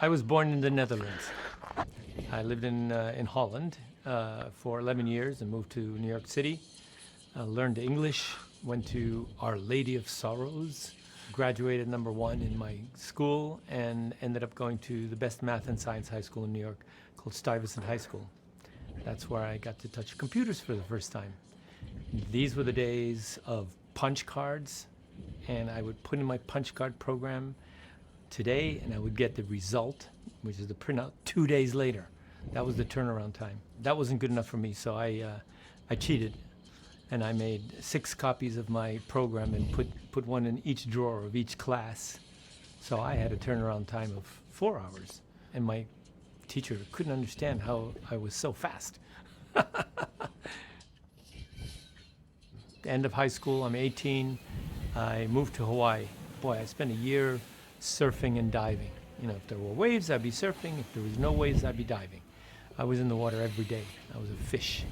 I was born in the Netherlands. I lived in Holland for 11 years and moved to New York City. Learned English, went to Our Lady of Sorrows, graduated number one in my school, and ended up going to the best math and science high school in New York called Stuyvesant High School. That's where I got to touch computers for the first time. These were the days of punch cards, and I would put in my punch card program today, and I would get the result, which is the printout, 2 days later. That was the turnaround time. That wasn't good enough for me, so I cheated, and I made 6 copies of my program and put one in each drawer of each class. So I had a turnaround time of 4 hours, and my teacher couldn't understand how I was so fast. End of high school, I'm 18. I moved to Hawaii. Boy, I spent a year surfing and diving. You know, if there were waves, I'd be surfing. If there was no waves, I'd be diving. I was in the water every day. I was a fish.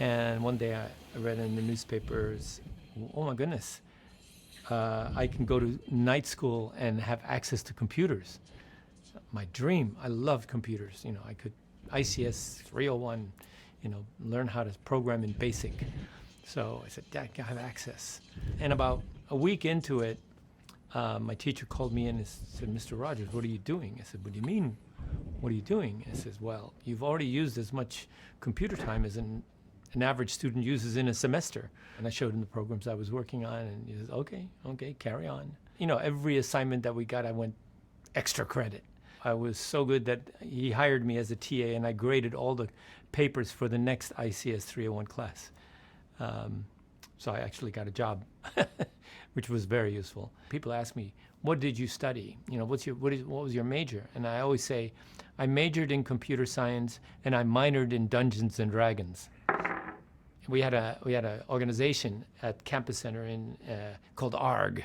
And one day I read in the newspapers, oh my goodness, I can go to night school and have access to computers. My dream. I loved computers. You know, I could ICS 301, you know, learn how to program in BASIC. So I said, Dad, I have access. And about a week into it, my teacher called me in and said, Mr. Rogers, what are you doing? I said, what do you mean, what are you doing? And he says, well, you've already used as much computer time as an average student uses in a semester. And I showed him the programs I was working on, and he says, okay, carry on. You know, every assignment that we got, I went extra credit. I was so good that he hired me as a TA, and I graded all the papers for the next ICS 301 class. So I actually got a job, which was very useful. People ask me, what did you study? You know, what was your major? And I always say, I majored in computer science and I minored in Dungeons and Dragons. We had a organization at Campus Center called ARG,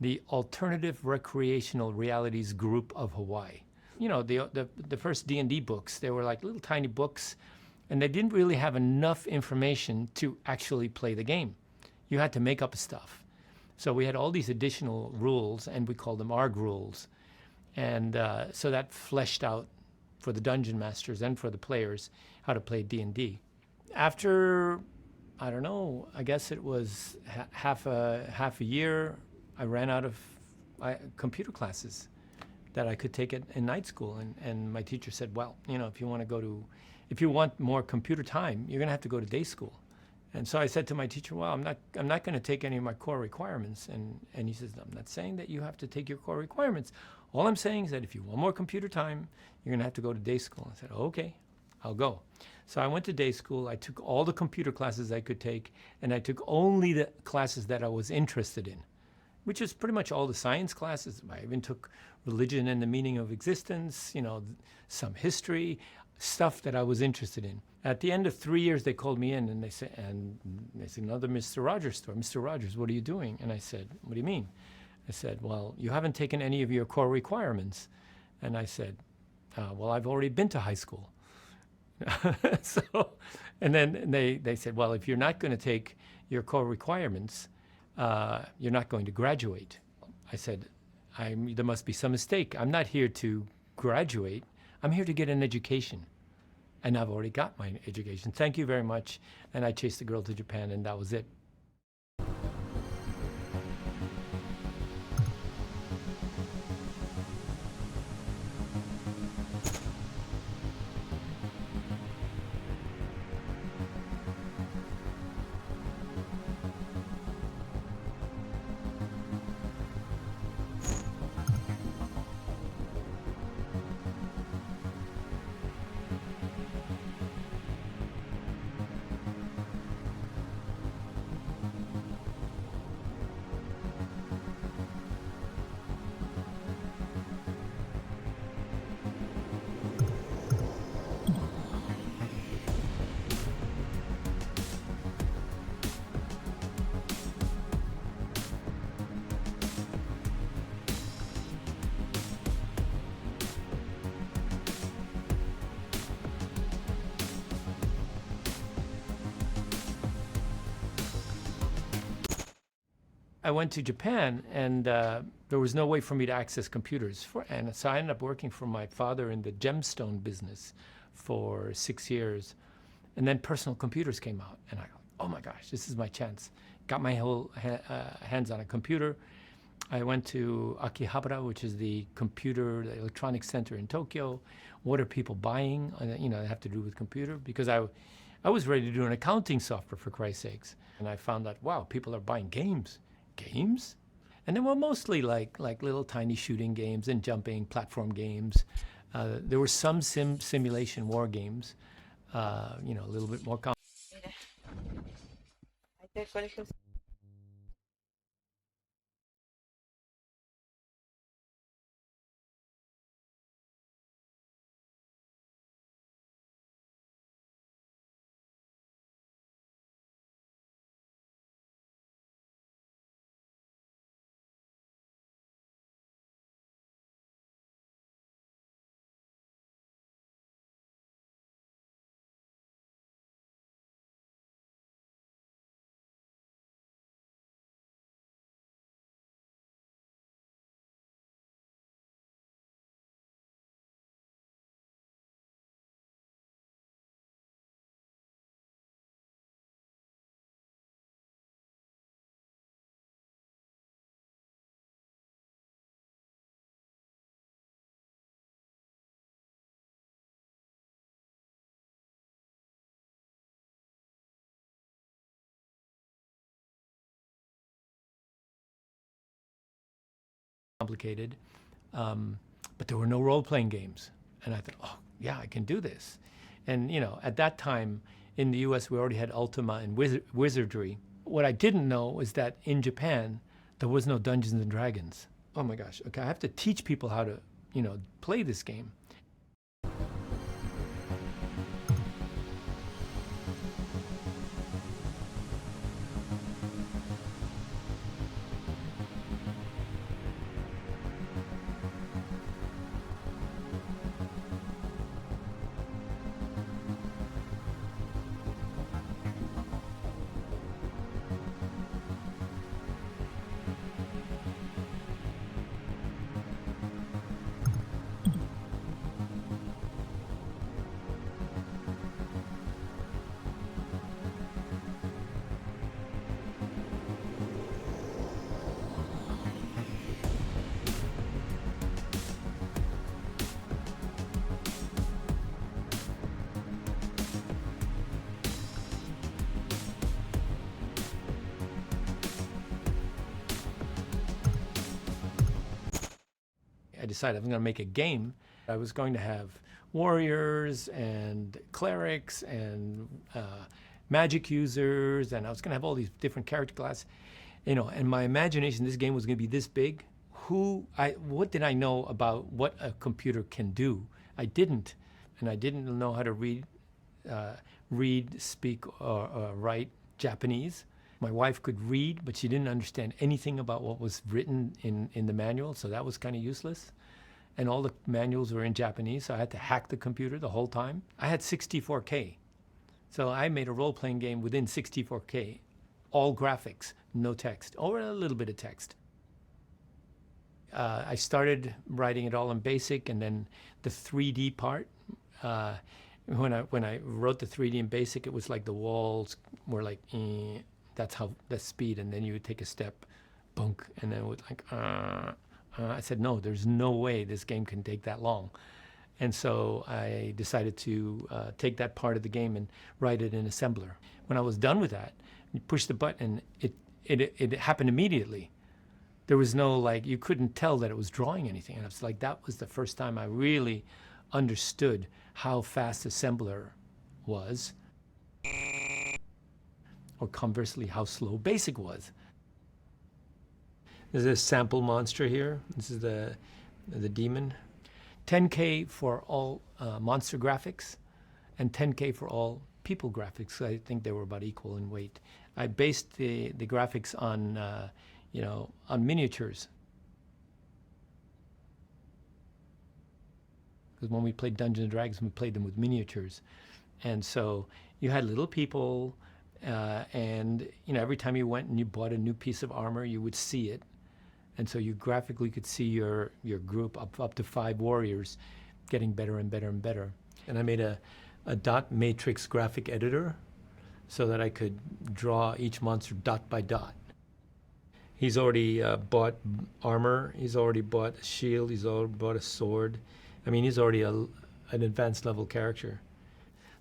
the Alternative Recreational Realities Group of Hawaii. You know, the first D&D books, they were like little tiny books, and they didn't really have enough information to actually play the game. You had to make up stuff. So we had all these additional rules, and we called them ARG rules. And so that fleshed out for the dungeon masters and for the players how to play D&D. After, I don't know, I guess it was half a year, I ran out of computer classes that I could take in night school. And my teacher said, well, you know, if you want more computer time, you're gonna have to go to day school. And so I said to my teacher, well, I'm not gonna take any of my core requirements. And he says, I'm not saying that you have to take your core requirements. All I'm saying is that if you want more computer time, you're gonna have to go to day school. I said, okay, I'll go. So I went to day school. I took all the computer classes I could take, and I took only the classes that I was interested in, which is pretty much all the science classes. I even took religion and the meaning of existence, you know, some history, stuff that I was interested in. At the end of 3 years, they called me in and they said, another Mr. Rogers story. Mr. Rogers, what are you doing? And I said, what do you mean? I said, well, you haven't taken any of your core requirements. And I said, well, I've already been to high school. And then they said, well, if you're not going to take your core requirements, you're not going to graduate. I said, there must be some mistake. I'm not here to graduate. I'm here to get an education. And I've already got my education. Thank you very much. And I chased the girl to Japan, and that was it. I went to Japan, and there was no way for me to access computers. And so I ended up working for my father in the gemstone business for 6 years. And then personal computers came out, and I go, oh my gosh, this is my chance. Got my whole hands on a computer. I went to Akihabara, which is the electronics center in Tokyo. What are people buying? They have to do with computer, because I was ready to do an accounting software, for Christ's sakes. And I found out, wow, people are buying games. Games? And they were mostly like little tiny shooting games and jumping platform games. There were some simulation war games, a little bit more Mira, ahí está el colegio. complicated. But there were no role-playing games. And I thought, oh, yeah, I can do this. And, at that time in the US, we already had Ultima and Wizardry. What I didn't know is that in Japan, there was no Dungeons and Dragons. Oh my gosh, okay, I have to teach people how to, play this game. I decided I was going to make a game. I was going to have warriors and clerics and magic users, and I was going to have all these different character classes. And my imagination, this game was going to be this big. What did I know about what a computer can do? I didn't, and I didn't know how to read, speak, or write Japanese. My wife could read, but she didn't understand anything about what was written in the manual, so that was kind of useless. And all the manuals were in Japanese, so I had to hack the computer the whole time. I had 64K, so I made a role-playing game within 64K, all graphics, no text, or a little bit of text. I started writing it all in BASIC, and then the 3D part. When I wrote the 3D in BASIC, it was like the walls were like, that's speed, and then you would take a step, bunk, and then it would like, I said, no, there's no way this game can take that long. And so I decided to take that part of the game and write it in assembler. When I was done with that, you push the button, it happened immediately. There was no, you couldn't tell that it was drawing anything. And I was like, that was the first time I really understood how fast assembler was, or conversely, how slow BASIC was. There's a sample monster here. This is the demon. 10K for all monster graphics, and 10K for all people graphics. I think they were about equal in weight. I based the graphics on, on miniatures. Because when we played Dungeons and Dragons, we played them with miniatures. And so you had little people, And every time you went and you bought a new piece of armor, you would see it, and so you graphically could see your group up to 5 warriors getting better and better and better. And I made a dot matrix graphic editor so that I could draw each monster dot by dot. He's already bought armor, he's already bought a shield, he's already bought a sword. I mean, he's already an advanced level character.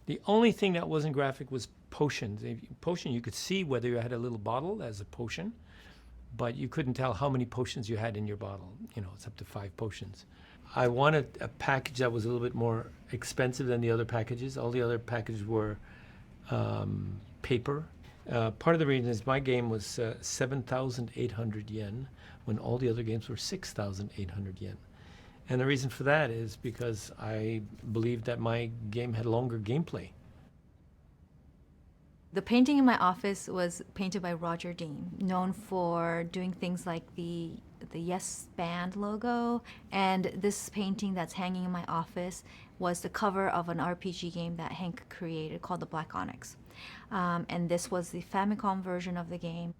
The only thing that wasn't graphic was potions. Potion, you could see whether you had a little bottle as a potion, but you couldn't tell how many potions you had in your bottle. It's up to 5 potions. I wanted a package that was a little bit more expensive than the other packages. All the other packages were paper. Part of the reason is my game was 7,800 yen when all the other games were 6,800 yen. And the reason for that is because I believed that my game had longer gameplay. The painting in my office was painted by Roger Dean, known for doing things like the Yes Band logo. And this painting that's hanging in my office was the cover of an RPG game that Hank created called the Black Onyx. And this was the Famicom version of the game.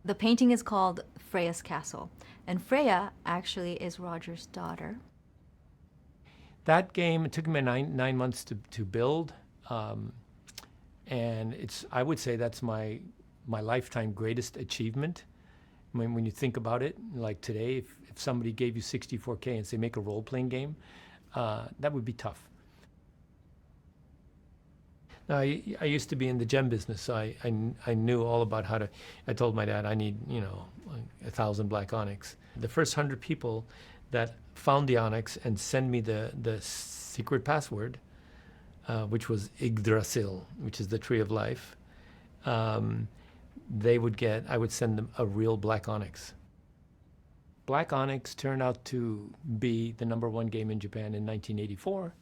The painting is called Freya's Castle. And Freya actually is Roger's daughter. That game, it took me 9 months to build. And I would say that's my lifetime greatest achievement. When you think about it, like today, if somebody gave you 64K and say make a role-playing game, that would be tough. Now, I used to be in the gem business, so I knew all about how to. I told my dad I need 1,000 black onyx. The first 100 people that found the onyx and send me the secret password, which was Yggdrasil, which is the tree of life, I would send them a real black onyx. Black Onyx turned out to be the #1 game in Japan in 1984.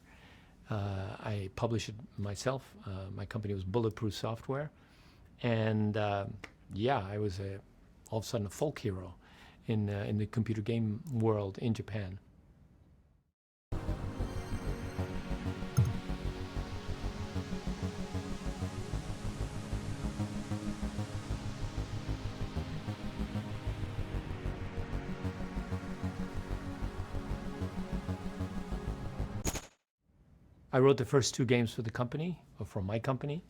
I published it myself. My company was Bulletproof Software. And I was all of a sudden a folk hero in the computer game world in Japan. I wrote the first 2 games for the company, or for my company.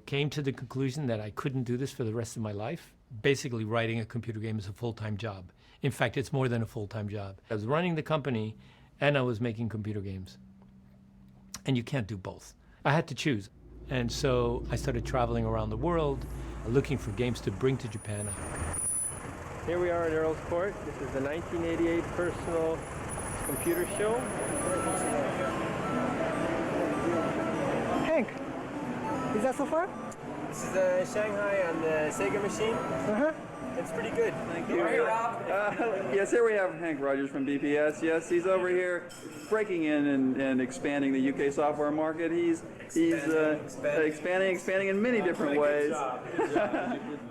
Came to the conclusion that I couldn't do this for the rest of my life. Basically, writing a computer game is a full-time job. In fact, it's more than a full-time job. I was running the company, and I was making computer games. And you can't do both. I had to choose. And so I started traveling around the world, looking for games to bring to Japan. Here we are at Earl's Court. This is the 1988 Personal Computer Show. Hank, is that so far? This is Shanghai on the Sega machine. It's pretty good. Thank you. Hey, Rob. Yes, here we have Hank Rogers from BPS. Yes, he's over here breaking in and expanding the UK software market. He's expanding in many different ways,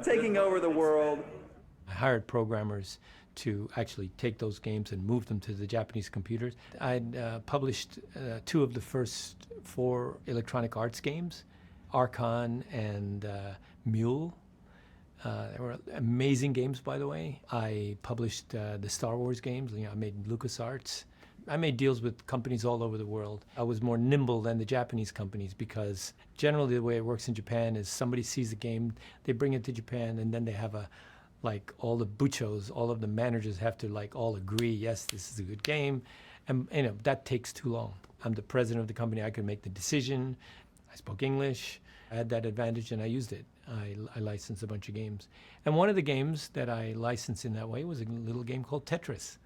taking over the world. I hired programmers to actually take those games and move them to the Japanese computers. I'd published 2 of the first 4 Electronic Arts games, Archon and Mule. They were amazing games, by the way. I published the Star Wars games. I made LucasArts. I made deals with companies all over the world. I was more nimble than the Japanese companies because generally the way it works in Japan is somebody sees a game, they bring it to Japan, and then they have all the buchos, all of the managers have to all agree, yes, this is a good game. And that takes too long. I'm the president of the company. I could make the decision. I spoke English. I had that advantage and I used it. I licensed a bunch of games. And one of the games that I licensed in that way was a little game called Tetris.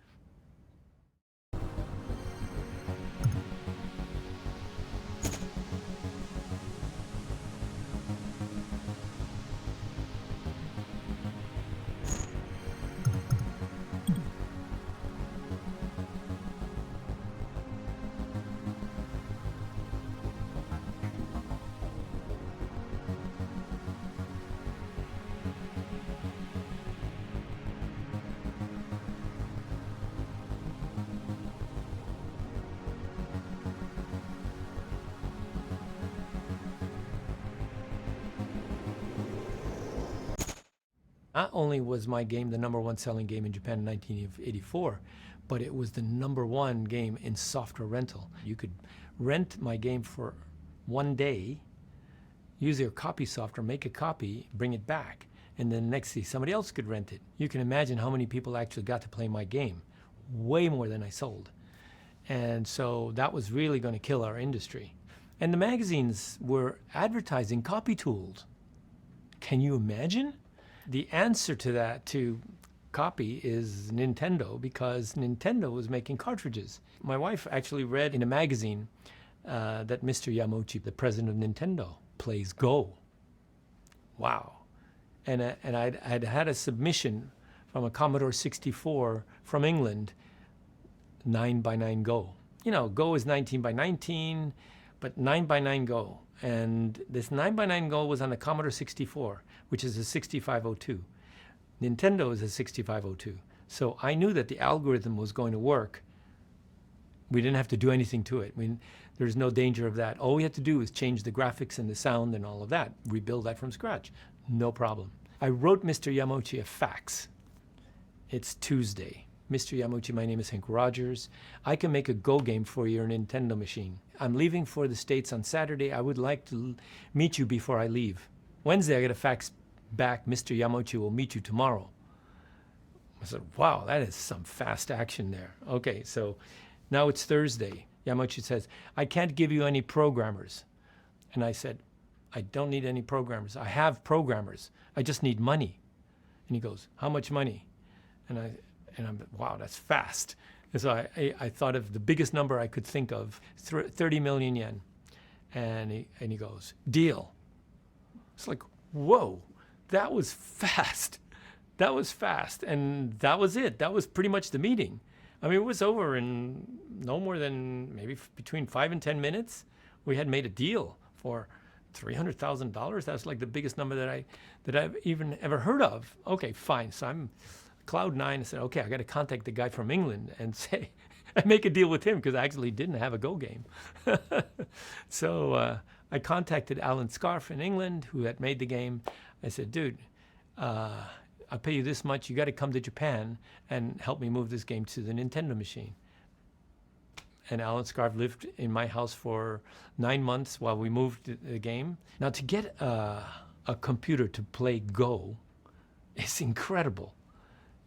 Not only was my game the number one selling game in Japan in 1984, but it was the number one game in software rental. You could rent my game for one day, use your copy software, make a copy, bring it back, and then next day somebody else could rent it. You can imagine how many people actually got to play my game. Way more than I sold. And so that was really going to kill our industry. And the magazines were advertising copy tools. Can you imagine? The answer to that, to copy, is Nintendo, because Nintendo was making cartridges. My wife actually read in a magazine that Mr. Yamauchi, the president of Nintendo, plays Go. Wow. And I'd had a submission from a Commodore 64 from England, 9x9 Go. You know, Go is 19x19, but 9x9 Go. And this 9x9 Go was on the Commodore 64, which is a 6502. Nintendo is a 6502. So I knew that the algorithm was going to work. We didn't have to do anything to it. There's no danger of that. All we had to do was change the graphics and the sound and all of that, rebuild that from scratch. No problem. I wrote Mr. Yamauchi a fax. It's Tuesday. Mr. Yamauchi, my name is Hank Rogers. I can make a Go game for your Nintendo machine. I'm leaving for the States on Saturday. I would like to meet you before I leave. Wednesday, I get a fax back. Mr. Yamauchi will meet you tomorrow. I said, wow, that is some fast action there. Okay, so now it's Thursday. Yamauchi says, I can't give you any programmers. And I said, I don't need any programmers. I have programmers. I just need money. And he goes, how much money? And I'm, wow, that's fast. And so I thought of the biggest number I could think of, 30 million yen. And he goes, deal. It's like, whoa, that was fast. That was fast. And that was it. That was pretty much the meeting. I mean, it was over in no more than maybe between 5 and 10 minutes. We had made a deal for $300,000. That's like the biggest number that I've even ever heard of. Okay, fine. So I'm cloud nine and said, okay, I got to contact the guy from England and say, I make a deal with him, because I actually didn't have a Go game. So I contacted Alan Scarf in England, who had made the game. I said, dude, I'll pay you this much. You got to come to Japan and help me move this game to the Nintendo machine. And Alan Scarf lived in my house for 9 months while we moved the game. Now, to get a computer to play Go is incredible,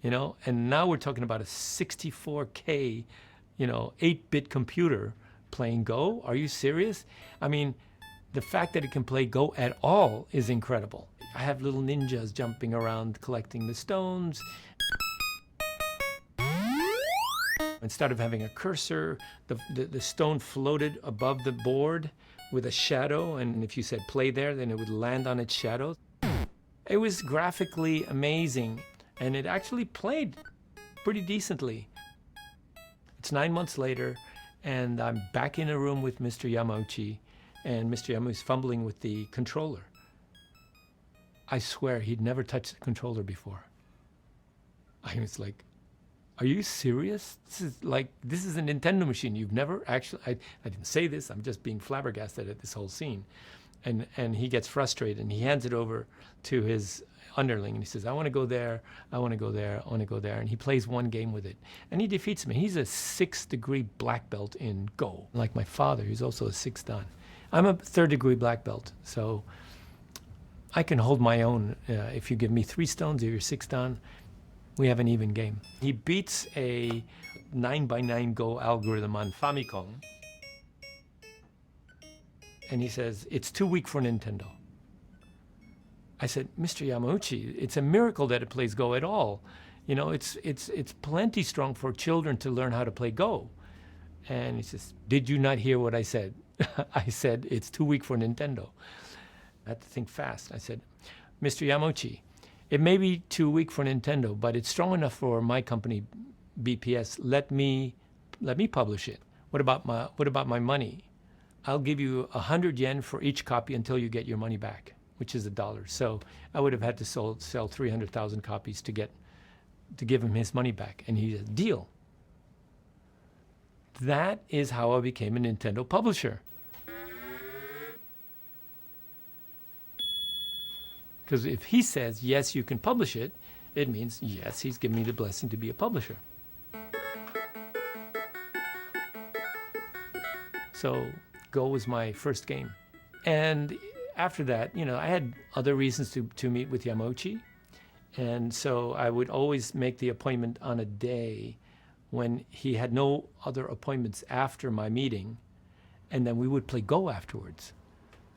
you know? And now we're talking about a 64K, 8-bit computer playing Go. Are you serious? I mean, the fact that it can play Go at all is incredible. I have little ninjas jumping around collecting the stones. Instead of having a cursor, the stone floated above the board with a shadow, and if you said play there, then it would land on its shadow. It was graphically amazing, and it actually played pretty decently. It's 9 months later, and I'm back in a room with Mr. Yamauchi, and Mr. Yamauchi is fumbling with the controller. I swear he'd never touched the controller before. I was like, are you serious? This is a Nintendo machine. You've never actually, I didn't say this, I'm just being flabbergasted at this whole scene. And he gets frustrated, and he hands it over to his underling, and he says, I want to go there, I want to go there, I want to go there. And he plays one game with it, and he defeats me. He's a 6th-degree black belt in Go. Like my father, who's also a 6th dan. I'm a 3rd-degree black belt, so I can hold my own. If you give me 3 stones or you're 6th dan, we have an even game. He beats a 9x9 Go algorithm on Famicom, and he says, it's too weak for Nintendo. I said, Mr. Yamauchi, it's a miracle that it plays Go at all. It's plenty strong for children to learn how to play Go. And he says, did you not hear what I said? I said, it's too weak for Nintendo. I had to think fast. I said, Mr. Yamauchi, it may be too weak for Nintendo, but it's strong enough for my company, BPS. Let me publish it. What about my money? I'll give you 100 yen for each copy until you get your money back, which is $1. So I would have had to sell 300,000 copies to give him his money back. And he said, deal. That is how I became a Nintendo publisher. Because if he says, yes, you can publish it, it means, yes, he's given me the blessing to be a publisher. So Go was my first game. And after that, I had other reasons to meet with Yamauchi. And so I would always make the appointment on a day when he had no other appointments after my meeting. And then we would play Go afterwards.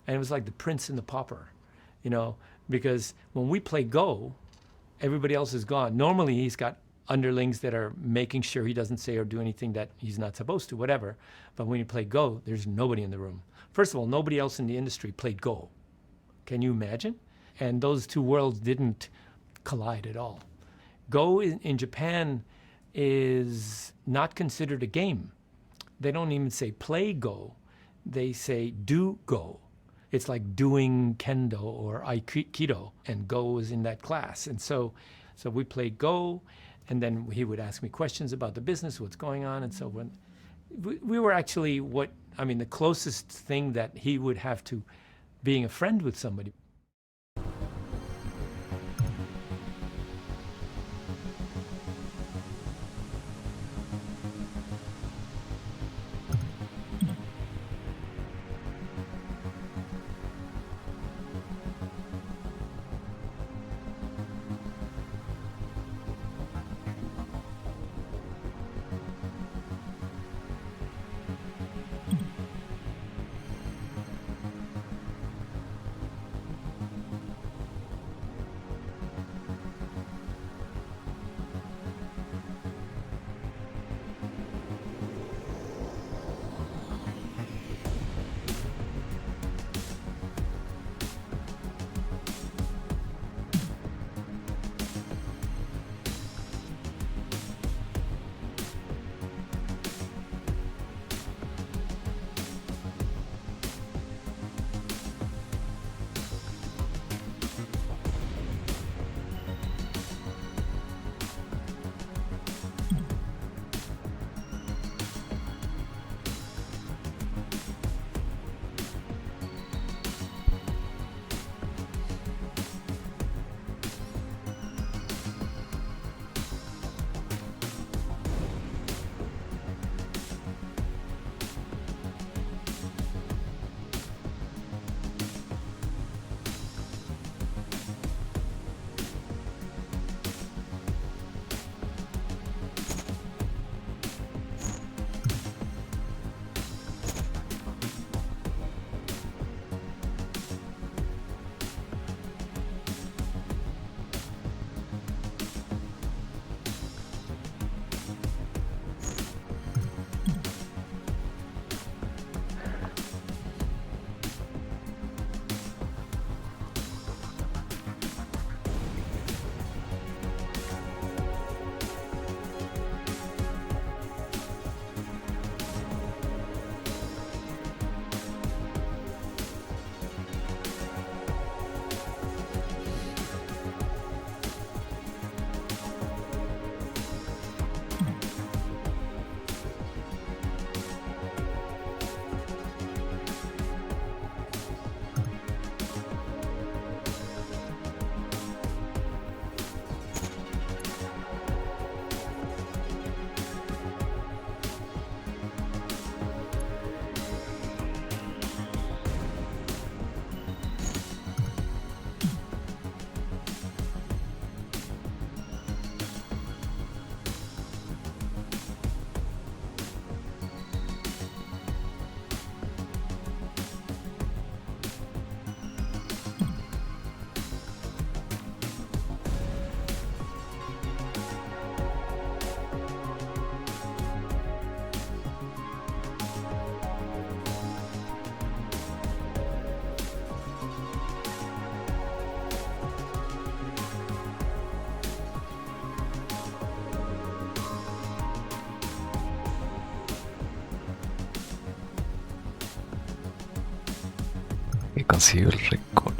And it was like the prince and the pauper, because when we play Go, everybody else is gone. Normally he's got underlings that are making sure he doesn't say or do anything that he's not supposed to, whatever. But when you play Go, there's nobody in the room. First of all, nobody else in the industry played Go. Can you imagine? And those two worlds didn't collide at all. Go in Japan is not considered a game. They don't even say play Go. They say do Go. It's like doing kendo or aikido, and Go is in that class. And so we played Go, and then he would ask me questions about the business, what's going on, and so on. We were actually the closest thing that he would have to being a friend with somebody. Que consiguió el récord.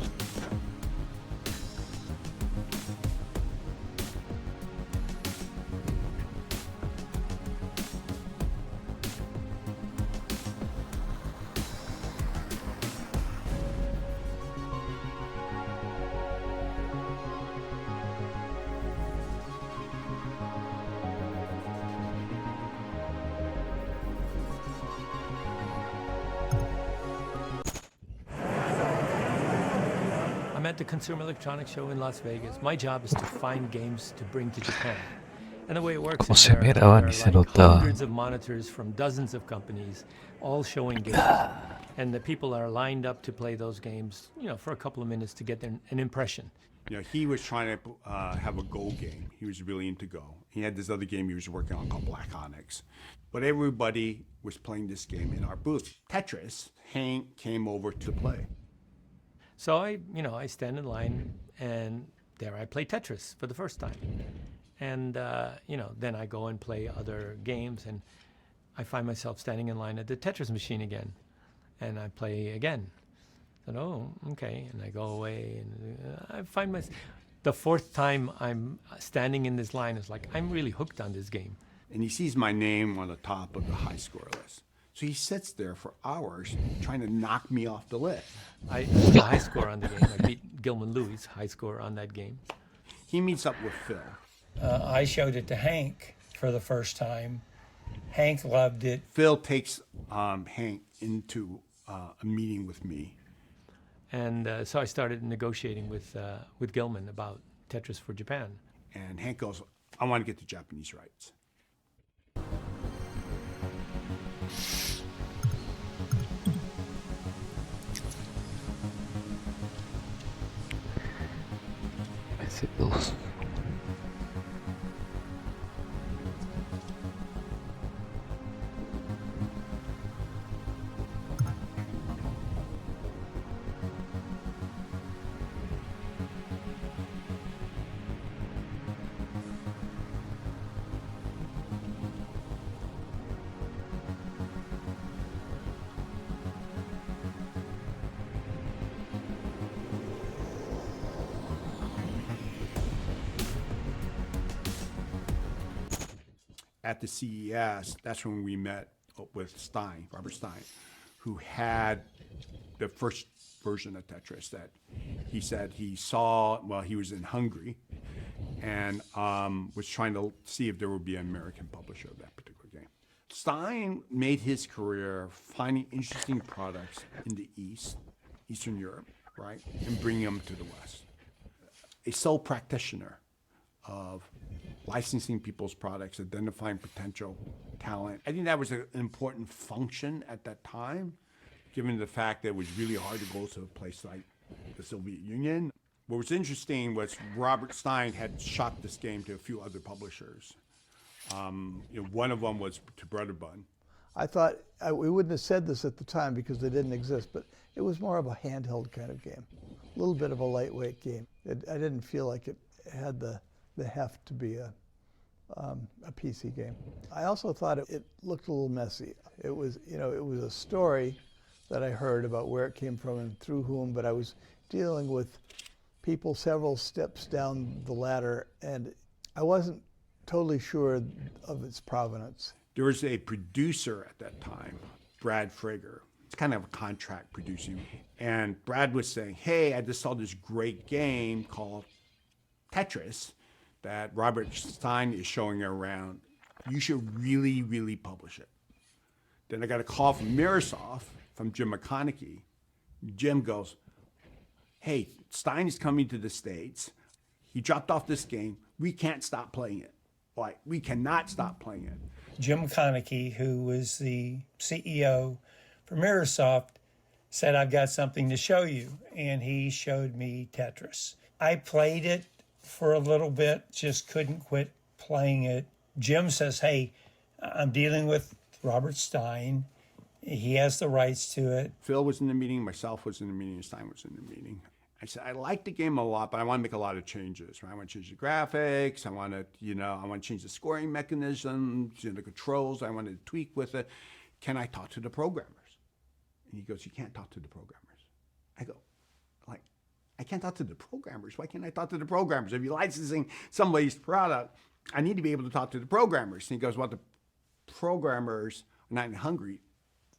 I'm at the Consumer Electronics Show in Las Vegas. My job is to find games to bring to Japan. And the way it works Como is se there miraba are ni se like notaba. hundreds of monitors from dozens of companies, all showing games. And the people are lined up to play those games, for a couple of minutes to get an impression. He was trying to have a Go game. He was really into Go. He had this other game he was working on called Black Onyx. But everybody was playing this game in our booth. Tetris, Hank came over to play. So I stand in line, and there I play Tetris for the first time. And, then I go and play other games, and I find myself standing in line at the Tetris machine again. And I play again. I said, oh, okay. And I go away, and I find the fourth time I'm standing in this line, it's like, I'm really hooked on this game. And he sees my name on the top of the high score list. So he sits there for hours trying to knock me off the list. I put a high score on the game. I beat Gilman Louis' high score on that game. He meets up with Phil. I showed it to Hank for the first time. Hank loved it. Phil takes Hank into a meeting with me. And so I started negotiating with Gilman about Tetris for Japan. And Hank goes, I want to get the Japanese rights. Besitos. At the CES, that's when we met with Stein, Robert Stein, who had the first version of Tetris that he said he saw while he was in Hungary, and was trying to see if there would be an American publisher of that particular game. Stein made his career finding interesting products in the Eastern Europe, right, and bringing them to the West. A sole practitioner of licensing people's products, identifying potential talent. I think that was an important function at that time, given the fact that it was really hard to go to a place like the Soviet Union. What was interesting was Robert Stein had shot this game to a few other publishers. One of them was to Broderbund. I thought, we wouldn't have said this at the time because they didn't exist, but it was more of a handheld kind of game, a little bit of a lightweight game. I didn't feel like it had the heft to be a PC game. I also thought it looked a little messy. It was a story that I heard about where it came from and through whom, but I was dealing with people several steps down the ladder, and I wasn't totally sure of its provenance. There was a producer at that time, Brad Frager. It's kind of a contract producing. And Brad was saying, hey, I just saw this great game called Tetris that Robert Stein is showing around. You should really, really publish it. Then I got a call from Microsoft, from Jim McConaughey. Jim goes, hey, Stein is coming to the States. He dropped off this game. We can't stop playing it. Like, we cannot stop playing it. Jim McConaughey, who was the CEO for Microsoft, said, I've got something to show you. And he showed me Tetris. I played it for a little bit, just couldn't quit playing it. Jim says, hey, I'm dealing with Robert Stein. He has the rights to it. Phil was in the meeting, myself was in the meeting, and Stein was in the meeting. I said, I like the game a lot, but I want to make a lot of changes. Right? I want to change the graphics. I want to change the scoring mechanisms, the controls. I want to tweak with it. Can I talk to the programmers? And he goes, you can't talk to the programmers. I go, I can't talk to the programmers. Why can't I talk to the programmers? If you're licensing somebody's product, I need to be able to talk to the programmers. And he goes, well, the programmers are not in Hungary.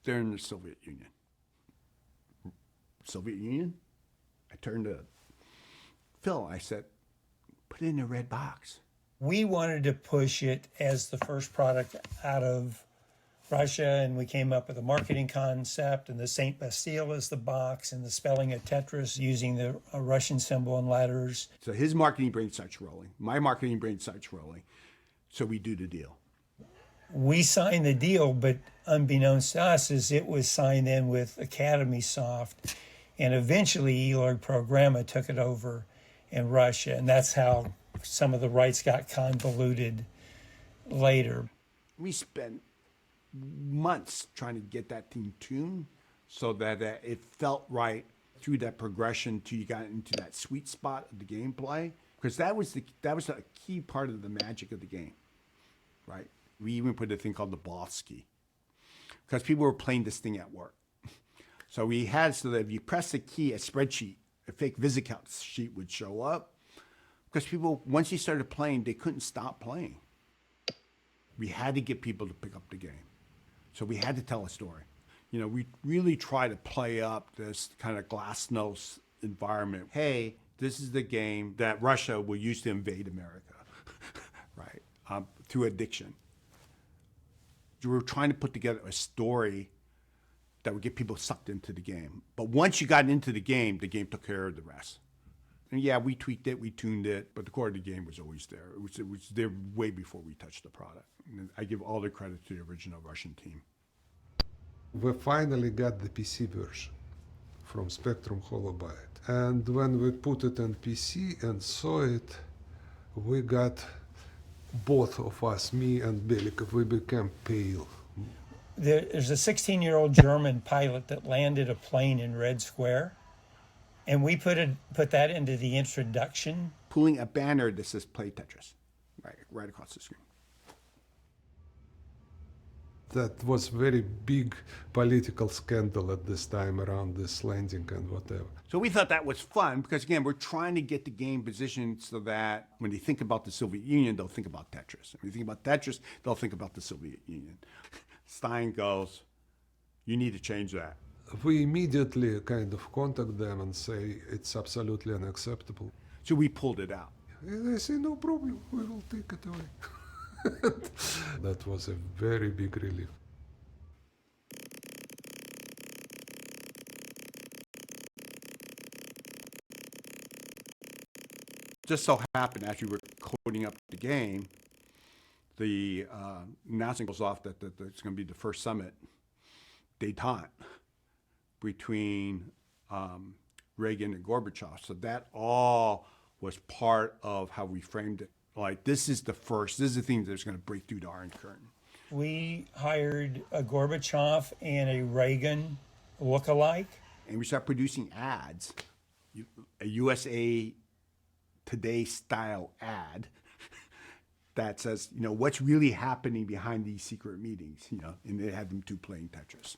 They're in the Soviet Union. Soviet Union? I turned to Phil. I said, put it in a red box. We wanted to push it as the first product out of Russia, and we came up with a marketing concept, and the Saint Bastille is the box, and the spelling of Tetris using the Russian symbol and letters. So his marketing brain starts rolling. My marketing brain starts rolling. So we do the deal. We signed the deal, but unbeknownst to us, is it was signed in with Academy Soft, and eventually Elorg Programma took it over in Russia, and that's how some of the rights got convoluted later. We spent months trying to get that thing tuned so that it felt right through that progression till you got into that sweet spot of the gameplay, because that was a key part of the magic of the game, right? We even put a thing called the boss key, because people were playing this thing at work. So we had so that if you press the key, a spreadsheet, a fake VisiCalc sheet would show up, because people, once you started playing, they couldn't stop playing. We had to get people to pick up the game. So we had to tell a story. You know, we really try to play up this kind of glasnost environment. Hey, this is the game that Russia will use to invade America, right? Through addiction. We were trying to put together a story that would get people sucked into the game. But once you got into the game took care of the rest. And yeah, we tweaked it, we tuned it, but the core of the game was always there. It was there way before we touched the product. And I give all the credit to the original Russian team. We finally got the PC version from Spectrum Holobyte. And when we put it on PC and saw it, we got, both of us, me and Belikov, we became pale. There's a 16-year-old German pilot that landed a plane in Red Square, and we put that into the introduction. Pulling a banner that says "Play Tetris," right across the screen. That was very big political scandal at this time around this landing and whatever. So we thought that was fun because, again, we're trying to get the game positioned so that when they think about the Soviet Union, they'll think about Tetris. When they think about Tetris, they'll think about the Soviet Union. Stein goes, you need to change that. We immediately kind of contact them and say it's absolutely unacceptable. So we pulled it out. And they say, no problem, we will take it away. That was a very big relief. Just so happened, as we were coding up the game, the announcement goes off that it's going to be the first summit, détente, between Reagan and Gorbachev. So that all was part of how we framed it. Like, this is the thing that's going to break through the Iron Curtain. We hired a Gorbachev and a Reagan look-alike. And we start producing ads, a USA Today style ad that says, you know, what's really happening behind these secret meetings, you know, and they had them two playing Tetris.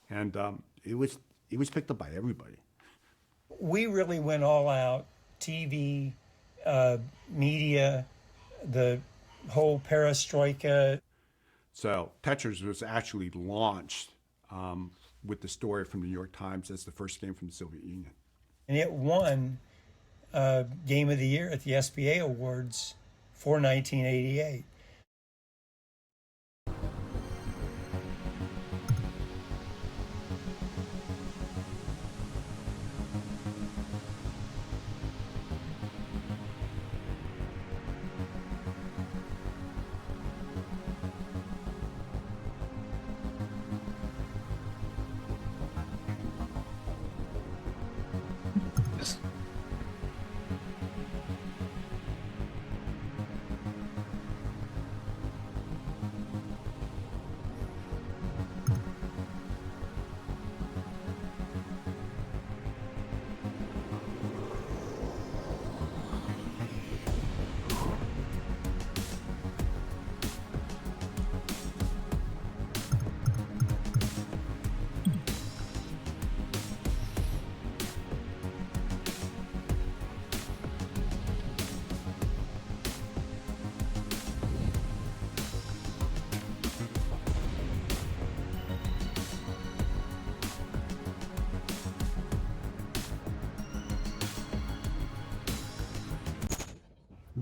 And it was picked up by everybody. We really went all out, TV, media, the whole perestroika. So Tetris was actually launched with the story from the New York Times as the first game from the Soviet Union. And it won Game of the Year at the SBA Awards for 1988. Yes.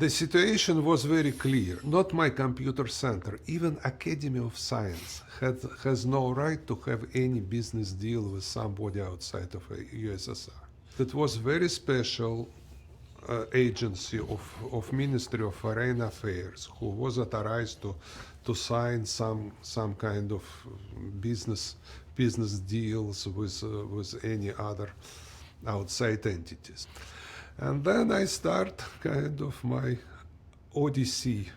The situation was very clear. Not my computer center, even Academy of Science has no right to have any business deal with somebody outside of USSR. That was very special agency of Ministry of Foreign Affairs who was authorized to sign some kind of business deals with any other outside entities. And then I start kind of my odyssey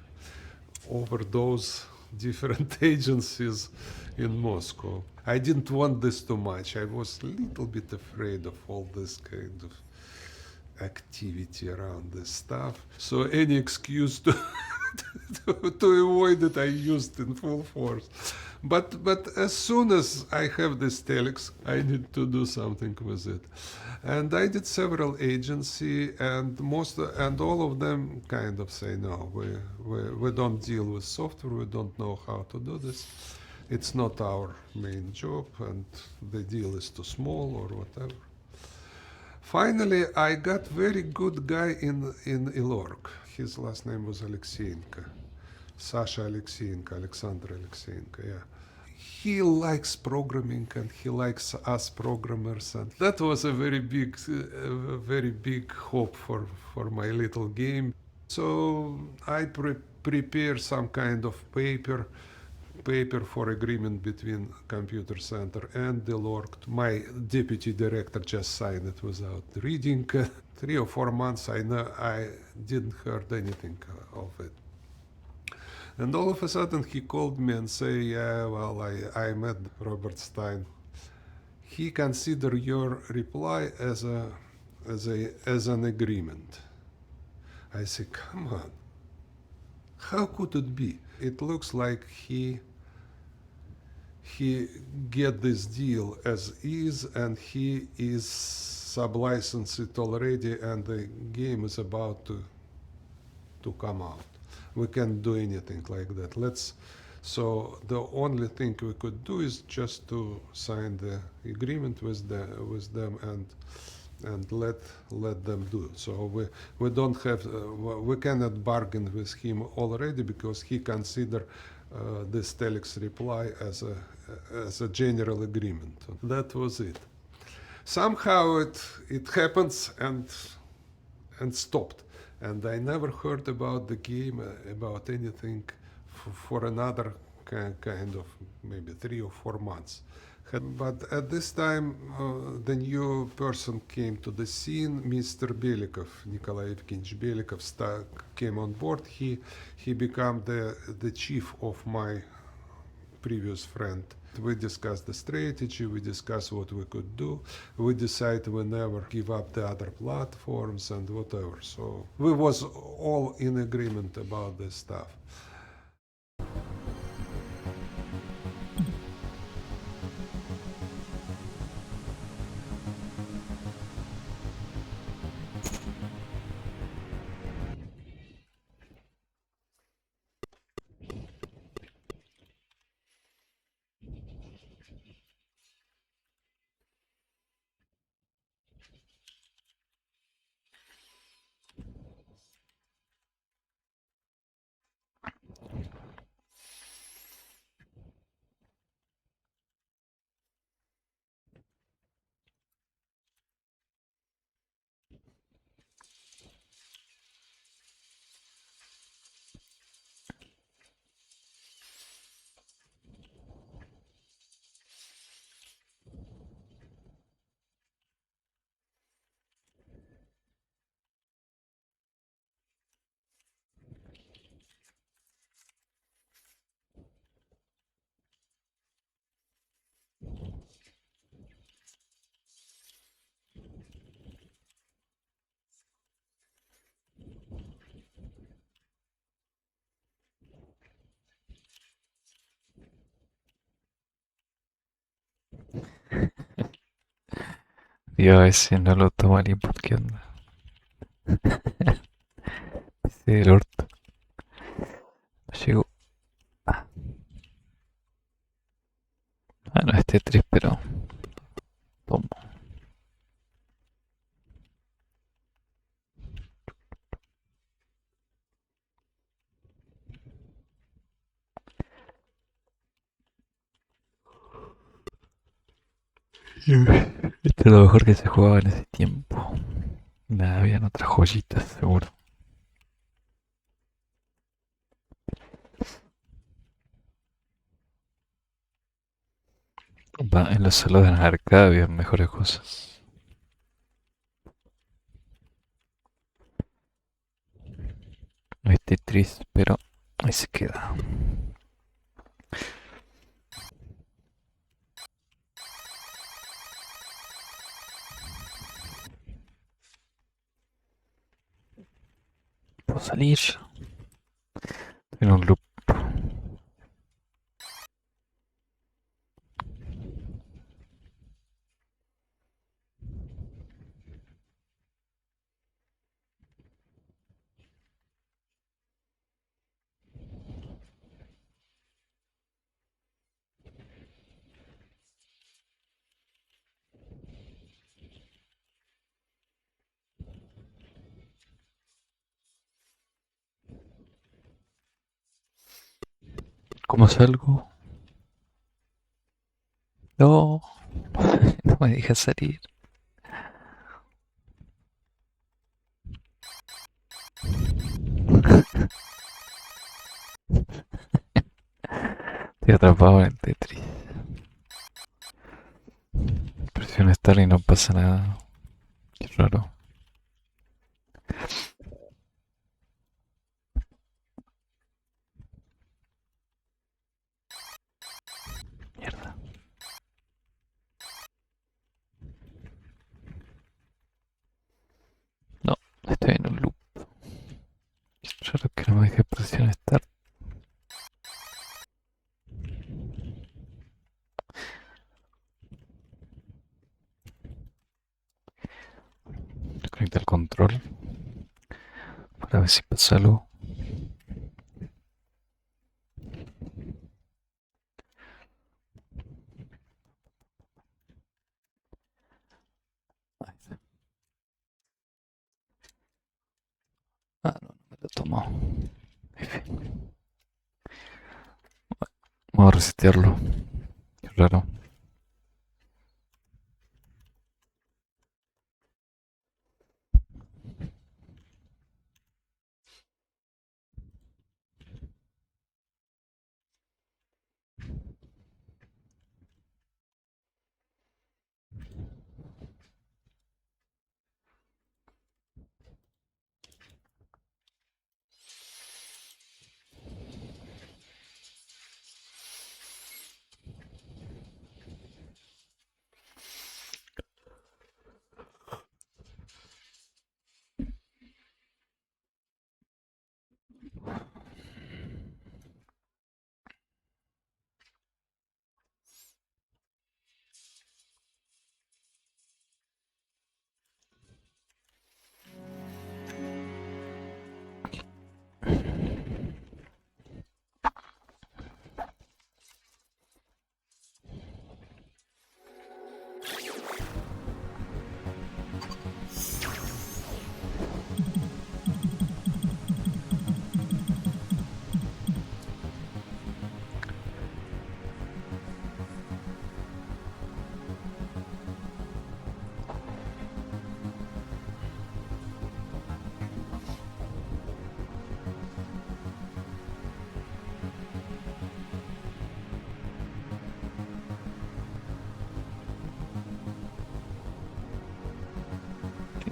over those different agencies in Moscow. I didn't want this too much. I was a little bit afraid of all this kind of activity around this stuff. So any excuse to avoid it, I used in full force. But as soon as I have this telex, I need to do something with it. And I did several agency, and all of them kind of say, no, we don't deal with software, we don't know how to do this. It's not our main job, and the deal is too small or whatever. Finally, I got very good guy in Ilorg. His last name was Alexeyenko. Sasha Alexeyenko, Alexander Alexeyenko, yeah. He likes programming and he likes us programmers, and that was a very big hope for my little game. So I prepare some kind of paper for agreement between computer center and Delorg. My deputy director just signed it without reading. 3 or 4 months I didn't heard anything of it. And all of a sudden he called me and say, yeah, well, I met Robert Stein. He considered your reply as an agreement. I say, come on, how could it be? It looks like he get this deal as is, and he is sub-licensed it already, and the game is about to come out. We can't do anything like that. So the only thing we could do is just to sign the agreement with them and let them do it. So we don't have we cannot bargain with him already because he consider this telex reply as a general agreement. That was it. Somehow it happens and stopped. And I never heard about the game, about anything for another kind of maybe 3 or 4 months. But at this time, the new person came to the scene, Mr. Belikov, Nikolai Evgenievich Belikov came on board. He became the chief of my previous friend. We discussed the strategy, we discussed what we could do. We decided we never give up the other platforms and whatever. So we was all in agreement about this stuff. Dios, ese no lo toma ni porque onda. Ese el orto. Llegó. No es Tetris, pero tomo. Esto es lo mejor que se jugaba en ese tiempo. Nada, habían otras joyitas, seguro. Va, en los salones de arcade había mejores cosas. No es tetris, pero ahí se queda. Puedo salir. En un loop. ¿Cómo salgo? No, no me deja salir. Estoy atrapado en el Tetris. Presiono Start y no pasa nada. Qué raro. Mierda. No, estoy en un loop. Qué raro que no me deje presionar Start. Desconecta el control para ver si pasa algo. Ahí está. Ah, no, no me lo tomó. F. Vamos a resetearlo. Qué raro.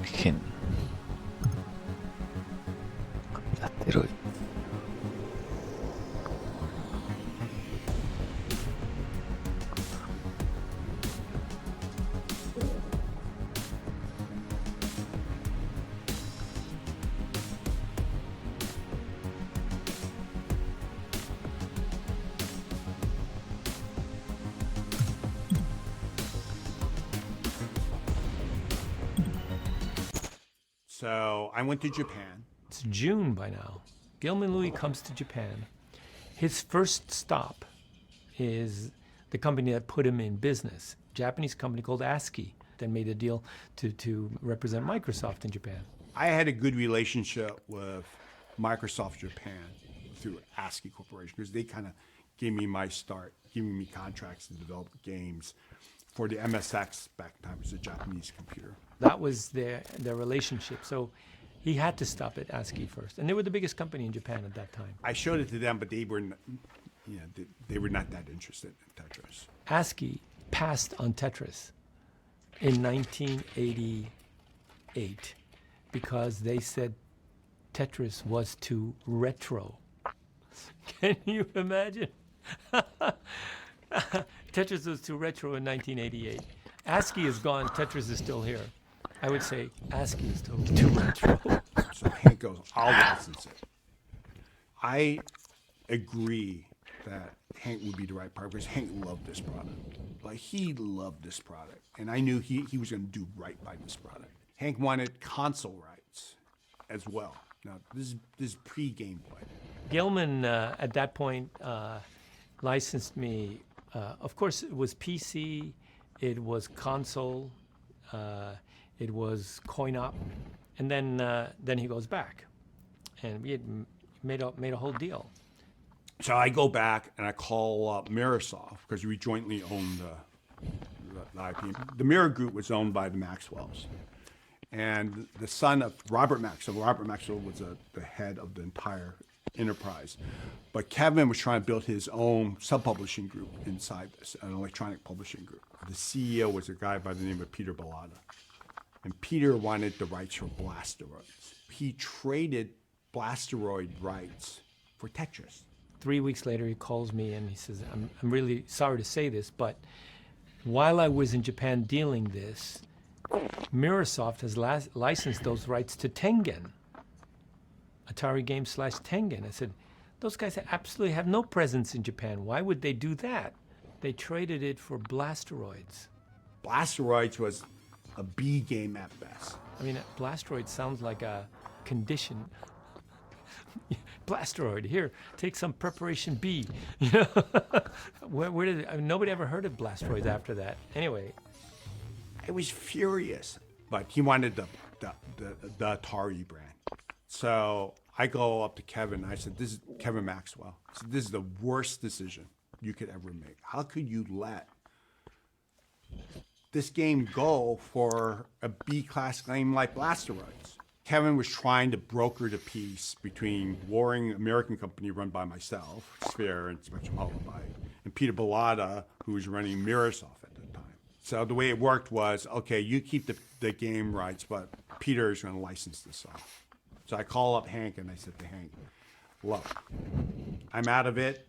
Gen. Asteroide. So I went to Japan. It's June by now. Gilman Louis comes to Japan. His first stop is the company that put him in business, Japanese company called ASCII, that made a deal to represent Microsoft in Japan. I had a good relationship with Microsoft Japan through ASCII Corporation because they kind of gave me my start, giving me contracts to develop games for the MSX back then. It was a Japanese computer. That was their relationship. So he had to stop at ASCII first. And they were the biggest company in Japan at that time. I showed it to them, but they were, they were not that interested in Tetris. ASCII passed on Tetris in 1988 because they said Tetris was too retro. Can you imagine? Tetris was too retro in 1988. ASCII is gone, Tetris is still here. I would say ASCII is still too retro. So Hank goes, I'll license it. I agree that Hank would be the right partner because Hank loved this product. Like, he loved this product. And I knew he was going to do right by this product. Hank wanted console rights as well. Now, this is pre-game play. Gilman, at that point, licensed me. Of course, it was PC, it was console, it was coin-op, and then he goes back, and we had made a whole deal. So I go back and I call up Microsoft because we jointly owned the IP. The Mirror Group was owned by the Maxwells. And the son of Robert Maxwell was the head of the entire enterprise. But Kevin was trying to build his own sub-publishing group inside this, an electronic publishing group. The CEO was a guy by the name of Peter Bellata. And Peter wanted the rights for Blasteroids. He traded Blasteroid rights for Tetris. 3 weeks later, he calls me and he says, I'm really sorry to say this, but while I was in Japan dealing this, Microsoft has licensed those rights to Tengen, Atari Games / Tengen. I said, those guys absolutely have no presence in Japan. Why would they do that? They traded it for Blasteroids. Blasteroids was a B game at best. I mean, Blasteroid sounds like a condition. Blasteroid, here, take some preparation B. You know, where did nobody ever heard of Blasteroids after that? Anyway, I was furious, but he wanted the Atari brand. So I go up to Kevin. I said, "This is Kevin Maxwell. I said, this is the worst decision you could ever make. How could you let this game go for a B-class game like Blasteroids?" Kevin was trying to broker the peace between warring American company run by myself, Sphere and Spectrum Holobyte, and Peter Bellata, who was running Microsoft at the time. So the way it worked was, okay, you keep the game rights, but Peter is going to license this off. So I call up Hank and I said to Hank, look, I'm out of it.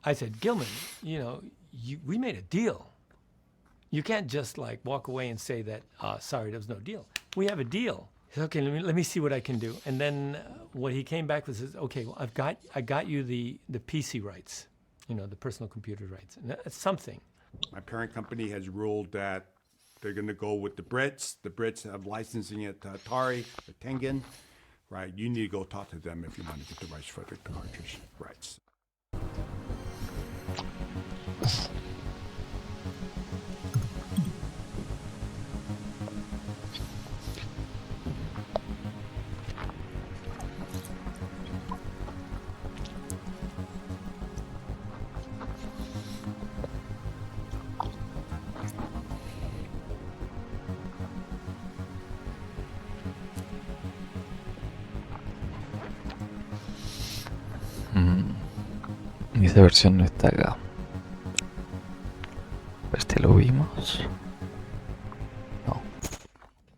I said, Gilman, we made a deal. You can't just like walk away and say that, sorry, there was no deal. We have a deal. He said, okay, let me see what I can do. And then what he came back with is, okay, well, I got you the PC rights, the personal computer rights. And that's something. My parent company has ruled that they're going to go with the Brits. The Brits have licensing it to Atari, to Tengen. Right, you need to go talk to them if you want to get the rights for the cartridge rights. Esa versión no está acá. Este lo vimos. No.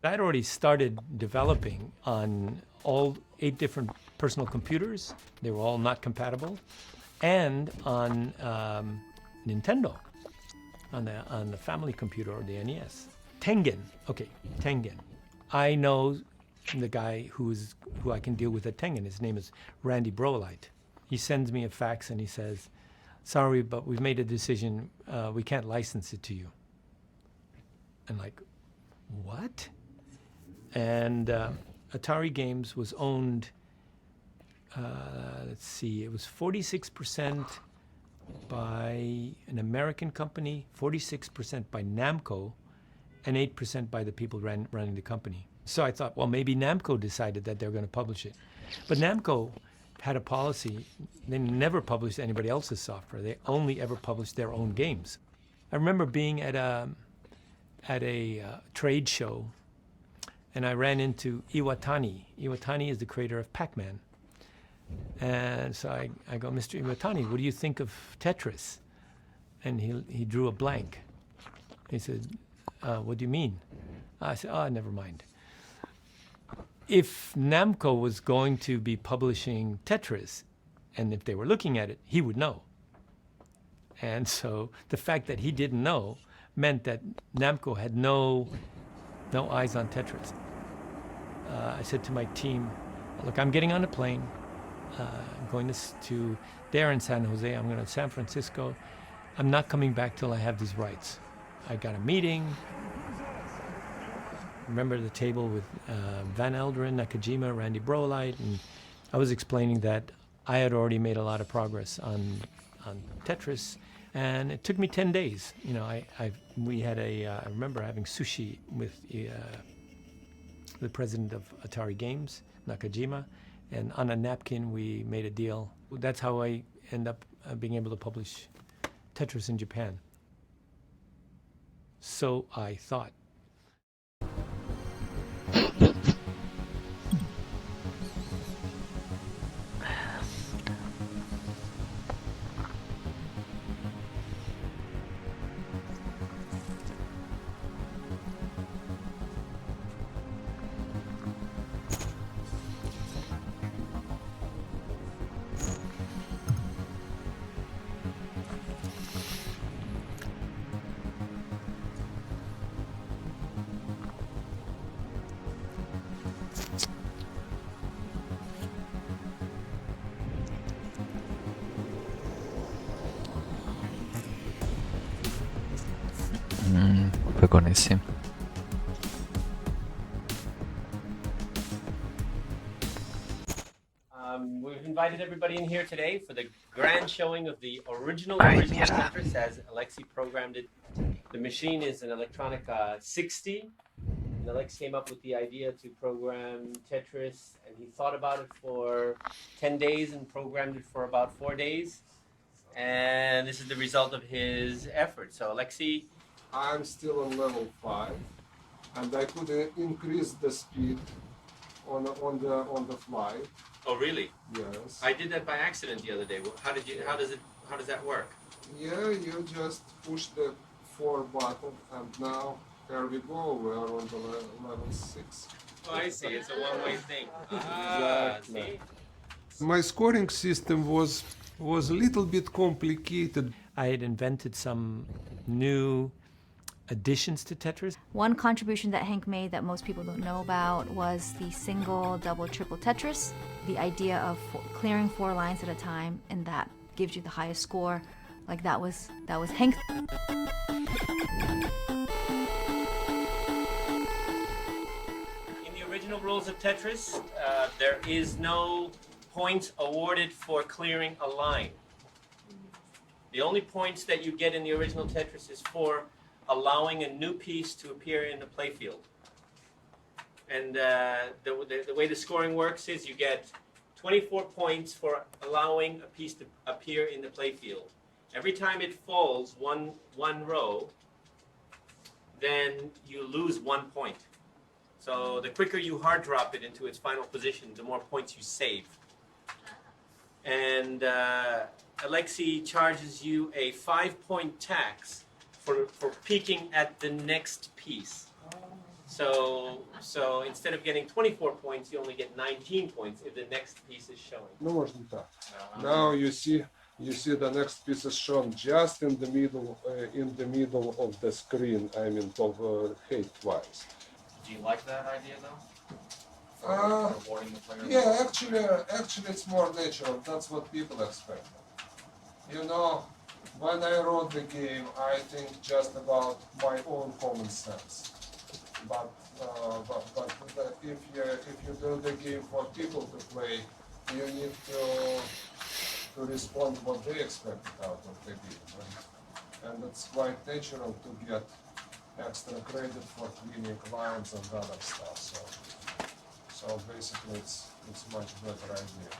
I had already started developing on all 8 different personal computers. They were all not compatible, and on Nintendo, on the family computer or the NES. Tengen. I know the guy who I can deal with at Tengen. His name is Randy Brolite. He sends me a fax and he says, sorry, but we've made a decision. We can't license it to you. I'm like, what? And Atari Games was owned, it was 46% by an American company, 46% by Namco, and 8% by the people running the company. So I thought, well, maybe Namco decided that they're going to publish it. But Namco had a policy, they never published anybody else's software. They only ever published their own games. I remember being at at a trade show, and I ran into Iwatani. Iwatani is the creator of Pac-Man. And so I go, Mr. Iwatani, what do you think of Tetris? And he drew a blank. He said, what do you mean? I said, oh, never mind. If Namco was going to be publishing Tetris, and if they were looking at it, he would know. And so the fact that he didn't know meant that Namco had no eyes on Tetris. I said to my team, look, I'm getting on a plane. I'm going to there in San Jose. I'm going to San Francisco. I'm not coming back till I have these rights. I got a meeting. Remember the table with Van Elderen, Nakajima, Randy Brolite, and I was explaining that I had already made a lot of progress on Tetris, and it took me 10 days. You know, I remember having sushi with the president of Atari Games, Nakajima, and on a napkin we made a deal. That's how I end up being able to publish Tetris in Japan. So I thought. Fue con ese. We've invited everybody in here today for the grand showing of the original Tetris as Alexei programmed it. The machine is an electronic 60, and Alex came up with the idea to program Tetris, and he thought about it for 10 days and programmed it for about 4 days. And this is the result of his effort. So Alexei, I'm still on level 5, and I could increase the speed on the fly. oh really? Yes. I did that by accident the other day. How does that work? Yeah, you just push the 4 button, and now here we go. We are on the level 6. Oh, I see. It's a one-way thing. See? My scoring system was a little bit complicated. I had invented some new additions to Tetris. One contribution that Hank made that most people don't know about was the single, double, triple Tetris. The idea of clearing 4 lines at a time, and that gives you the highest score. Like that was Hank. In the original rules of Tetris, there is no points awarded for clearing a line. The only points that you get in the original Tetris is for allowing a new piece to appear in the playfield. And the way the scoring works is you get 24 points for allowing a piece to appear in the playfield. Every time it falls one row, then you lose 1 point. So the quicker you hard drop it into its final position, the more points you save. And Alexei charges you a 5-point tax for peeking at the next piece. So instead of getting 24 points, you only get 19 points if the next piece is showing. No можно так. Now you see the next piece is shown just in the middle of the screen. I mean, height-wise. Do you like that idea though? Rewarding the player? Yeah, actually, it's more natural. That's what people expect. You know, when I wrote the game, I think just about my own common sense. But if you build a game for people to play, you need to respond what they expect out of the game, and it's quite natural to get extra credit for cleaning lines and other stuff. So basically, it's much better idea.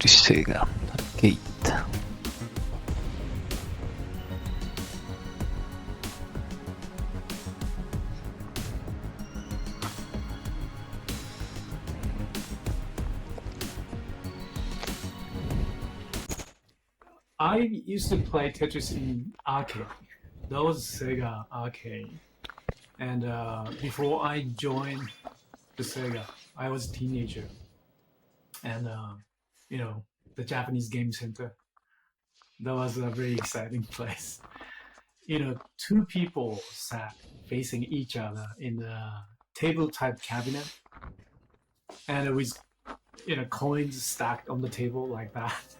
Tetris Sega Arcade. I used to play Tetris in arcade. That was Sega arcade. And before I joined the Sega, I was a teenager. And, the Japanese Game Center, that was a very exciting place. Two people sat facing each other in a table type cabinet. And it was, coins stacked on the table like that.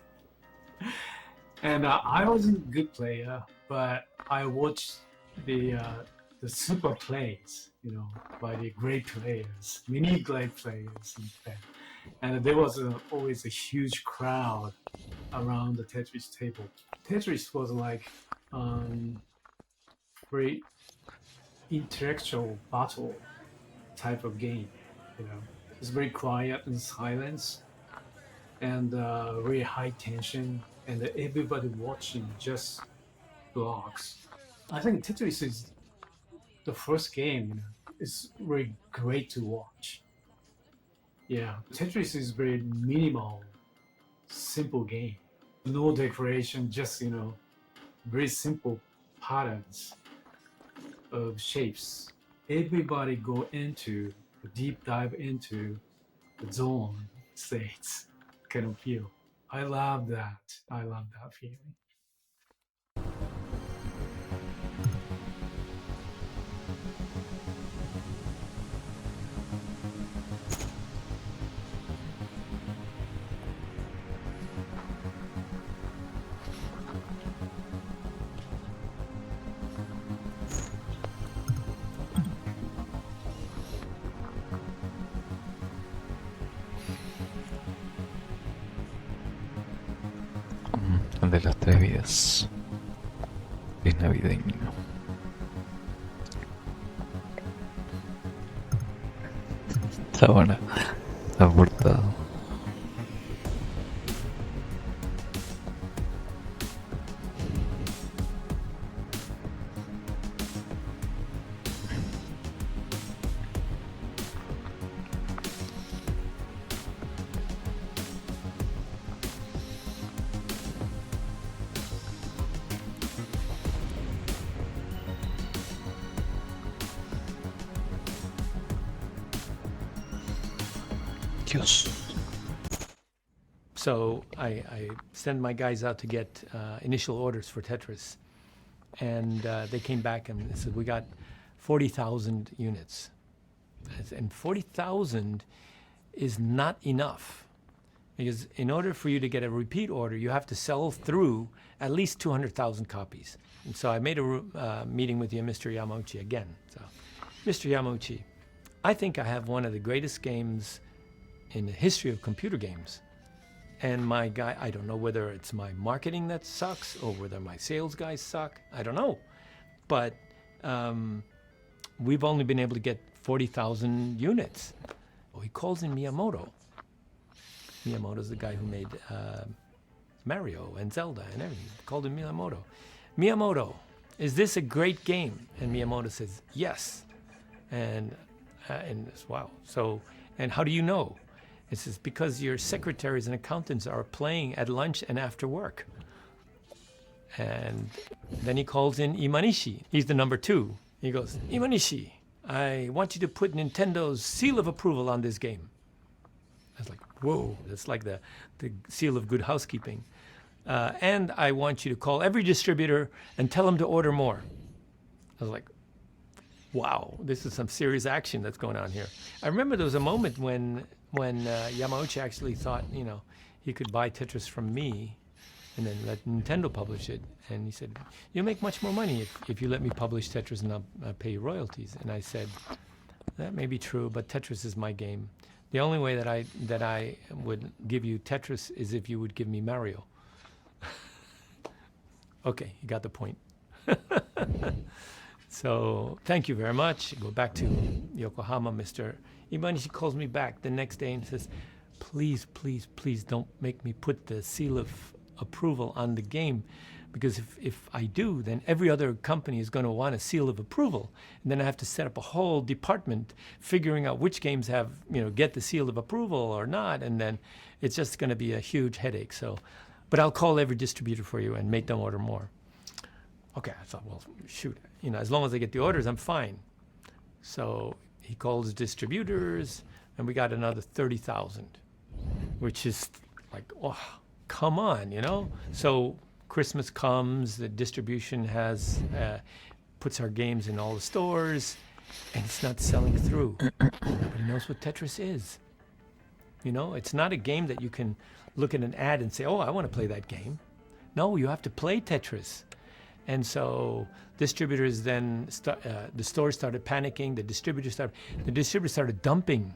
And I wasn't a good player, but I watched the super plays, by the great players, many great players in Japan. And there was always a huge crowd around the Tetris table. Tetris was like very intellectual battle type of game. It's very quiet and silence, and very high tension, and everybody watching just blocks. I think Tetris is the first game. It's very great to watch. Yeah, Tetris is very minimal, simple game. No decoration, just very simple patterns of shapes. Everybody go into a deep dive into the zone states kind of feel. I love that. I love that feeling. El de las tres vidas. Es navideño. Está buena la portada. Dios. So I send my guys out to get initial orders for Tetris, and they came back and they said, we got 40,000 units. And 40,000 is not enough, because in order for you to get a repeat order, you have to sell through at least 200,000 copies. And so I made a meeting with you, Mr. Yamauchi, again. So, Mr. Yamauchi, I think I have one of the greatest games in the history of computer games. And my guy, I don't know whether it's my marketing that sucks or whether my sales guys suck. I don't know. But we've only been able to get 40,000 units. Well, he calls in Miyamoto. Miyamoto's the guy who made Mario and Zelda and everything. Called him Miyamoto. Miyamoto, is this a great game? And Miyamoto says, yes. And it's, wow. So, and how do you know? It says, because your secretaries and accountants are playing at lunch and after work. And then he calls in Imanishi. He's the number 2. He goes, Imanishi, I want you to put Nintendo's seal of approval on this game. I was like, whoa, that's like the seal of good housekeeping. And I want you to call every distributor and tell them to order more. I was like, wow, this is some serious action that's going on here. I remember there was a moment when Yamauchi actually thought, he could buy Tetris from me and then let Nintendo publish it. And he said, you'll make much more money if you let me publish Tetris and I'll pay you royalties. And I said, that may be true, but Tetris is my game. The only way that I would give you Tetris is if you would give me Mario. Okay, you got the point. So thank you very much. Go back to Yokohama. Mr. Imanishi calls me back the next day and says, please, please, please don't make me put the seal of approval on the game, because if I do, then every other company is going to want a seal of approval, and then I have to set up a whole department figuring out which games have, get the seal of approval or not, and then it's just going to be a huge headache. So, but I'll call every distributor for you and make them order more. Okay, I thought, well, shoot, as long as I get the orders, I'm fine. So he calls distributors, and we got another 30,000, which is like, oh, come on, So Christmas comes, the distribution puts our games in all the stores, and it's not selling through. Nobody knows what Tetris is. It's not a game that you can look at an ad and say, oh, I want to play that game. No, you have to play Tetris. And so distributors then, the stores started panicking, the distributors started dumping.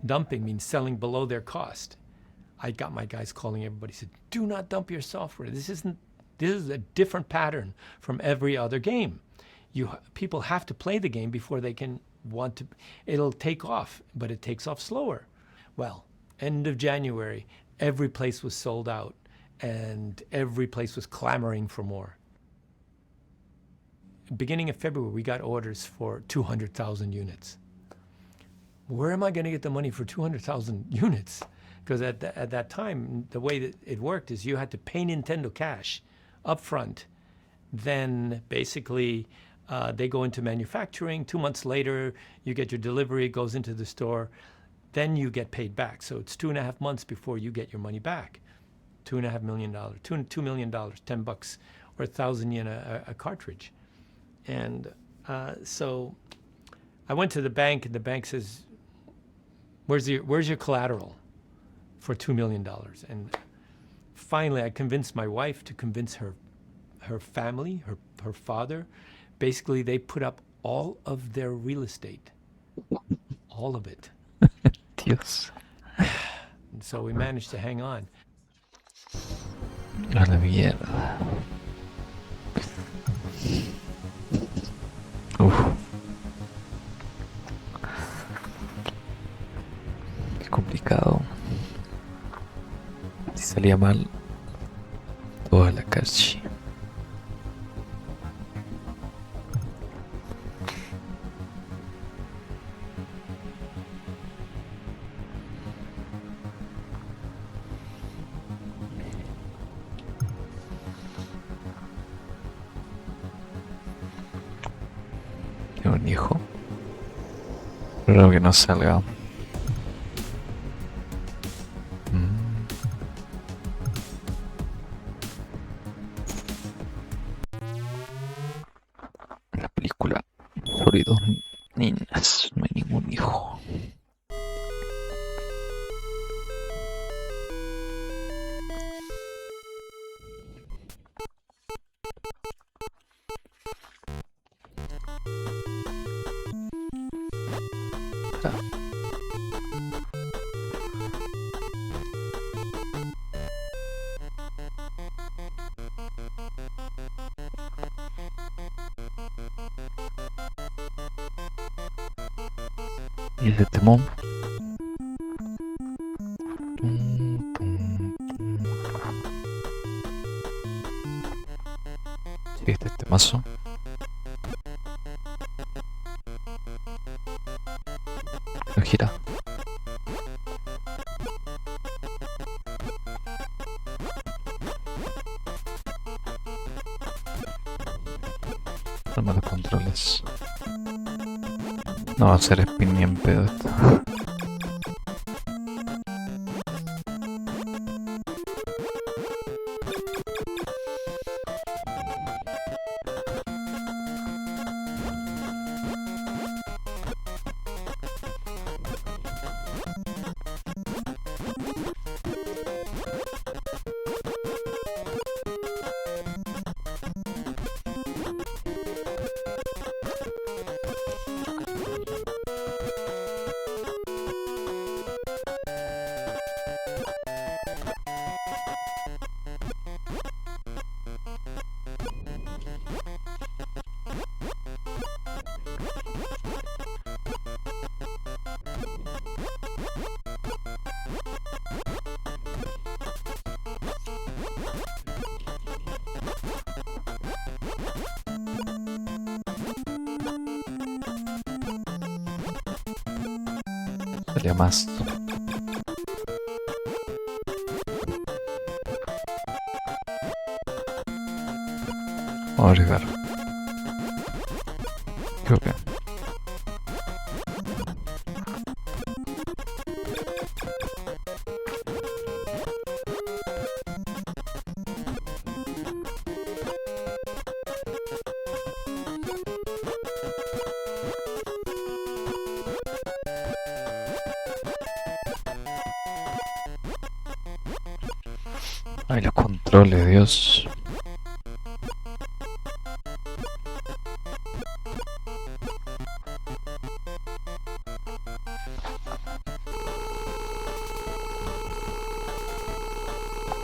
Dumping means selling below their cost. I got my guys calling everybody, said, do not dump your software. This is a different pattern from every other game. People have to play the game before they can it'll take off, but it takes off slower. Well, end of January, every place was sold out, and every place was clamoring for more. Beginning of February, we got orders for 200,000 units. Where am I going to get the money for 200,000 units? Because at that time, the way that it worked is you had to pay Nintendo cash up front. Then basically they go into manufacturing. 2 months later, you get your delivery, it goes into the store. Then you get paid back. So it's 2.5 months before you get your money back. $2.5 million, $2 million, $10 or 1,000 yen a cartridge. And so I went to the bank, and the bank says, where's your collateral for $2 million? And finally, I convinced my wife to convince her family, her father. Basically, they put up all of their real estate, all of it. Dios. And so we managed to hang on. A la mierda. Uf. Qué complicado. Si salía mal, toda la calle. Tengo un hijo. Espero que no salga. La película sobre dos niñas. No hay ningún hijo. Y ese temón. Sí, este temazo. No gira. Toma los controles. No va a ser spin ni en pedo esto. Salía más. Vamos a arriesgar. Creo que. Ay, los controles, Dios.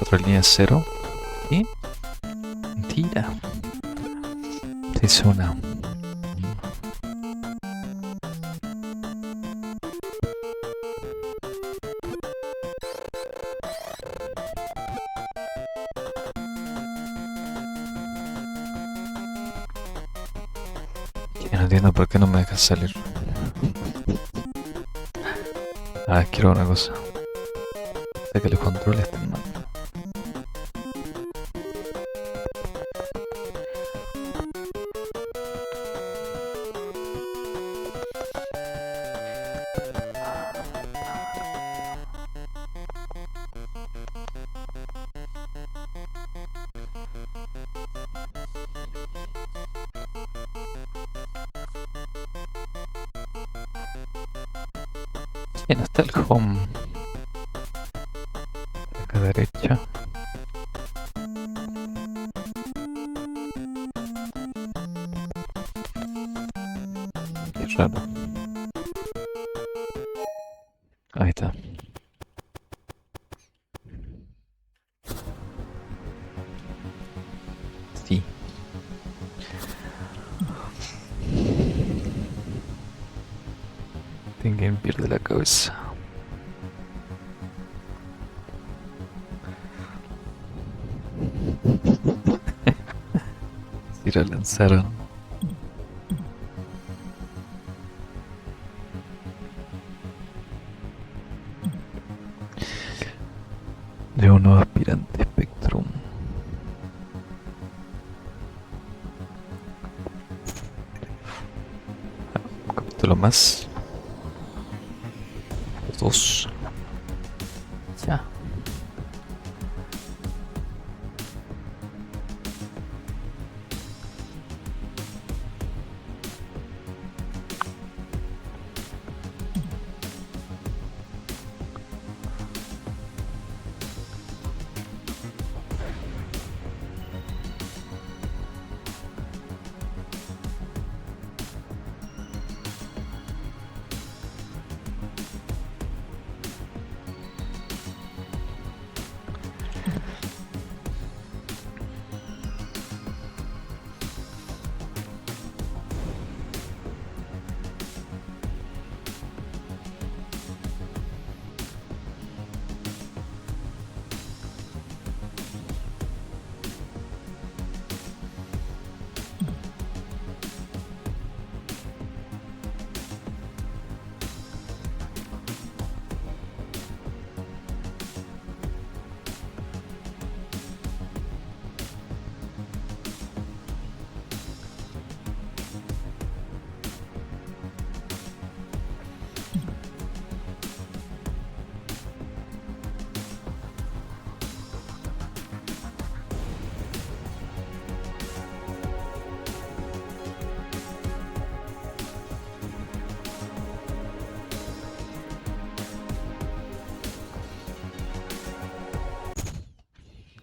Otra línea 0. ¿Y? Mentira. Se hizo una. No entiendo por qué no me dejas salir. Ah, quiero una cosa. Sé que los controles están mal. ¿Quién está el home? Acá derecha. Qué raro. Ahí está. Sí. Alguien pierde la cabeza. Si la lanzaron. De un nuevo aspirante Spectrum. Un capítulo más. 2. Ya.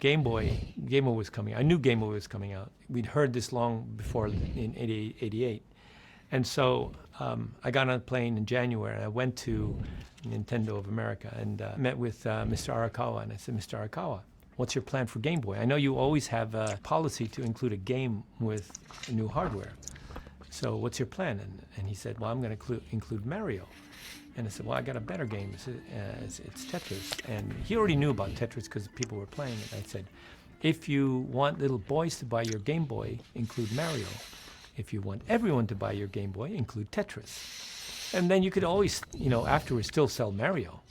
Game Boy was coming. I knew Game Boy was coming out. We'd heard this long before in 88. And so I got on a plane in January. I went to Nintendo of America and met with Mr. Arakawa. And I said, Mr. Arakawa, what's your plan for Game Boy? I know you always have a policy to include a game with new hardware. So what's your plan? And he said, well, I'm going to include Mario. And I said, well, I got a better game. It's Tetris. And he already knew about Tetris because people were playing it. I said, if you want little boys to buy your Game Boy, include Mario. If you want everyone to buy your Game Boy, include Tetris. And then you could always, afterwards still sell Mario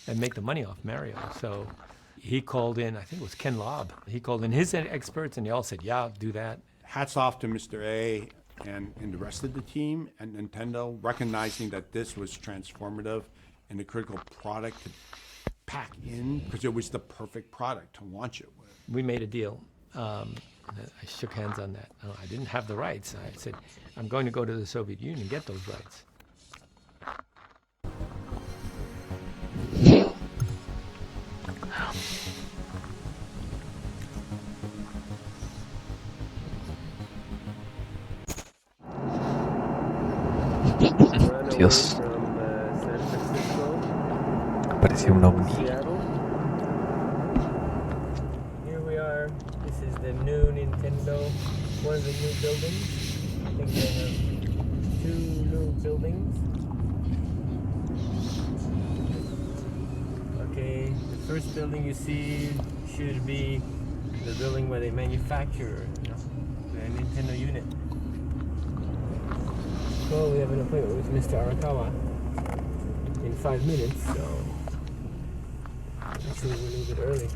and make the money off Mario. So he called in, I think it was Ken Lobb. He called in his experts and they all said, yeah, do that. Hats off to Mr. A and the rest of the team and Nintendo, recognizing that this was transformative and a critical product to pack in because it was the perfect product to launch it with. We made a deal. I shook hands on that. I didn't have the rights. I said, I'm going to go to the Soviet Union and get those rights. Dios. Parecía un ovni. Here we are. This is the new Nintendo, one of the new buildings. I think they have 2 new buildings. Okay, the first building you see should be the building where they manufacture the Nintendo unit. Well, we have an appointment with Mr. Arakawa in 5 minutes, so actually we're a little bit early.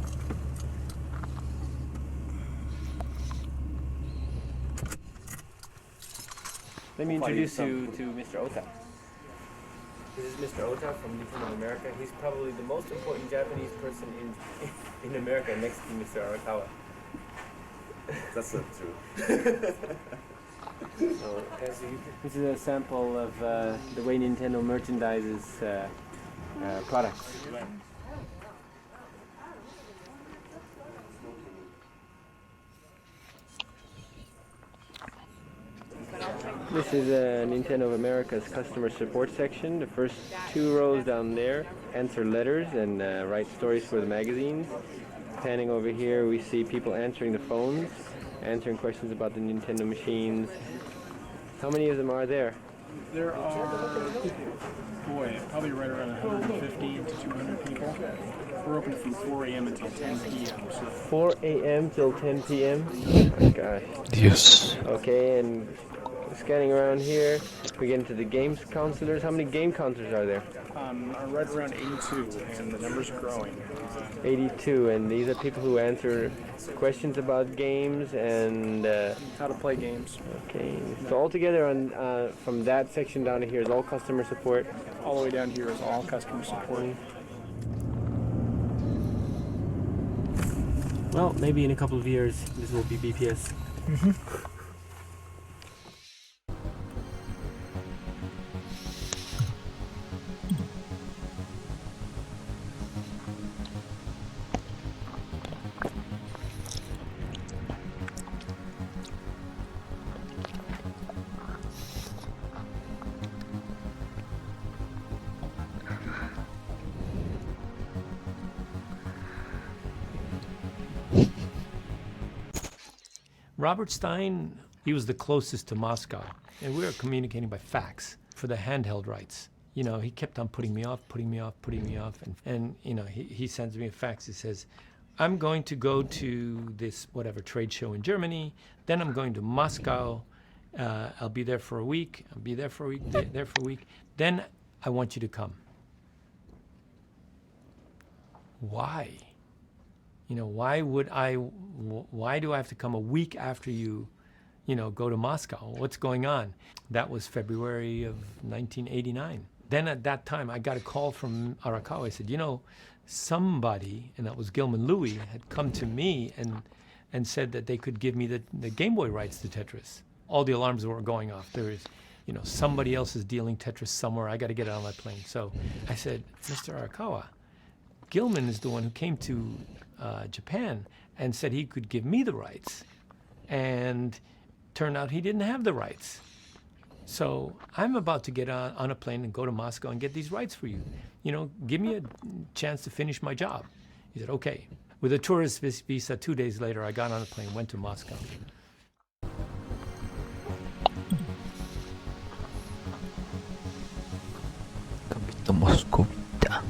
Let me introduce you to Mr. Ota. This is Mr. Ota from Nintendo America. He's probably the most important Japanese person in America next to Mr. Arakawa. That's not true. This is a sample of the way Nintendo merchandises products. This is Nintendo of America's customer support section. The first 2 rows down there answer letters and write stories for the magazines. Panning over here, we see people answering the phones, answering questions about the Nintendo machines. How many of them are there? There are, probably right around 150 to 200 people. We're open from 4 a.m. until 10 p.m. So 4 a.m. till 10 p.m.? Oh my gosh. Dios. Okay, and scanning around here, we get into the games counselors. How many game counselors are there? right around 82, and the numbers are growing. 82, and these are people who answer questions about games and how to play games. Okay, so altogether on from that section down to here is all customer support. All the way down here is all customer support. Well, maybe in a couple of years this will be BPS. Robert Stein, he was the closest to Moscow, and we were communicating by fax for the handheld rights. You know, he kept on putting me off, and you know, he sends me a fax. He says, I'm going to go to this whatever trade show in Germany, then I'm going to Moscow, I'll be there for a week, there for a week, then I want you to come. Why? You know, why do I have to come a week after you go to Moscow? What's going on? That was February of 1989. Then at that time, I got a call from Arakawa. I said, somebody, and that was Gilman Louie, had come to me and said that they could give me the Game Boy rights to Tetris. All the alarms were going off. There is, somebody else is dealing Tetris somewhere. I got to get it on my plane. So I said, Mr. Arakawa, Gilman is the one who came to Japan and said he could give me the rights, and turned out he didn't have the rights. So I'm about to get on a plane and go to Moscow and get these rights for you. Give me a chance to finish my job. He said, okay. With a tourist visa, 2 days later, I got on a plane, went to Moscow. Capito Moscovita.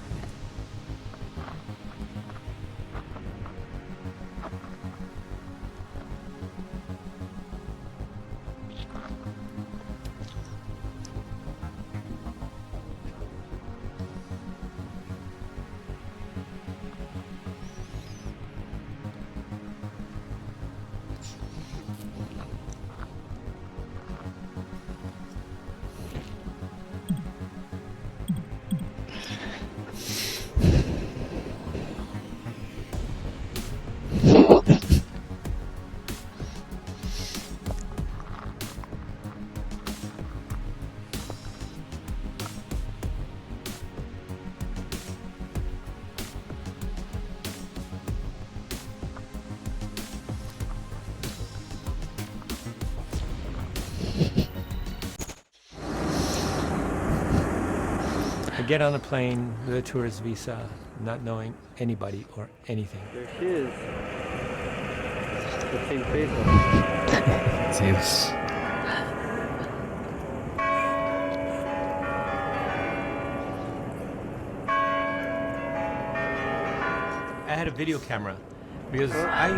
get on a plane with a tourist visa, not knowing anybody or anything. There she is. The same face. Dios. I had a video camera because I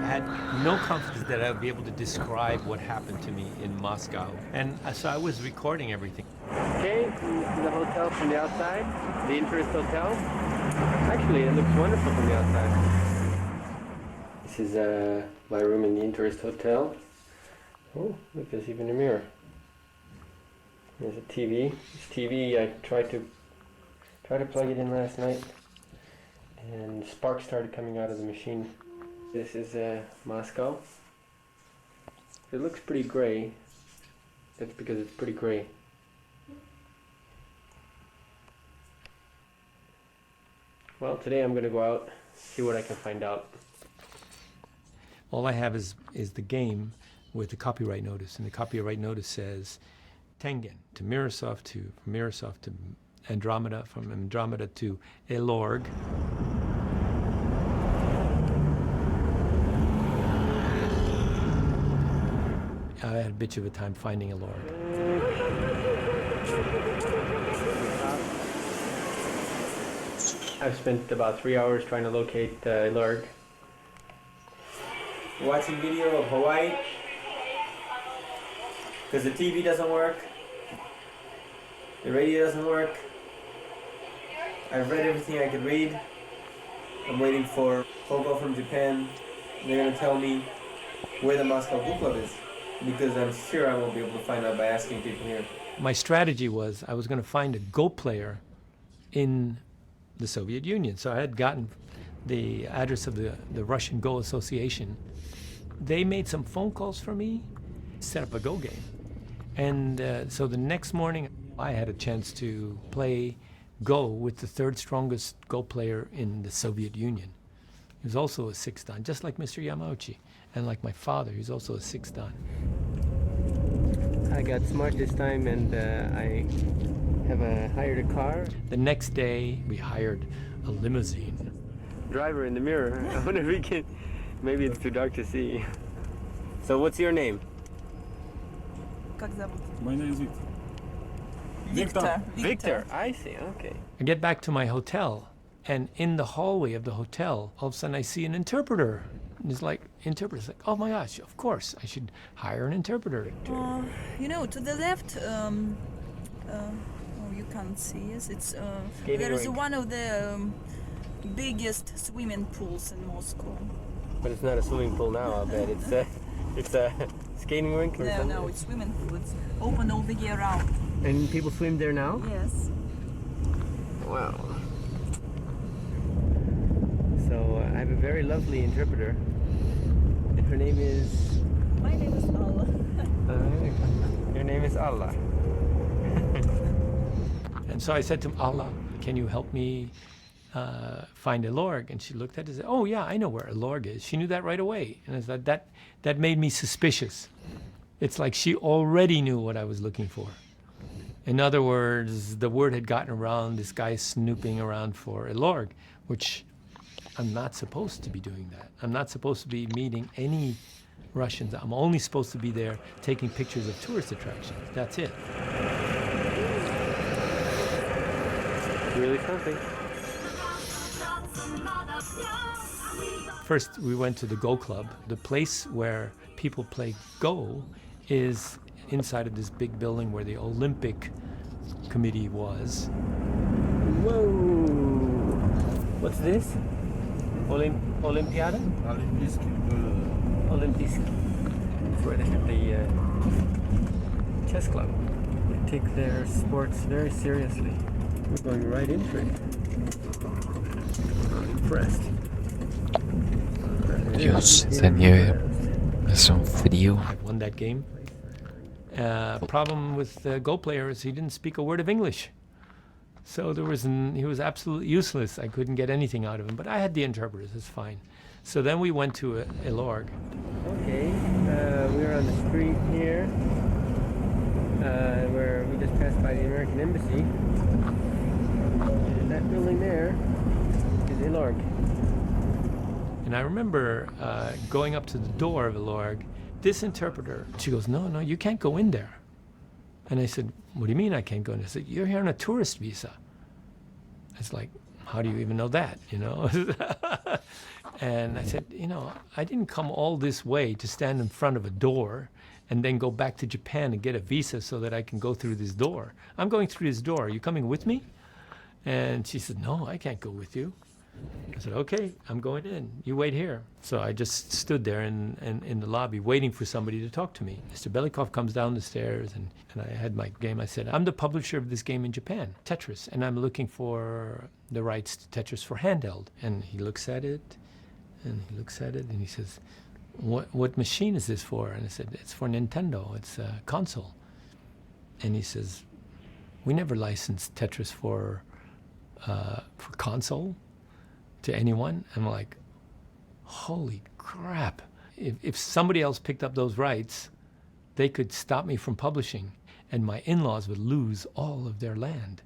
had no confidence that I would be able to describe what happened to me in Moscow. And so I was recording everything. Okay, this is the hotel from the outside, the Interest Hotel. Actually, it looks wonderful from the outside. This is my room in the Interest Hotel. Oh, look, there's even a mirror. There's a TV. This TV, I tried to plug it in last night, and sparks started coming out of the machine. This is Moscow. It looks pretty gray. That's because it's pretty gray. Well, today I'm going to go out, see what I can find out. All I have is the game with the copyright notice, and the copyright notice says Tengen to Mirosov, from Mirosov to Andromeda, from Andromeda to Elorg. I had a bit of a time finding Elorg. I've spent about 3 hours trying to locate Elorg. Watching video of Hawaii because the TV doesn't work, the radio doesn't work. I've read everything I could read. I'm waiting for Kogo from Japan. They're going to tell me where the Moscow Book Club is, because I'm sure I won't be able to find out by asking people here. My strategy was I was going to find a Go player in the Soviet Union. So I had gotten the address of the Russian Go Association. They made some phone calls for me, set up a Go game. And so the next morning, I had a chance to play Go with the third strongest Go player in the Soviet Union. He was also a 6th dan, just like Mr. Yamauchi. And like my father, he's also a 6th dan. I got smart this time, and I have hired a car. The next day, we hired a limousine. Driver in the mirror. I wonder if we can... Maybe it's too dark to see. So what's your name? Как зовут? My name is Victor. Victor. Victor. I see. Okay. I get back to my hotel, and in the hallway of the hotel, all of a sudden I see an interpreter. And it's like, interpreter's like, oh my gosh, of course, I should hire an interpreter. You know, to the left, you can't see us. It's there is one of the biggest swimming pools in Moscow. But it's not a swimming pool now, I'll bet. It's a skating rink or something? No, it's swimming pool. It's open all the year round. And people swim there now? Yes. Wow. So I have a very lovely interpreter. And her name is... My name is Allah. Your name is Allah. And so I said to him, Allah, can you help me find Elorg? And she looked at it and said, oh yeah, I know where Elorg is. She knew that right away. And I said, that made me suspicious. It's like she already knew what I was looking for. In other words, the word had gotten around, this guy snooping around for Elorg, which I'm not supposed to be doing that. I'm not supposed to be meeting any Russians. I'm only supposed to be there taking pictures of tourist attractions. That's it. Really something. First, we went to the Go Club. The place where people play Go is inside of this big building where the Olympic Committee was. Whoa! What's this? Olympiada? Olympisk. That's where they have the chess club. They take their sports very seriously. We're going right into it. I'm impressed. Dios, esa nieve es un frío. I won that game. Problem with the Go player is he didn't speak a word of English. So he was absolutely useless. I couldn't get anything out of him, but I had the interpreters, it's fine. So then we went to Elorg. Okay, we're on the street here, where we just passed by the American Embassy. l'orgue. And I remember going up to the door of the l'orgue. This interpreter, she goes, no, you can't go in there. And I said, what do you mean I can't go in there? I said, you're here on a tourist visa. It's like, how do you even know that, you know? And I said, you know, I didn't come all this way to stand in front of a door and then go back to Japan and get a visa so that I can go through this door. I'm going through this door. Are you coming with me? And she said, no, I can't go with you. I said, okay, I'm going in. You wait here. So I just stood there in the lobby waiting for somebody to talk to me. Mr. Belikov comes down the stairs and I had my game. I said, I'm the publisher of this game in Japan, Tetris, and I'm looking for the rights to Tetris for handheld. And he looks at it and he looks at it and he says, what machine is this for? And I said, it's for Nintendo. It's a console. And he says, we never licensed Tetris for console to anyone. I'm like, holy crap. If somebody else picked up those rights, they could stop me from publishing and my in-laws would lose all of their land.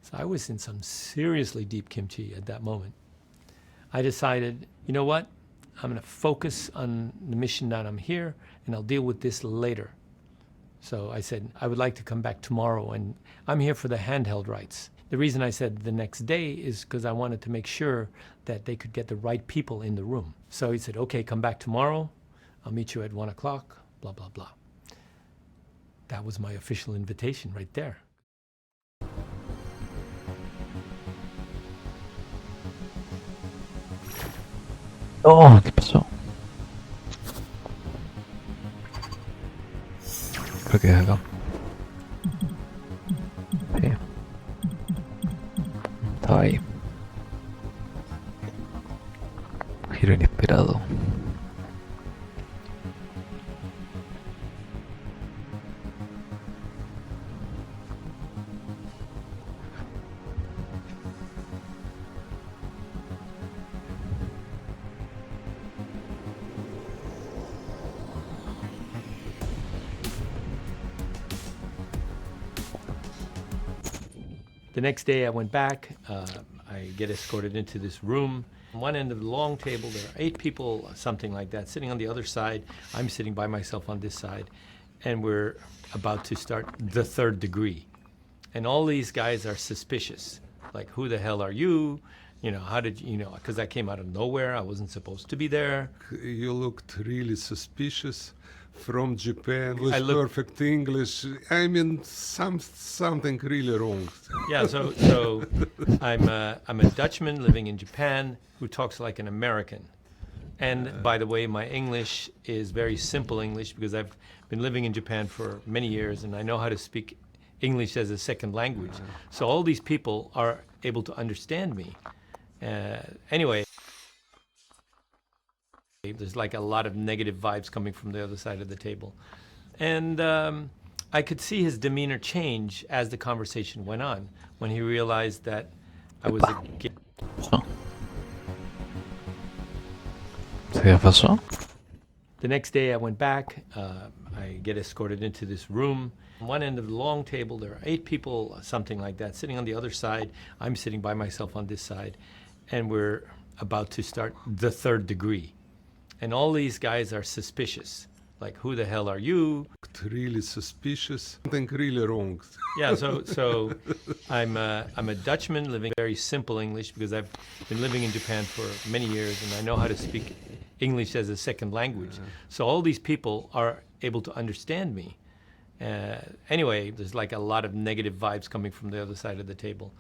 So I was in some seriously deep kimchi at that moment. I decided, you know what? I'm going to focus on the mission that I'm here and I'll deal with this later. So I said, I would like to come back tomorrow and I'm here for the handheld rights. The reason I said the next day is because I wanted to make sure that they could get the right people in the room. So he said, okay, come back tomorrow. I'll meet you at 1 o'clock, blah, blah, blah. That was my official invitation right there. Oh, ¿qué pasó? Creo que es acá. Sí. Estaba ahí. Giro inesperado. The next day I went back, I get escorted into this room. On one end of the long table, there are 8 people, something like that, sitting on the other side. I'm sitting by myself on this side, and we're about to start the 3rd degree. And all these guys are suspicious. Like, who the hell are you? You know, how did you know? Because I came out of nowhere. I wasn't supposed to be there. You looked really suspicious. From Japan with perfect English. I mean, something really wrong. Yeah, so I'm a Dutchman living in Japan who talks like an American. And by the way, my English is very simple English because I've been living in Japan for many years and I know how to speak English as a second language. So all these people are able to understand me. Anyway, there's like a lot of negative vibes coming from the other side of the table. And I could see his demeanor change as the conversation went on when he realized that I was a gay. The next day I went back, I get escorted into this room. On one end of the long table, there are 8 people, something like that, sitting on the other side. I'm sitting by myself on this side, and we're about to start the 3rd degree. And all these guys are suspicious. Like, who the hell are you? Really suspicious. Something really wrong. Yeah, so I'm a Dutchman living very simple English because I've been living in Japan for many years and I know how to speak English as a second language. So all these people are able to understand me. Anyway, there's like a lot of negative vibes coming from the other side of the table.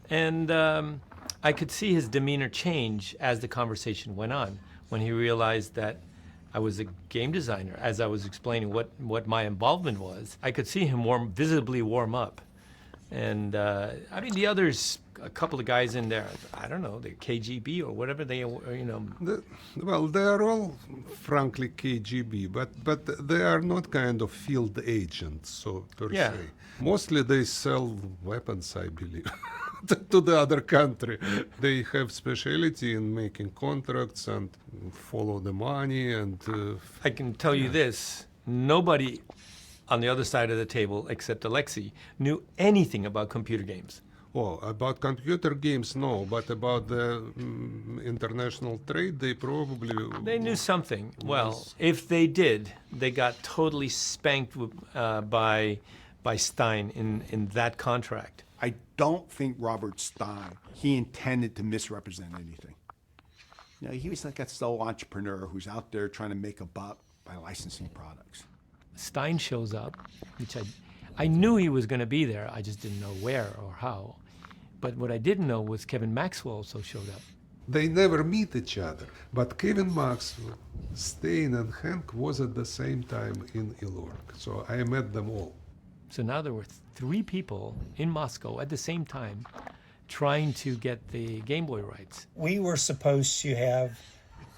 And I could see his demeanor change as the conversation went on when he realized that I was a game designer. As I was explaining what my involvement was, I could see him visibly warm up. And I mean, the others, a couple of guys in there, I don't know, the KGB or whatever they, you know. Well, they are all, frankly, KGB, but they are not kind of field agents, so per se. Mostly they sell weapons, I believe, to the other country. They have specialty in making contracts and follow the money and... I can tell you this, nobody on the other side of the table, except Alexei, knew anything about computer games. Oh, about computer games, no, but about the international trade, they probably... They knew something. Well, if they did, they got totally spanked by Stein in that contract. I don't think Robert Stein, he intended to misrepresent anything. You know, he was like a sole entrepreneur who's out there trying to make a buck by licensing products. Stein shows up, which I knew he was going to be there. I just didn't know where or how. But what I didn't know was Kevin Maxwell also showed up. They never meet each other. But Kevin Maxwell, Stein, and Hank was at the same time in Ilorg. So I met them all. So now there were 3 people in Moscow at the same time trying to get the Game Boy rights. We were supposed to have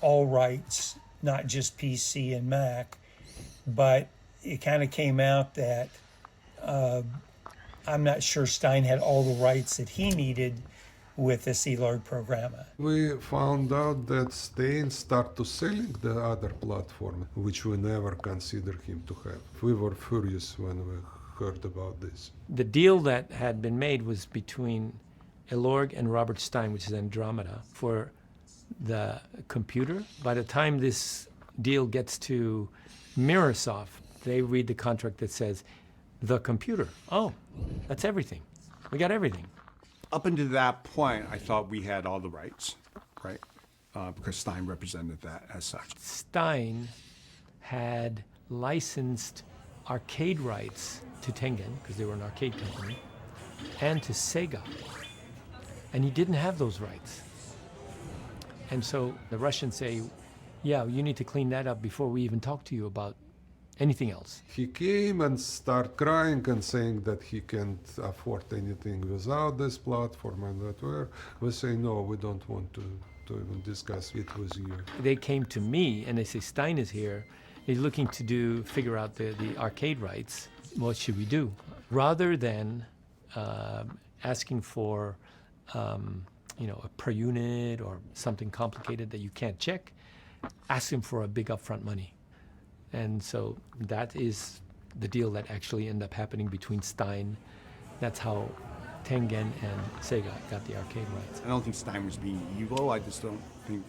all rights, not just PC and Mac, but it kind of came out that I'm not sure Stein had all the rights that he needed with the Ilorg programmer. We found out that Stein started selling the other platform, which we never considered him to have. We were furious when we heard about this. The deal that had been made was between Ilorg and Robert Stein, which is Andromeda, for the computer. By the time this deal gets to Microsoft, they read the contract that says, the computer. Oh, that's everything. We got everything. Up until that point, I thought we had all the rights, right? Because Stein represented that as such. Stein had licensed arcade rights to Tengen, because they were an arcade company, and to Sega. And he didn't have those rights. And so the Russians say, yeah, you need to clean that up before we even talk to you about anything else. He came and started crying and saying that he can't afford anything without this platform and that. We say, no, we don't want to even discuss it with you. They came to me and they say, Stein is here. He's looking to figure out the arcade rights. What should we do? Rather than asking for a per unit or something complicated that you can't check, ask him for a big upfront money. And so that is the deal that actually ended up happening between Stein. That's how Tengen and Sega got the arcade rights. I don't think Stein was being evil. I just don't think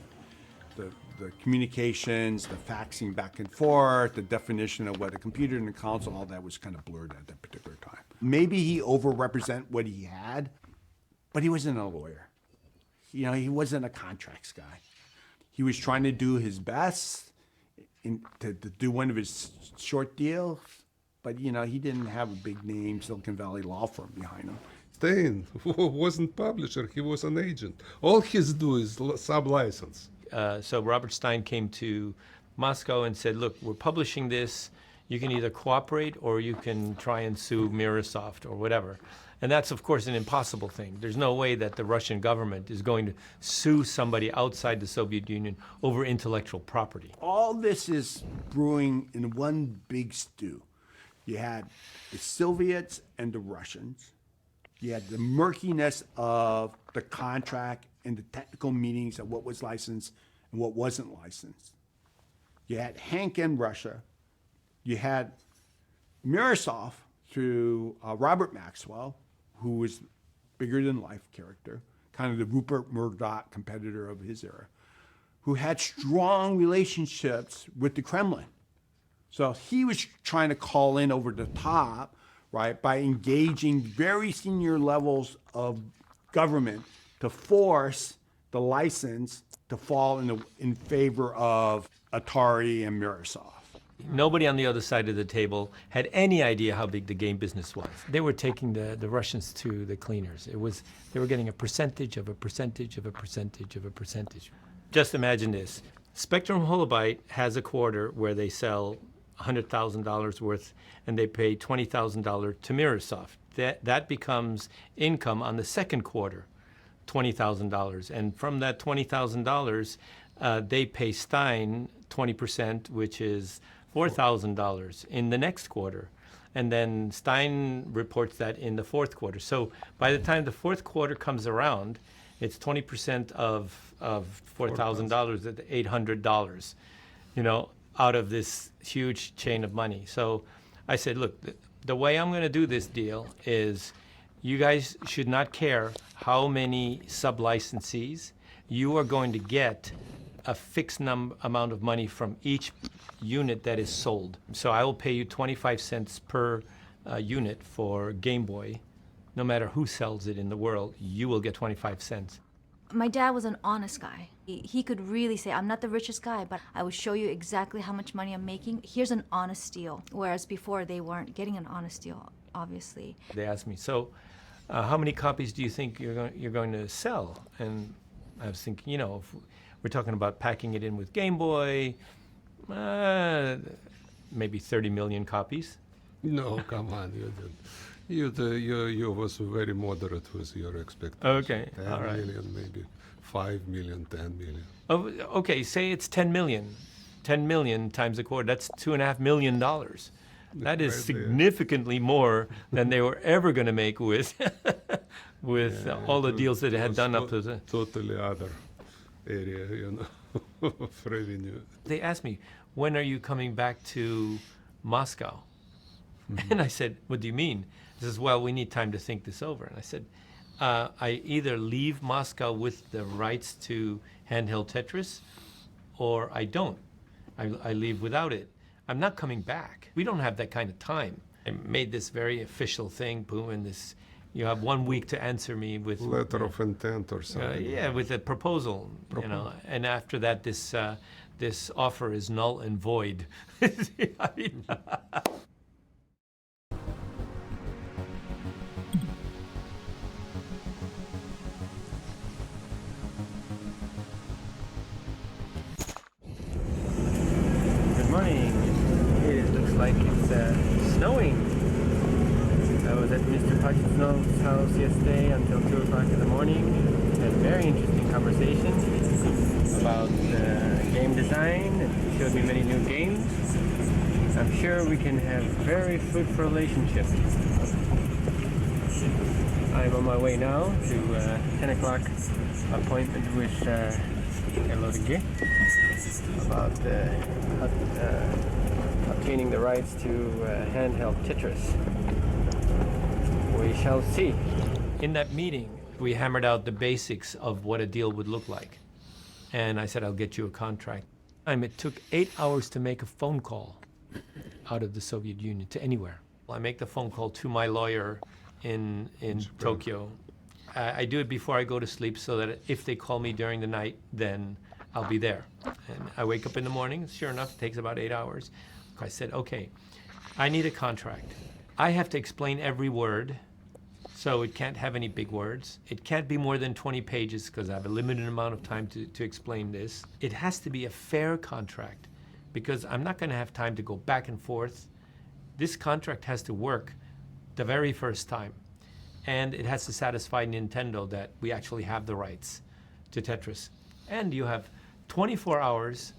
the communications, the faxing back and forth, the definition of what a computer and a console, all that was kind of blurred at that particular time. Maybe he overrepresented what he had, but he wasn't a lawyer. You know, he wasn't a contracts guy. He was trying to do his best to do one of his short deals, but you know, he didn't have a big name Silicon Valley law firm behind him. Stein wasn't publisher, he was an agent. All he's do is sub-license. So Robert Stein came to Moscow and said, look, we're publishing this. You can either cooperate or you can try and sue Microsoft or whatever. And that's, of course, an impossible thing. There's no way that the Russian government is going to sue somebody outside the Soviet Union over intellectual property. All this is brewing in one big stew. You had the Soviets and the Russians. You had the murkiness of the contract and the technical meanings of what was licensed and what wasn't licensed. You had Hank in Russia. You had Microsoft through Robert Maxwell, who was bigger than life character, kind of the Rupert Murdoch competitor of his era, who had strong relationships with the Kremlin. So he was trying to call in over the top, right, by engaging very senior levels of government to force the license to fall in favor of Atari and Microsoft. Nobody on the other side of the table had any idea how big the game business was. They were taking the Russians to the cleaners. They were getting a percentage of a percentage of a percentage of a percentage. Just imagine this. Spectrum Holobyte has a quarter where they sell $100,000 worth and they pay $20,000 to Microsoft. That becomes income on the second quarter, $20,000. And from that $20,000, they pay Stein 20%, which is $4,000 in the next quarter. And then Stein reports that in the fourth quarter. So by the time the fourth quarter comes around, it's 20% of $4,000 at $800, out of this huge chain of money. So I said, look, the way I'm going to do this deal is You guys should not care how many sub-licensees. You are going to get a fixed amount of money from each unit that is sold. So I will pay you 25 cents per unit for Game Boy. No matter who sells it in the world, you will get 25 cents. My dad was an honest guy. He could really say, I'm not the richest guy, but I will show you exactly how much money I'm making. Here's an honest deal. Whereas before, they weren't getting an honest deal, obviously. They asked me, so how many copies do you think you're going to sell? And I was thinking, you know, if we're talking about packing it in with Game Boy, maybe 30 million copies. No, come on, you did. You was very moderate with your expectations. Okay, 10 all right. million, maybe 5 million, 10 million. Oh, okay, say it's 10 million. 10 million times a quarter, that's $2.5 million. That is Right significantly more than they were ever going to make with all the deals that they had done up to the... Totally other area, you know, of revenue. They asked me, when are you coming back to Moscow? And I said, what do you mean? He says, well, we need time to think this over. And I said, I either leave Moscow with the rights to handheld Tetris, or I don't. I leave without it. I'm not coming back. We don't have that kind of time. I made this very official thing, boom, and this, you have 1 week to answer me with... Letter of intent or something. Yeah, with a proposal, you know, and after that, this offer is null and void. I mean, Good morning. It looks like it's snowing. I was at Mr. Pacheco's house yesterday until 2 o'clock in the morning. Had a very interesting conversation about game design, and he showed me many new games. I'm sure we can have very fruitful relationships. I'm on my way now to 10 o'clock appointment with Elodie about obtaining the rights to handheld Tetris. We shall see. In that meeting, we hammered out the basics of what a deal would look like. And I said, I'll get you a contract. It took 8 hours to make a phone call out of the Soviet Union to anywhere. I make the phone call to my lawyer in Tokyo. I do it before I go to sleep so that if they call me during the night, then I'll be there. And I wake up in the morning, sure enough, it takes about 8 hours. I said, okay, I need a contract. I have to explain every word, so it can't have any big words. It can't be more than 20 pages because I have a limited amount of time to explain this. It has to be a fair contract because I'm not going to have time to go back and forth. This contract has to work the very first time. And it has to satisfy Nintendo that we actually have the rights to Tetris. And you have 24 hours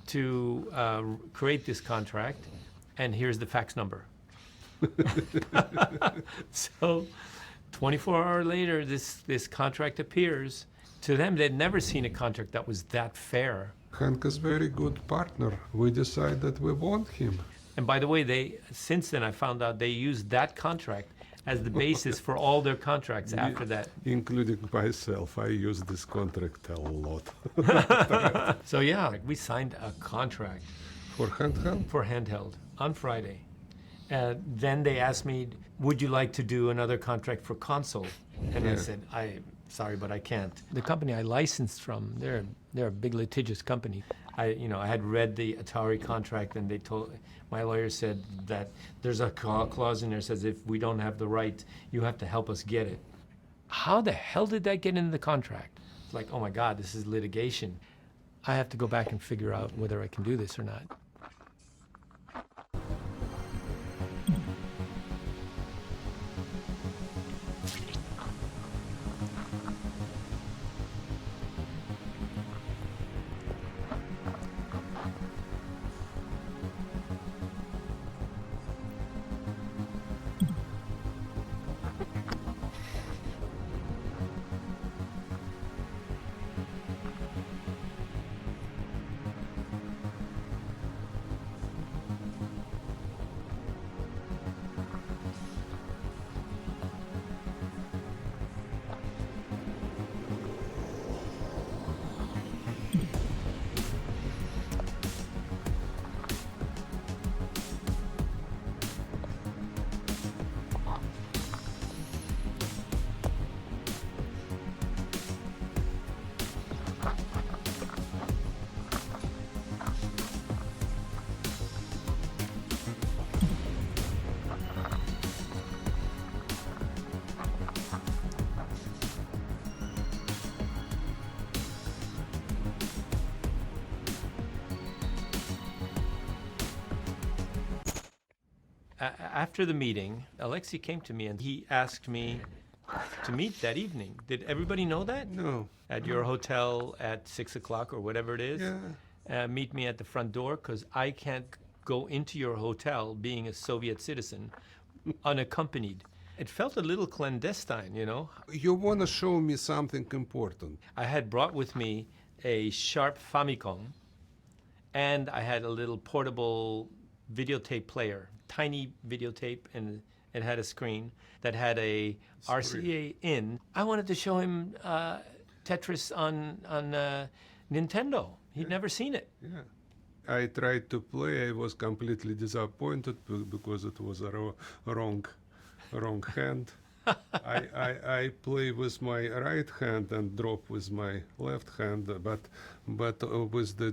to create this contract, and here's the fax number. So 24 hours later, this contract appears. To them, they'd never seen a contract that was that fair. Hank is a very good partner. We decide that we want him. And by the way, since then I found out they used that contract as the basis for all their contracts after that. Including myself, I use this contract a lot. So yeah, we signed a contract. For handheld? For handheld, on Friday. Then they asked me, would you like to do another contract for console? And I said, sorry, but I can't. The company I licensed from, they're a big litigious company. I had read the Atari contract, and my lawyer said that there's a clause in there that says if we don't have the right, you have to help us get it. How the hell did that get into the contract? It's like, oh my God, this is litigation. I have to go back and figure out whether I can do this or not. After the meeting, Alexei came to me and he asked me to meet that evening. Did everybody know that? No. At your hotel at 6 o'clock or whatever it is? Yeah. Meet me at the front door because I can't go into your hotel being a Soviet citizen unaccompanied. It felt a little clandestine, you know. You want to show me something important. I had brought with me a Sharp Famicom, and I had a little portable videotape player, tiny videotape, and it had a screen that had a RCA in. I wanted to show him Tetris on Nintendo. He'd never seen it. Yeah. I tried to play. I was completely disappointed because it was a wrong hand. I play with my right hand and drop with my left hand, but with the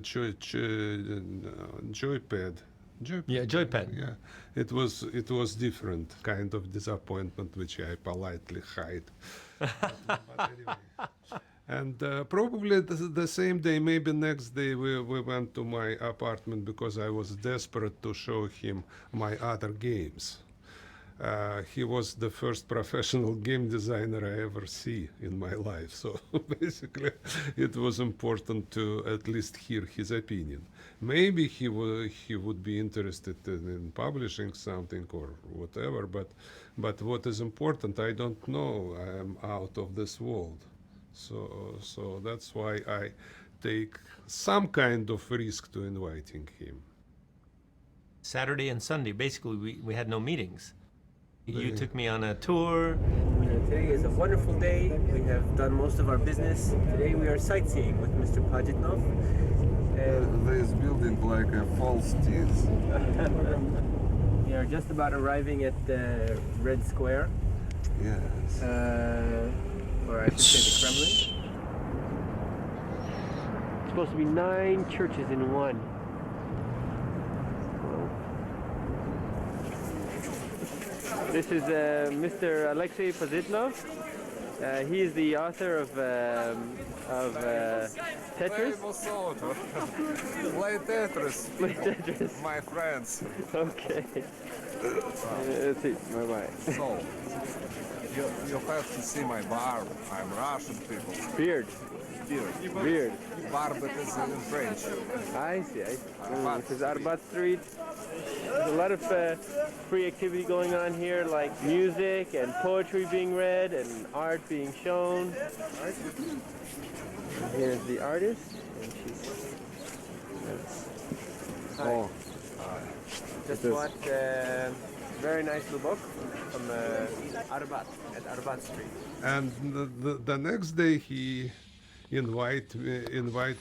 joypad. Joypad. Yeah, it was different kind of disappointment, which I politely hide. but anyway. And probably the same day, maybe next day, we went to my apartment because I was desperate to show him my other games. He was the first professional game designer I ever see in my life. So basically, it was important to at least hear his opinion. Maybe he would be interested in publishing something or whatever, but what is important, I don't know. I am out of this world. So that's why I take some kind of risk to inviting him. Saturday and Sunday, basically, we had no meetings. You took me on a tour. Today is a wonderful day. We have done most of our business. Today we are sightseeing with Mr. Pajitnov. This building like a false teeth. We are just about arriving at the Red Square. Yes. Or I should say the Kremlin. It's supposed to be 9 churches in one. This is Mr. Alexei Pajitnov. He is the author of Tetris. Play Tetris. Play Tetris. My friends. Okay. That's it. Bye-bye. So, you have to see my barb. I'm Russian people. Beard. Beard. Barb is in French. I see. This is Arbat Street. There's a lot of free activity going on here, like music and poetry being read and art being shown. Here's the artist, and she's. Hi. Just watched a very nice little book from Arbat at Arbat Street. And the next day he invite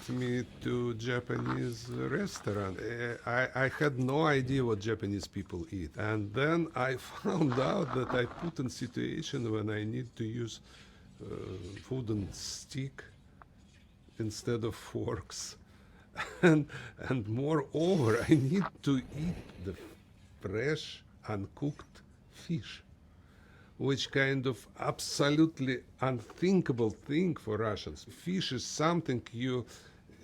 me to Japanese restaurant. I had no idea what Japanese people eat, and then I found out that I put in situation when I need to use wooden stick instead of forks, and moreover I need to eat the fresh uncooked fish, which kind of absolutely unthinkable thing for Russians. Fish is something you,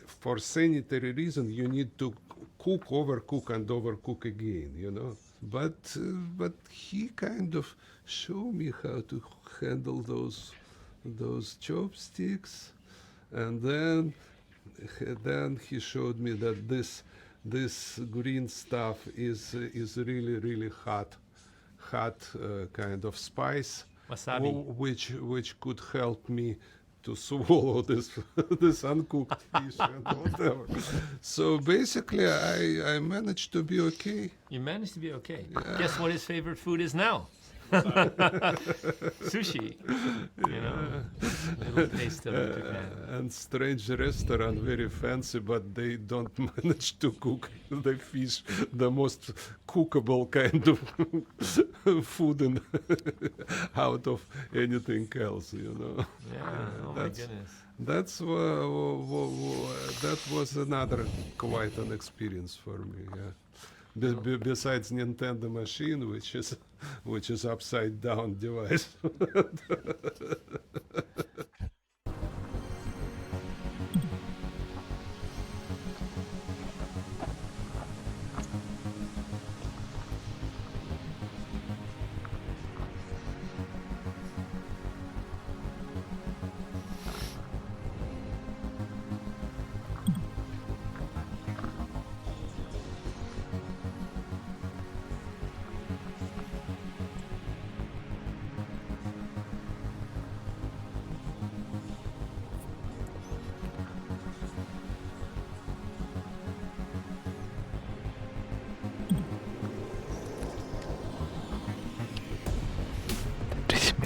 for sanitary reason, you need to cook, overcook, and overcook again, you know. But he kind of showed me how to handle those chopsticks, and then he showed me that this green stuff is really hot kind of spice, wasabi, which could help me to swallow this uncooked fish and whatever. So basically, I managed to be okay. You managed to be okay. Yeah. Guess what his favorite food is now? Sushi, you know, little taste of Japan. And strange restaurant, very fancy, but they don't manage to cook the fish, the most cookable kind of food out of anything else, you know. Yeah, oh my goodness. That was another quite an experience for me. Yeah. Besides Nintendo machine, which is upside down device.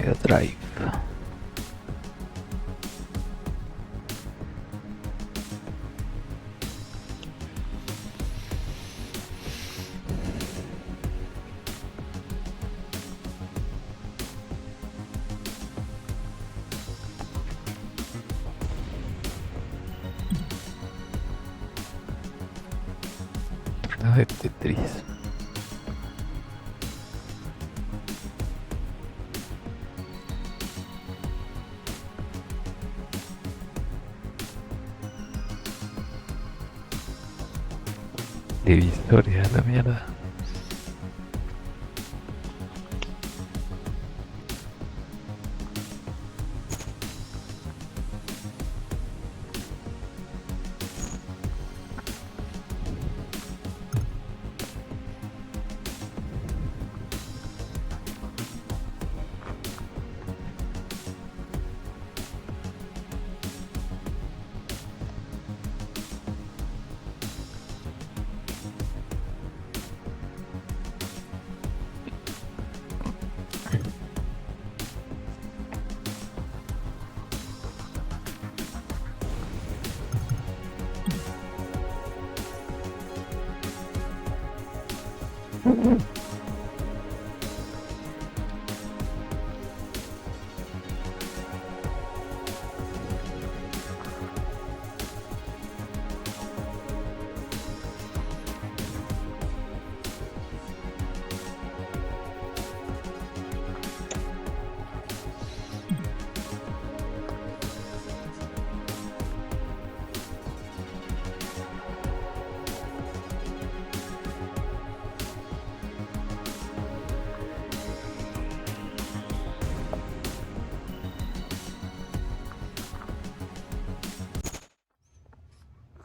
Mega Drive. De Tetris. De Historia, la mierda.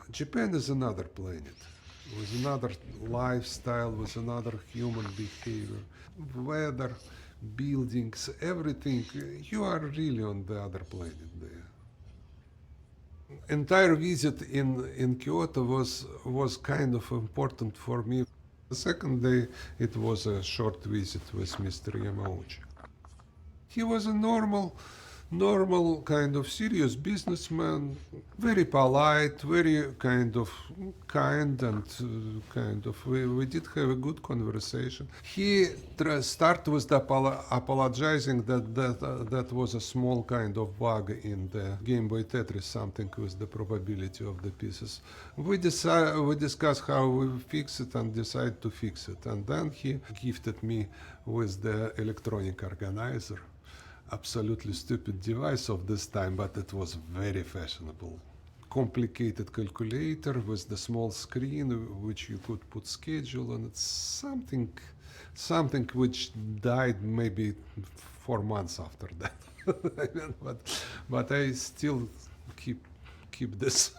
Japan is another planet, with another lifestyle, with another human behavior, weather, buildings, everything. You are really on the other planet there. Entire visit in Kyoto was kind of important for me. The second day, it was a short visit with Mr. Yamauchi. He was a normal kind of serious businessman, very polite, very kind and we did have a good conversation. He started with apologizing that was a small kind of bug in the Game Boy Tetris, something with the probability of the pieces. We discussed how we fix it and decide to fix it, and then he gifted me with the electronic organizer. Absolutely stupid device of this time, but it was very fashionable. Complicated calculator with the small screen which you could put schedule, and it's something which died maybe 4 months after that. but I still keep this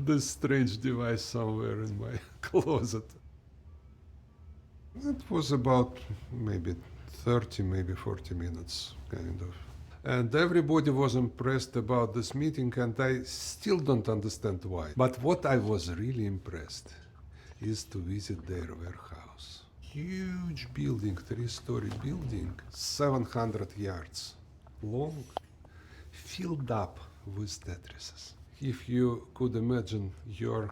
this strange device somewhere in my closet. It was about maybe 30, maybe 40 minutes, kind of. And everybody was impressed about this meeting, and I still don't understand why. But what I was really impressed is to visit their warehouse. Huge building, 3-story building, 700 yards long, filled up with Tetrises. If you could imagine your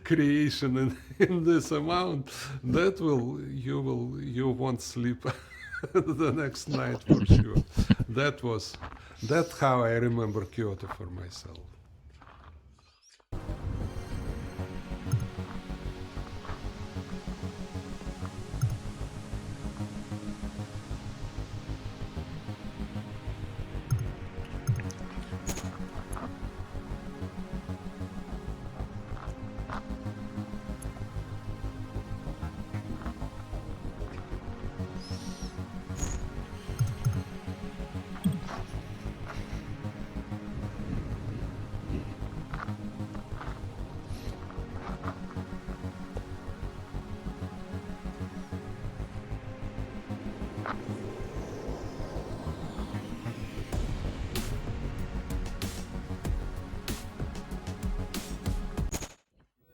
creation in this amount, you won't sleep the next night for sure. That's how I remember Kyoto for myself.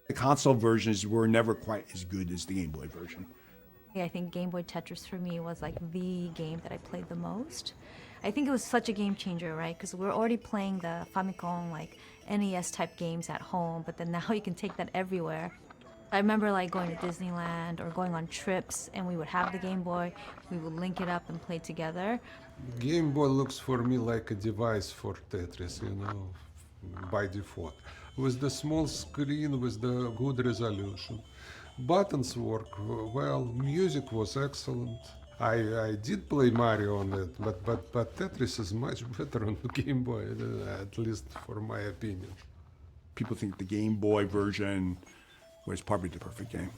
The console versions were never quite as good as the Game Boy version. I think Game Boy Tetris for me was like the game that I played the most. I think it was such a game changer, right? Because we're already playing the Famicom, like NES type games at home, but then now you can take that everywhere. I remember like going to Disneyland or going on trips, and we would have the Game Boy, we would link it up and play together. Game Boy looks for me like a device for Tetris, you know, by default. With the small screen, with the good resolution. Buttons work well, music was excellent. I did play Mario on it, but Tetris is much better on the Game Boy, at least for my opinion. People think the Game Boy version was probably the perfect game.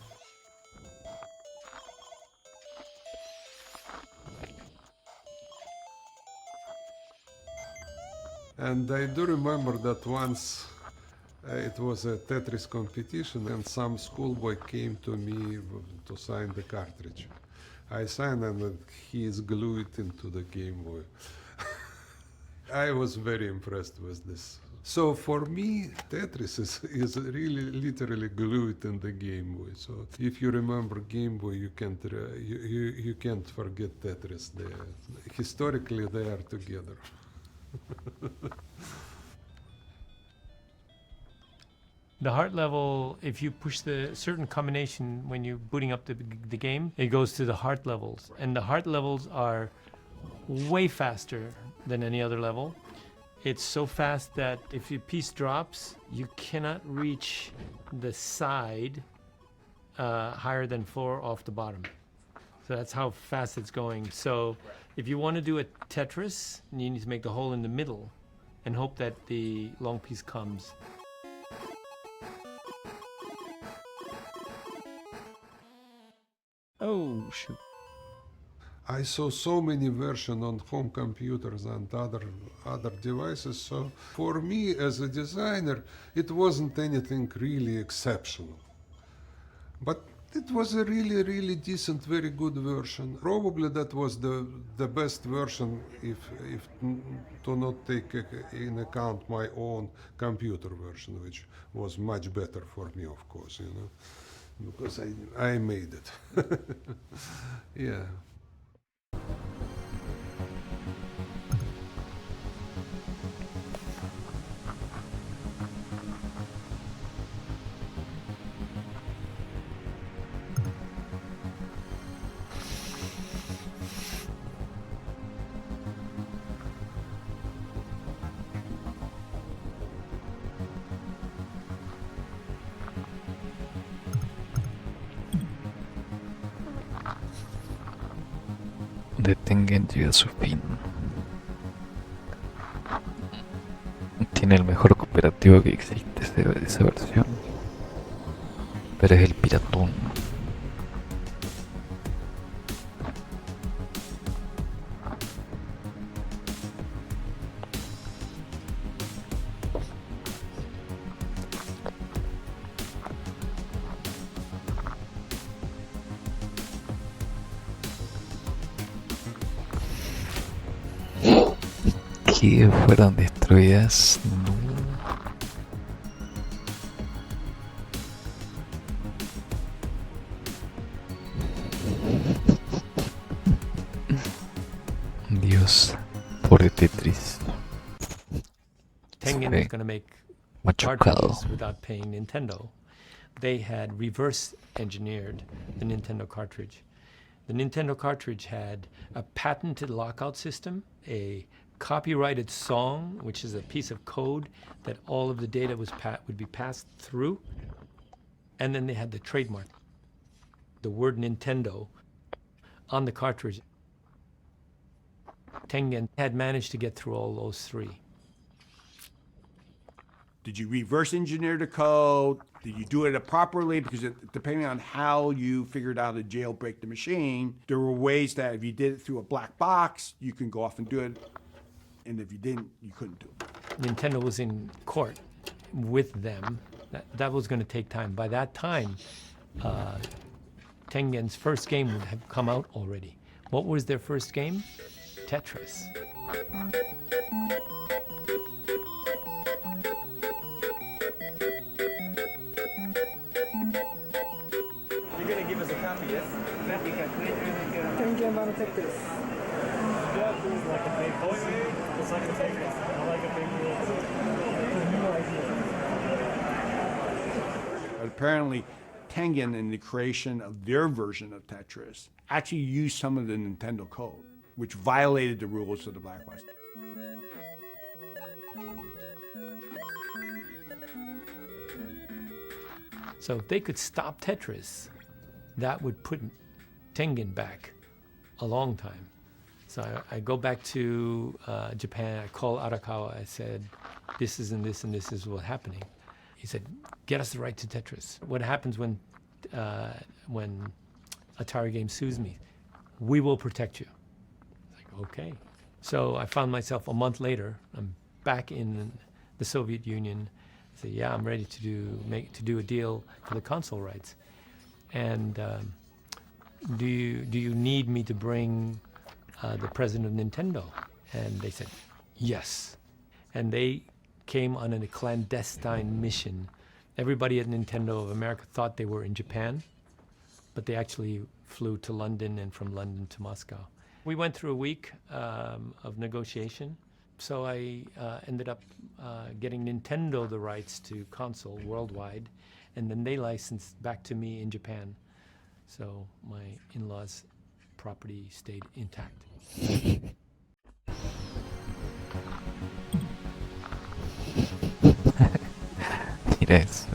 And I do remember that once it was a Tetris competition and some schoolboy came to me to sign the cartridge. I signed and he is glued into the Game Boy. I was very impressed with this. So for me, Tetris is really literally glued in the Game Boy. So if you remember Game Boy, you can't forget Tetris. Historically, they are together. The heart level, if you push the certain combination when you're booting up the game, it goes to the heart levels. And the heart levels are way faster than any other level. It's so fast that if your piece drops, you cannot reach the side higher than 4 off the bottom. So that's how fast it's going. So if you want to do a Tetris, you need to make the hole in the middle and hope that the long piece comes. Oh, shoot. I saw so many versions on home computers and other devices, so for me as a designer, it wasn't anything really exceptional. But it was a really, really decent, very good version. Probably that was the best version if to not take in account my own computer version, which was much better for me, of course, you know, because I made it. Yeah. De Tengen llega a su fin. Tiene el mejor cooperativo que existe esa versión, pero es el piratón. Que fueron destruidas. No. Dios, pobre Tetris. Tengen was going to make machucado. cartridges without paying Nintendo. They had reverse engineered the Nintendo cartridge. The Nintendo cartridge had a patented lockout system, a copyrighted song, which is a piece of code that all of the data would be passed through, and then they had the trademark, the word Nintendo, on the cartridge. Tengen had managed to get through all those three. Did you reverse engineer the code? Did you do it properly? Because depending on how you figured out to jailbreak the machine, there were ways that if you did it through a black box, you can go off and do it. And if you didn't, you couldn't do it. Nintendo was in court with them. That was going to take time. By that time, Tengen's first game would have come out already. What was their first game? Tetris. You're gonna give us a copy, yes? That we can. tetris. It's like a big It's like a big one. I like a big rule. But apparently, Tengen, in the creation of their version of Tetris, actually used some of the Nintendo code, which violated the rules of the blacklist. So if they could stop Tetris, that would put Tengen back a long time. So I go back to Japan, I call Arakawa, I said, this is and this and this is what's happening. He said, get us the right to Tetris. What happens when Atari Games sues me? We will protect you. Like, okay. So I found myself a month later, I'm back in the Soviet Union. I said, yeah, I'm ready to do a deal for the console rights. And do you need me to bring the president of Nintendo? And they said, yes. And they came on a clandestine mission. Everybody at Nintendo of America thought they were in Japan, but they actually flew to London and from London to Moscow. We went through a week of negotiation. So I ended up getting Nintendo the rights to console worldwide, and then they licensed back to me in Japan. So my in-laws' property stayed intact. Mira eso.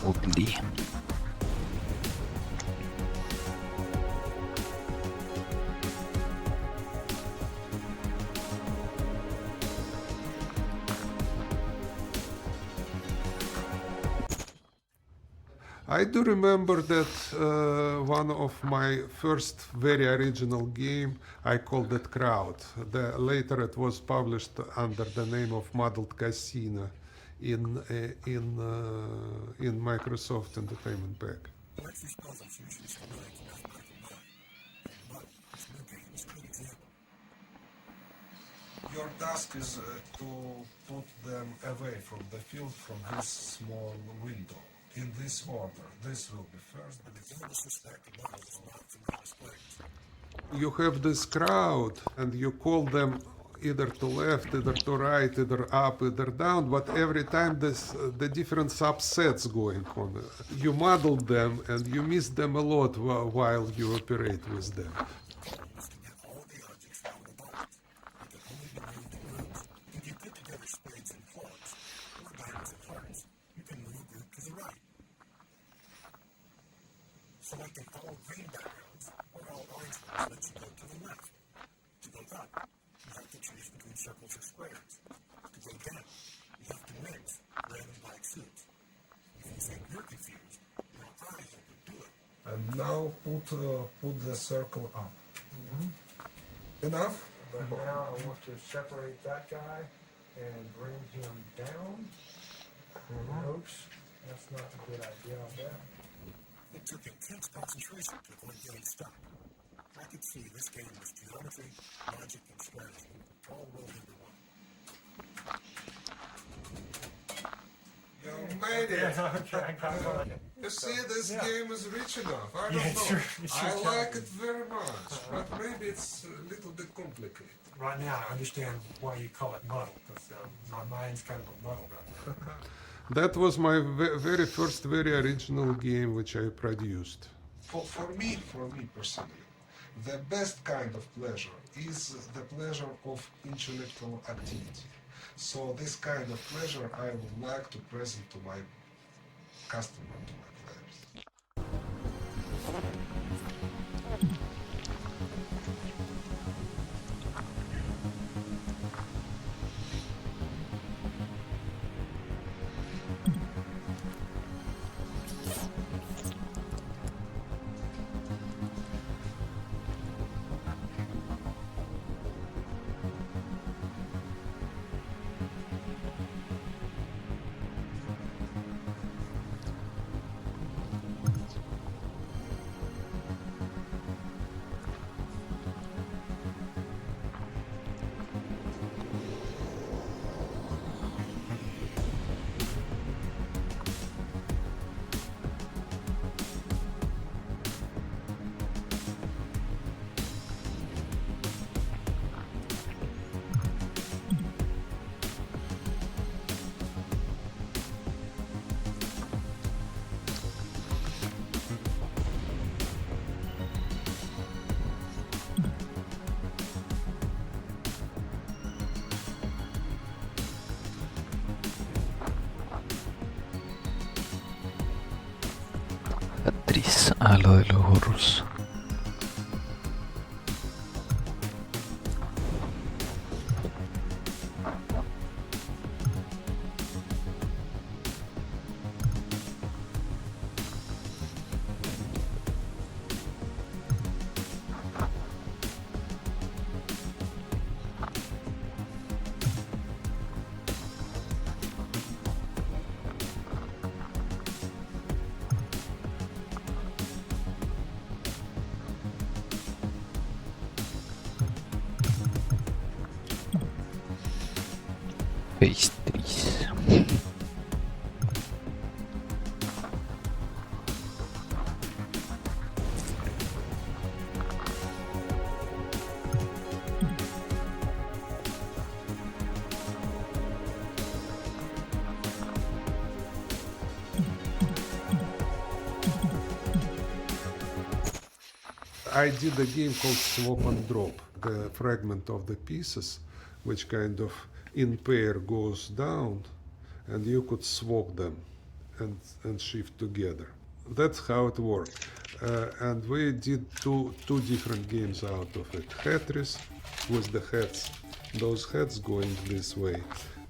Ugly. I do remember that one of my first very original game, I called it Crowd. Later it was published under the name of Muddled Casino in Microsoft Entertainment Pack. Your task is to put them away from the field from this small window. In this order, this will be first. You have this crowd and you call them either to left, either to right, either up, either down, but every time the different subsets going on. You muddle them and you miss them a lot while you operate with them. Selecting all green backgrounds or all orange ones lets you go to the left. To go up, you have to choose between circles or squares. To go down, you have to mix red and Now put the circle up. Enough? But now I want to separate that guy and bring him down. Oops, that's not a good idea, I bet. It took intense concentration to avoid getting stuck. I could see this game was geometry, logic, and strategy, all rolled into one. You made it. Yeah, okay, I got it. You see, this game is rich enough. I don't Yeah, know. it's I your like time. it very much, but maybe it's a little bit complicated. Right now, I understand why you call it muddle, because my mind's kind of a muddle right now. That was my very first, very original game which I produced. For me personally, the best kind of pleasure is the pleasure of intellectual activity. So this kind of pleasure I would like to present to my customer, to my players. Tetris, lo de los gorros. Pastries. I did a game called Swap and Drop, the fragment of the pieces, which kind of in pair goes down, and you could swap them and shift together. That's how it worked. And we did two different games out of it. Tetris with the heads, those heads going this way,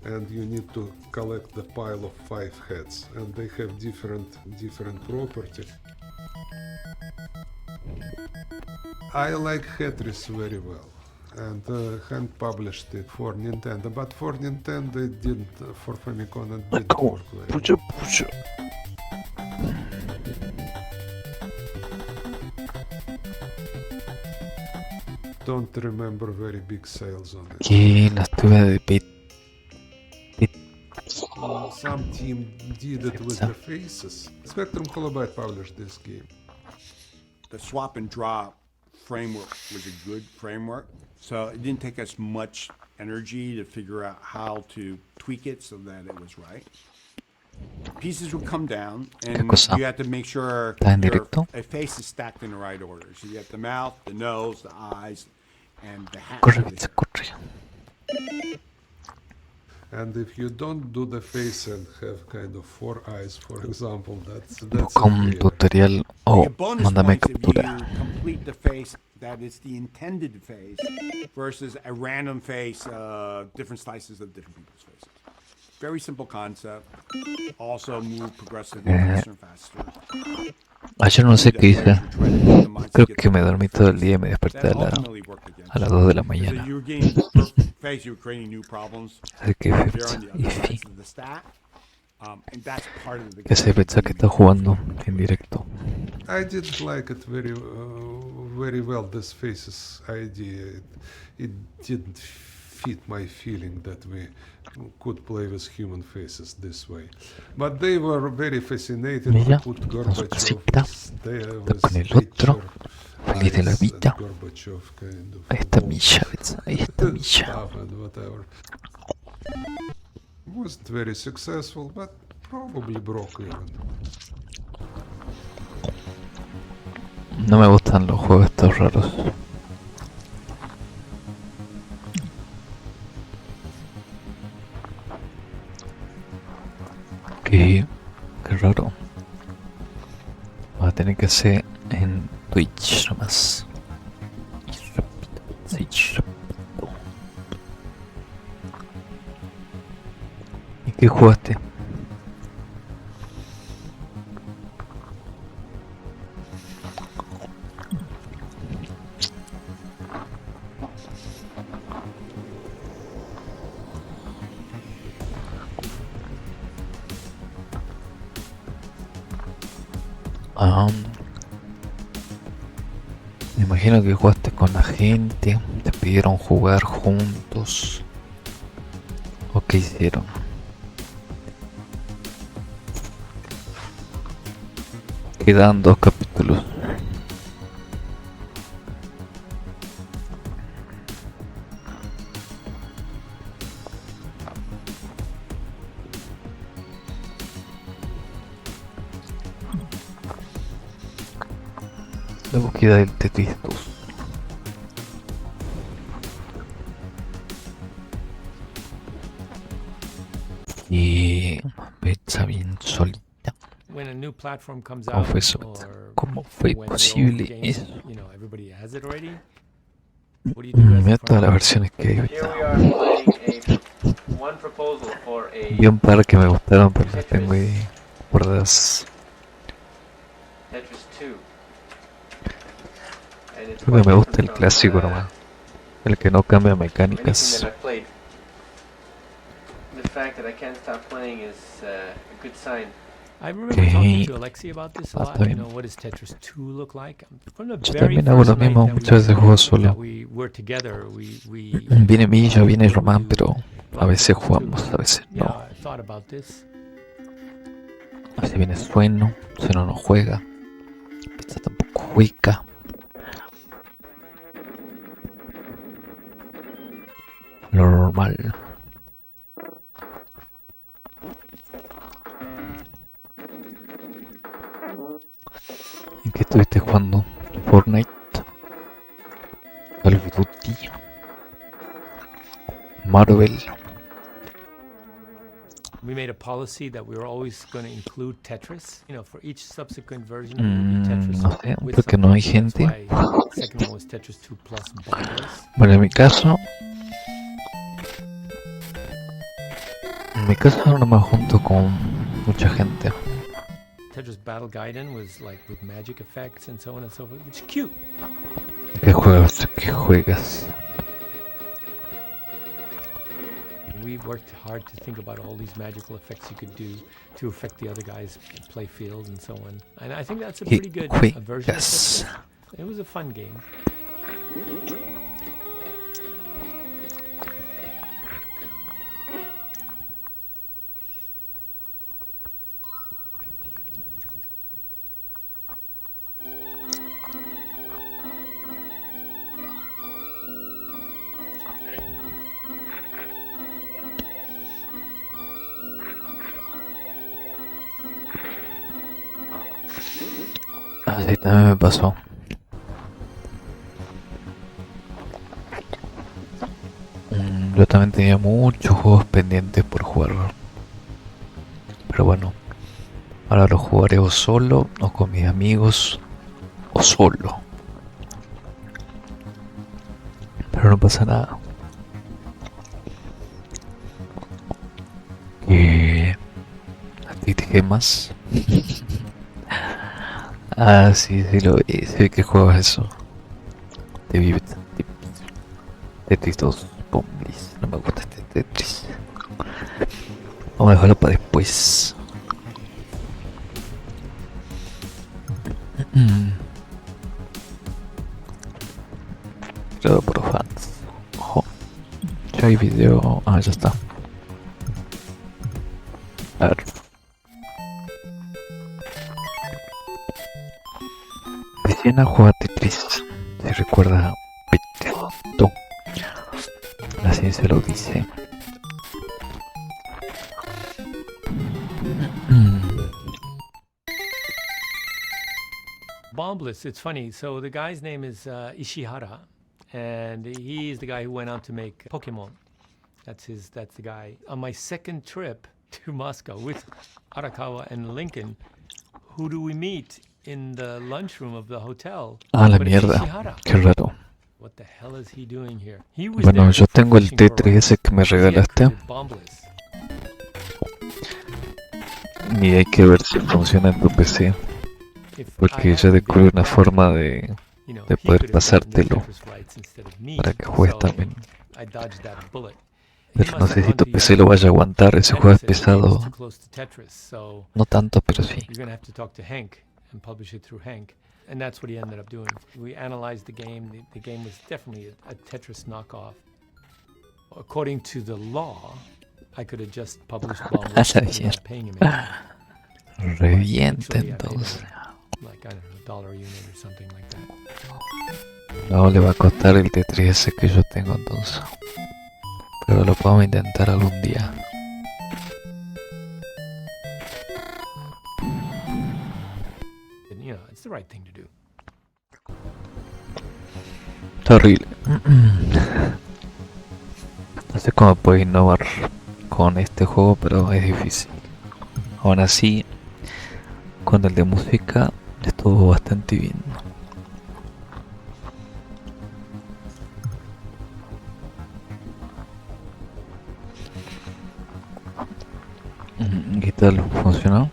and you need to collect the pile of 5 heads, and they have different properties. I like Tetris very well, and hand published it for Nintendo, but for Nintendo it didn't, for Famicom it didn't work very well. Don't remember very big sales on it. Que las tuve de Some team did it with the faces. Spectrum Holobyte published this game. The swap and drop framework was a good framework, so it didn't take us much energy to figure out how to tweak it so that it was right. Pieces would come down, and you have to make sure a face is stacked in the right order. So you have the mouth, the nose, the eyes, and the hat. And if you don't do the face and have kind of 4 eyes, for example, that's Con tutorial o mándame captura. Complete the face that is the intended face versus a random face, different slices of different people's faces. Very simple concept. Also move progressively faster and faster. Ayer no sé qué hice. Creo que me dormí todo el día y me desperté a las 2 de la mañana. Así que que se pensar que está jugando en directo. I didn't like it very well, this faces idea. It didn't fit my feeling that we could play with human faces this way. But they were very fascinated. Mira, To put con su Gorbachev casita. there Después with el otro. Feliz de la eyes and vida. Gorbachev kind of Ahí está Misha, ¿ves? Ahí está Misha. stuff and whatever. Wasn't very successful, but probably broke even. No me gustan los juegos estos raros. Qué raro. Va a tener que hacer en Twitch nomás. Rápido. ¿Y qué jugaste? Me imagino que jugaste con la gente, te pidieron jugar juntos. ¿O qué hicieron? Quedan 2 capítulos. La búsqueda del Tetris 2. Y fecha bien solita. When a new platform comes ¿Cómo out, fue eso? or ¿Cómo fue when the old posible games, eso? you know, everybody has it already. What do you do as Mira a todas las front? versiones que hay Here ahorita. we are playing one proposal for Vi a un par que me gustaron, pero las tengo ahí guardadas. Tetris 2. And it's Creo que quite me gusta el different from, clásico nomás. El que no cambia anything mecánicas. that I've played. The fact that I can't stop playing is a good sign. I remember talking Ok. to Alexi about this a Ah, lot. está You bien. know, what does Tetris 2 look like? From the Yo very también hago first lo night mismo, that muchas veces juego solo. we were together, we Viene Milla, viene Román, we pero a veces jugamos, a veces yeah, no. I thought about this. A veces viene Sueno no juega. Pizza tampoco juega. Lo normal. ¿En qué estuviste jugando? Fortnite, Call of Duty, Marvel. We made a policy that we were always going to include Tetris. You know, for each subsequent version, it would be Tetris No sé, with porque no hay something. gente. That's why the second one was Tetris 2 plus bonus. Bueno, en mi caso no me junto con mucha gente. Tetris Battle Gaiden was like with magic effects and so on and so forth, which is cute. ¿Qué juegas? ¿Qué juegas? We worked hard to think about all these magical effects you could do to affect the other guys' play field and so on. And I think that's a ¿Qué pretty good version of juegas? Tetris. It was a fun game. Así también me pasó. Yo también tenía muchos juegos pendientes por jugar. Pero bueno, ahora los jugaré o solo, o con mis amigos, o solo. Pero no pasa nada. ¿A ti qué más? Ah, sí, sí lo vi. Sí, ¿qué juego es eso? Te vi Tetris 2 Bomblis. No me gusta este Tetris. Vamos a dejarlo para después. Creado por fans. Ojo. Ya hay video. Ah, ya está. A ver. Recién juega Tetris. Si recuerda Picto. La ciencia lo dice. Bombless, it's funny. So the guy's name is Ishihara, and he's the guy who went on to make Pokemon. That's the guy. On my second trip to Moscow with Arakawa and Lincoln, who do we meet in the lunchroom of the hotel? Ah, la But it's mierda. Ishihara. Qué raro. What the hell is he doing here? He was Bueno, there yo before tengo el fishing for Tetris ese que me rice. He had regalaste. created Bombless. Y hay que ver si funciona en tu PC. Porque ya descubrí una forma de poder pasártelo para que juegues también. Pero no sé si tu PC lo vaya a aguantar. Ese juego es pesado. No tanto, pero sí. And that's what he ended up doing. We analyzed the game. The game was definitely a Tetris knockoff. According to the law, I could have just published Bombless without paying him anything. Revienta entonces. Like, I don't know, $1 a unit or something like that. No le va a costar el Tetris ese que yo tengo entonces. Pero lo podemos intentar algún día. And, you know, it's the right thing to do. Está horrible. No sé cómo puedo innovar con este juego, pero es difícil. Aún así, con el de música estuvo bastante bien. ¿Qué tal? ¿Funcionó?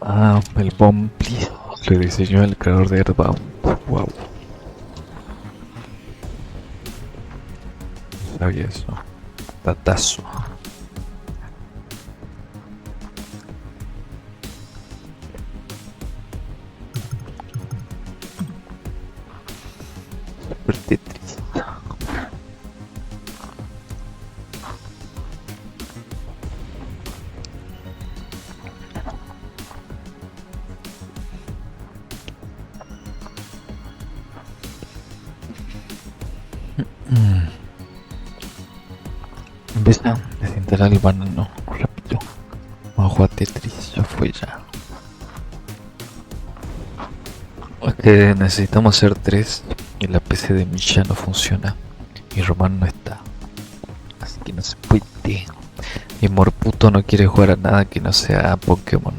Ah, el Bomblis lo diseñó el creador de Earthbound. Wow. Sabía eso. Datazo. Super Tetris. Empieza a desinstalar el banano rápido. Vamos a jugar Tetris, ya fue ya. Es que necesitamos hacer 3 y la PC de Misha no funciona. Y Román no está. Así que no se puede. Y Morputo no quiere jugar a nada que no sea Pokémon.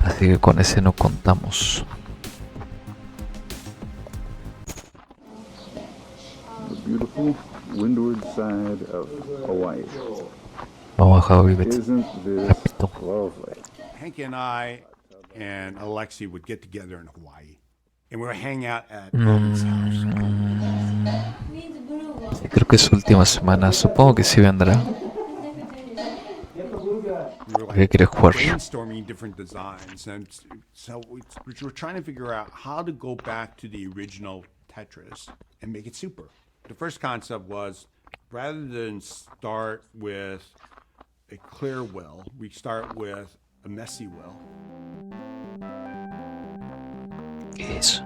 Así que con ese no contamos. Beautiful windward side of Hawaii. Vamos a Hawaii, Isn't this rápido. lovely? Hank and I and Alexi would get together in Hawaii, and we would hang out at Sí, creo que es su última semana. Supongo que sí vendrá. ¿Qué quieres jugar? brainstorming different designs, and so we're trying to figure out how to go back to the original Tetris and make it super. The first concept was, rather than start with a clear well, we start with a messy well. ¿Qué es?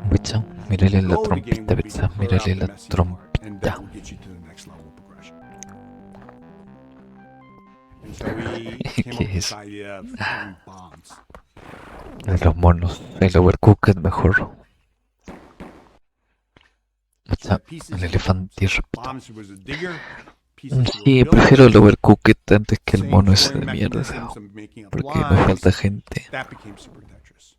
Bicha, mírale la trompita, Bicha, mírale la And that trompita. will get you to the next level of progression. And so we came up with this idea of having bombs. De los monos, el overcooked mejor. Bicha, el elefante rápido. Bombs was a digger. Pieces Sí, were prefiero el builders. overcooked antes que el Same mono ese scoring de mierda. mechanisms of making up Porque me lines. falta gente. That became Super Tetris.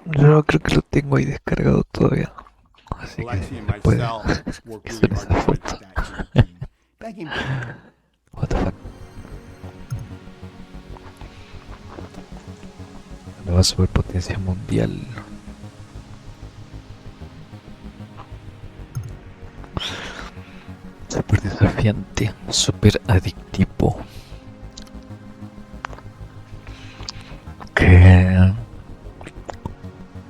Yo creo que lo tengo ahí descargado todavía. Así que Alexi and después myself worked que really suene hard esa to get foto. that game. That game. What the fuck. Nueva superpotencia mundial. Super desafiante, super adictivo. Que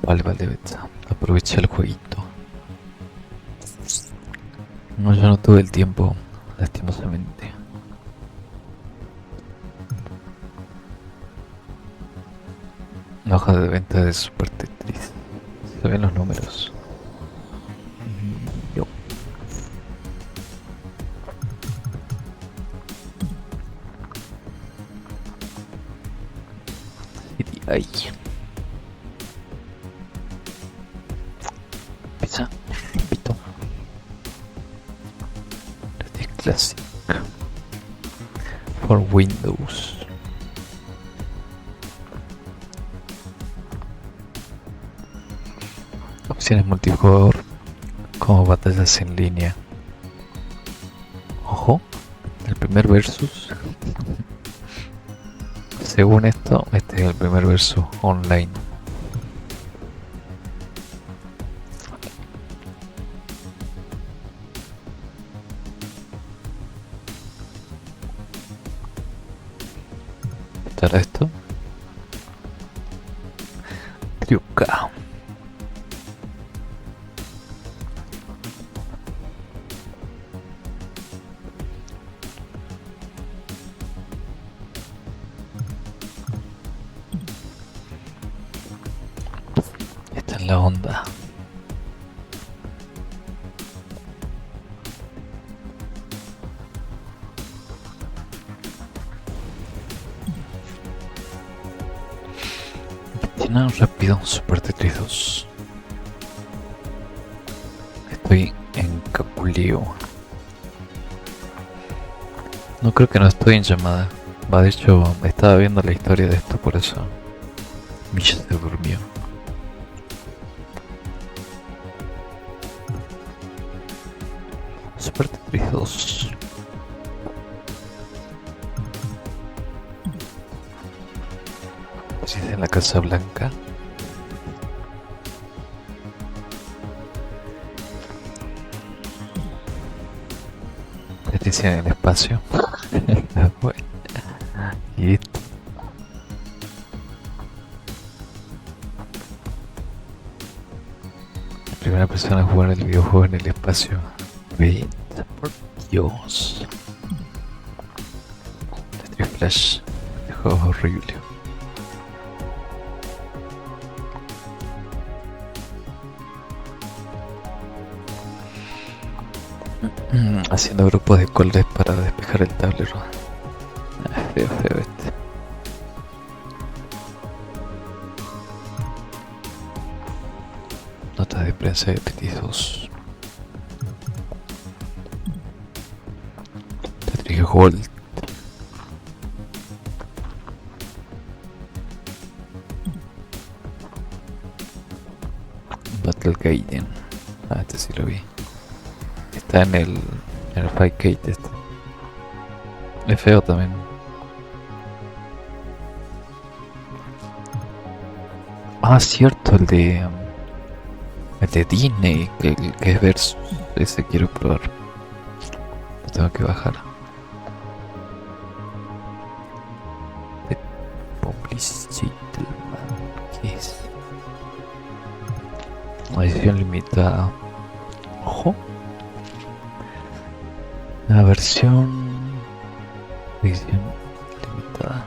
vale, Betsa. Aprovecha el jueguito. No, yo no tuve el tiempo, lastimosamente. La hoja de venta de Super Tetris. Se ven los números. Yo. Ay. Pizza. Pito. Este Classic. For Windows. Opciones multijugador como batallas en línea. Ojo, el primer versus. Según esto, este es el primer versus online. ¿Estará esto? Triuca. Esta es la onda. Tiene rápido Super Tetris 2. Estoy en Capuleo. No creo que no estoy en llamada. Va, de hecho, estaba viendo la historia de esto, por eso Misha se durmió. Super Tetris 2. Si es en la Casa Blanca. Leticia en el espacio. Bueno. Y esto. La primera persona a jugar el videojuego en el espacio. Beta, por Dios. Tetris Flash. Este juego es horrible. Haciendo grupos de colores para despejar el tablero. Feo este. Notas de prensa de Tetris. Tetris Gold. Battle Gaiden. Este sí lo vi. Está en el 5K este. Es feo también. Ah, cierto, el de Disney, que es Versus. Ese quiero probar. Lo tengo que bajar. Publicity. ¿Qué es? Una edición limitada. Ojo. La versión edición limitada.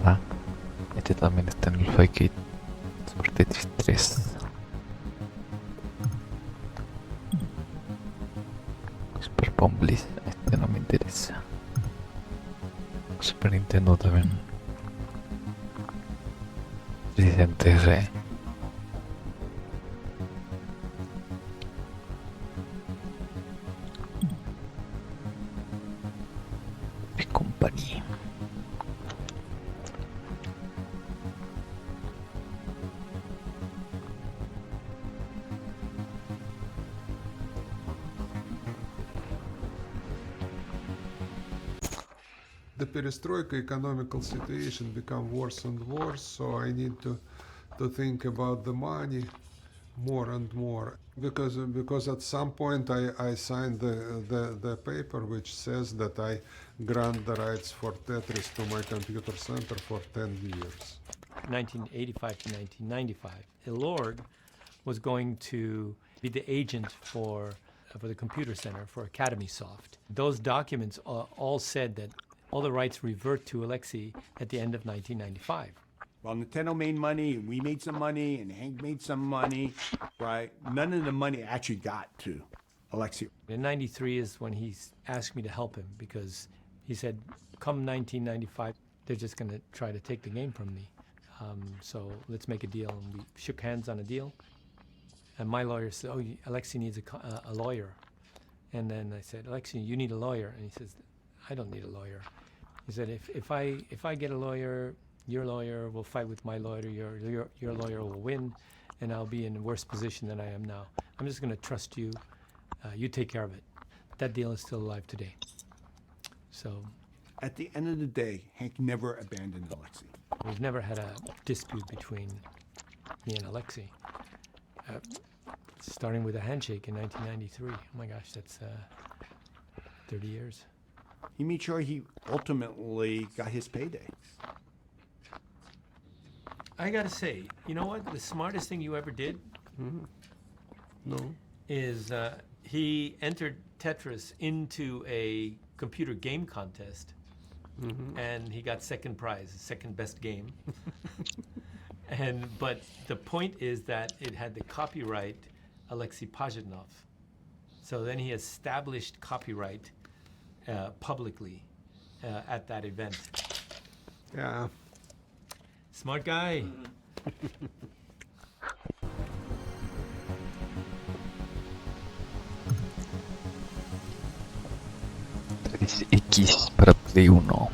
Ah, este también está en el 5K Super Tetris 3. Super Bombliss, este no me interesa. Super Nintendo también. Presidente R. Company. The perestroika economical situation become worse and worse, so I need to think about the money more and more, because at some point I signed the paper which says that I grant the rights for Tetris to my computer center for 10 years. 1985 to 1995, Elorg was going to be the agent for the computer center for Academy Soft. Those documents all said that all the rights revert to Alexei at the end of 1995. Well, Nintendo made money, and we made some money, and Hank made some money, right? None of the money actually got to Alexei. In 93 is when he asked me to help him, because he said, come 1995, they're just going to try to take the game from me. So let's make a deal. And we shook hands on a deal. And my lawyer said, oh, Alexei needs a lawyer. And then I said, Alexei, you need a lawyer. And he says, I don't need a lawyer. He said, if I get a lawyer, your lawyer will fight with my lawyer, your lawyer will win, and I'll be in a worse position than I am now. I'm just going to trust you. You take care of it. That deal is still alive today. So, at the end of the day, Hank never abandoned Alexei. We've never had a dispute between me and Alexei. Starting with a handshake in 1993. Oh my gosh, that's 30 years. He made sure he ultimately got his payday. I gotta say, you know what? The smartest thing you ever did is he entered Tetris into a computer game contest, and he got second prize, second best game. But the point is that it had the copyright Alexei Pajitnov. So then he established copyright publicly at that event. Yeah. Smart guy. X para Play 1.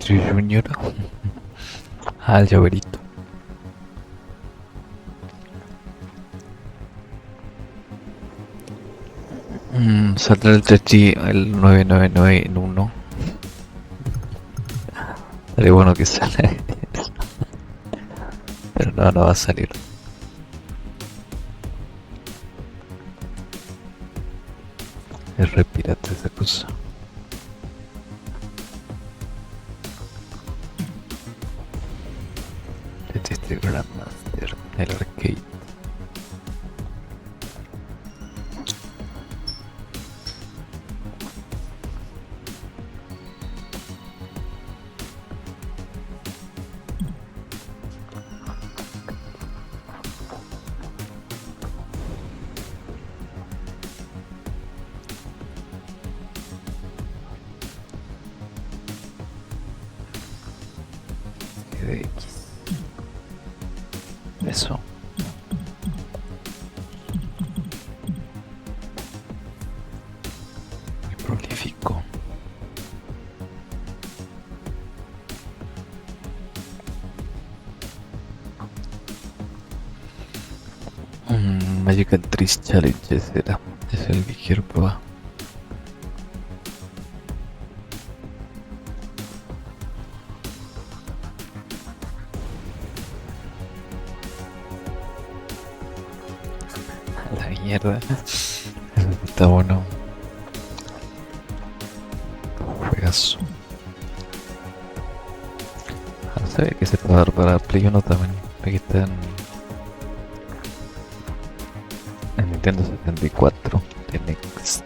Junior. El llaverito. Saldrá el Tetris el 999 en 1. Sería bueno que salga. Pero no va a salir. Es re pirata esa cosa. Este Grandmaster, el arcade. Eso. Muy prolífico. Magical Trees Challenge es el que quiero probar. Mierda. Está bueno. Juegazo. Sabía que se puede dar para Play 1 también. Aquí está en Nintendo 74 de Next.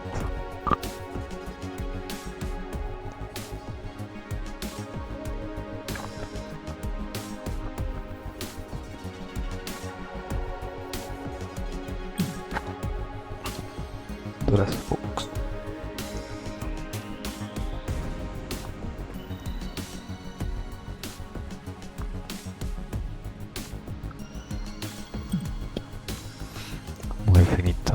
Criaturas Fox. Muy finito.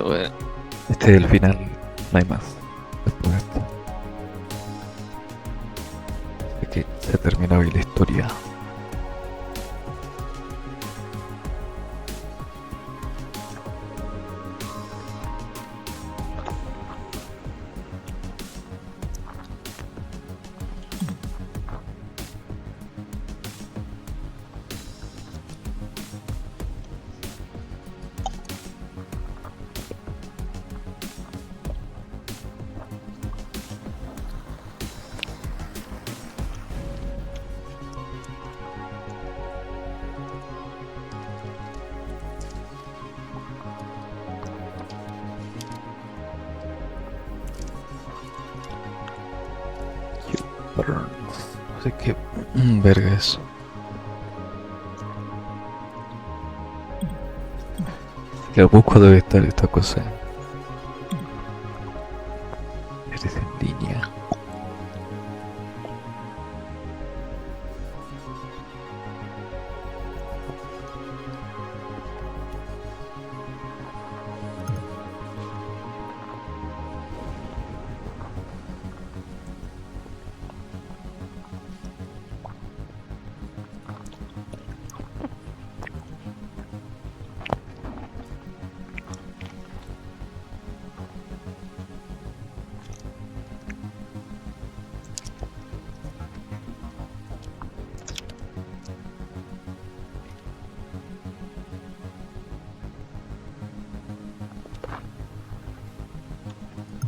Bueno, este es el final, no hay más. Después de esto. Así que se termina hoy la historia. No sé qué verga es. Que a poco debe estar esta cosa. Eres en línea.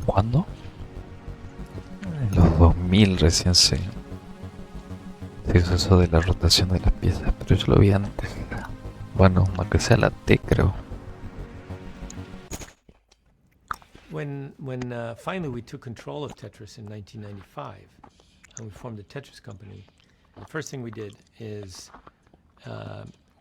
¿Cuándo? En los 2000 recién se hizo eso de la rotación de las piezas, pero yo lo vi antes. Bueno, aunque sea la T, creo. When finally we took control of Tetris in 1995, and we formed the Tetris company, the first thing we did is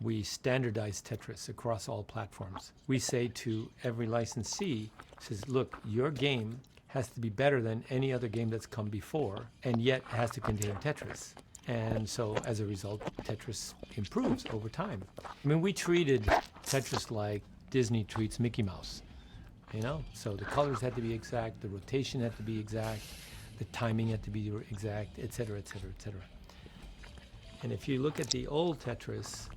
we standardized Tetris across all platforms. We say to every licensee, says, look, your game has to be better than any other game that's come before, and yet has to contain Tetris. And so as a result, Tetris improves over time. I mean, we treated Tetris like Disney treats Mickey Mouse. You know, so the colors had to be exact, the rotation had to be exact, the timing had to be exact, etc., etc., etc. And if you look at the old Tetris,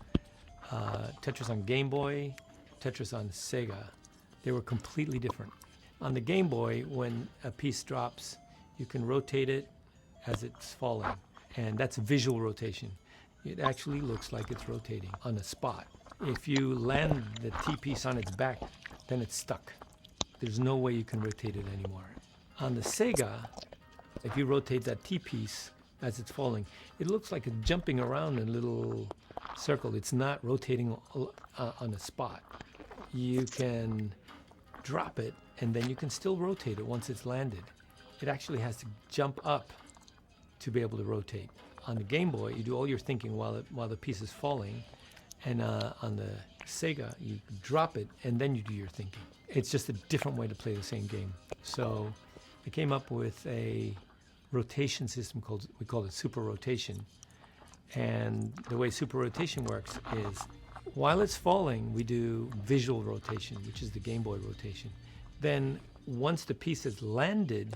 Tetris on Game Boy, Tetris on Sega, they were completely different. On the Game Boy, when a piece drops, you can rotate it as it's falling, and that's visual rotation. It actually looks like it's rotating on a spot. If you land the T-piece on its back, then it's stuck. There's no way you can rotate it anymore. On the Sega, if you rotate that T-piece as it's falling, it looks like it's jumping around in a little circle. It's not rotating on a spot. You can drop it, and then you can still rotate it once it's landed. It actually has to jump up to be able to rotate. On the Game Boy, you do all your thinking while the piece is falling, and on the Sega, you drop it, and then you do your thinking. It's just a different way to play the same game. So I came up with a rotation system we call it super rotation. And the way super rotation works is while it's falling, we do visual rotation, which is the Game Boy rotation. Then once the piece is landed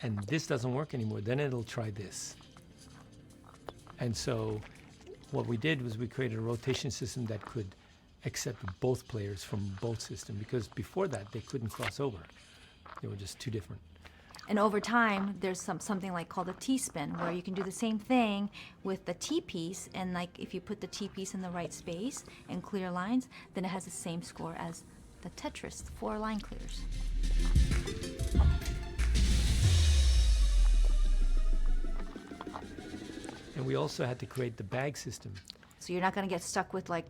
and this doesn't work anymore, then it'll try this. And so what we did was we created a rotation system that could accept both players from both systems, because before that they couldn't cross over. They were just too different. And over time, there's something like called a T-spin, where you can do the same thing with the T-piece, and like if you put the T-piece in the right space and clear lines, then it has the same score as the Tetris, 4 line clears. And we also had to create the bag system. So you're not going to get stuck with like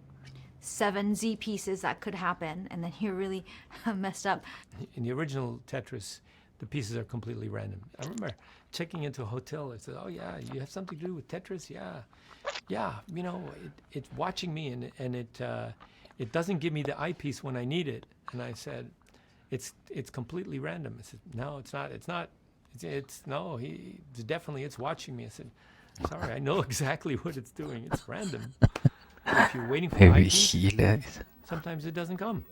7 Z pieces. That could happen, and then you're really messed up. In the original Tetris, the pieces are completely random. I remember checking into a hotel. I said, "Oh yeah, you have something to do with Tetris?" Yeah. You know, it's watching me, and it doesn't give me the eyepiece when I need it. And I said, "It's completely random." I said, "No, it's not. It's not. It's no. It's watching me." I said, "Sorry, I know exactly what it's doing. It's random. If you're waiting for the eyepiece, sometimes it doesn't come."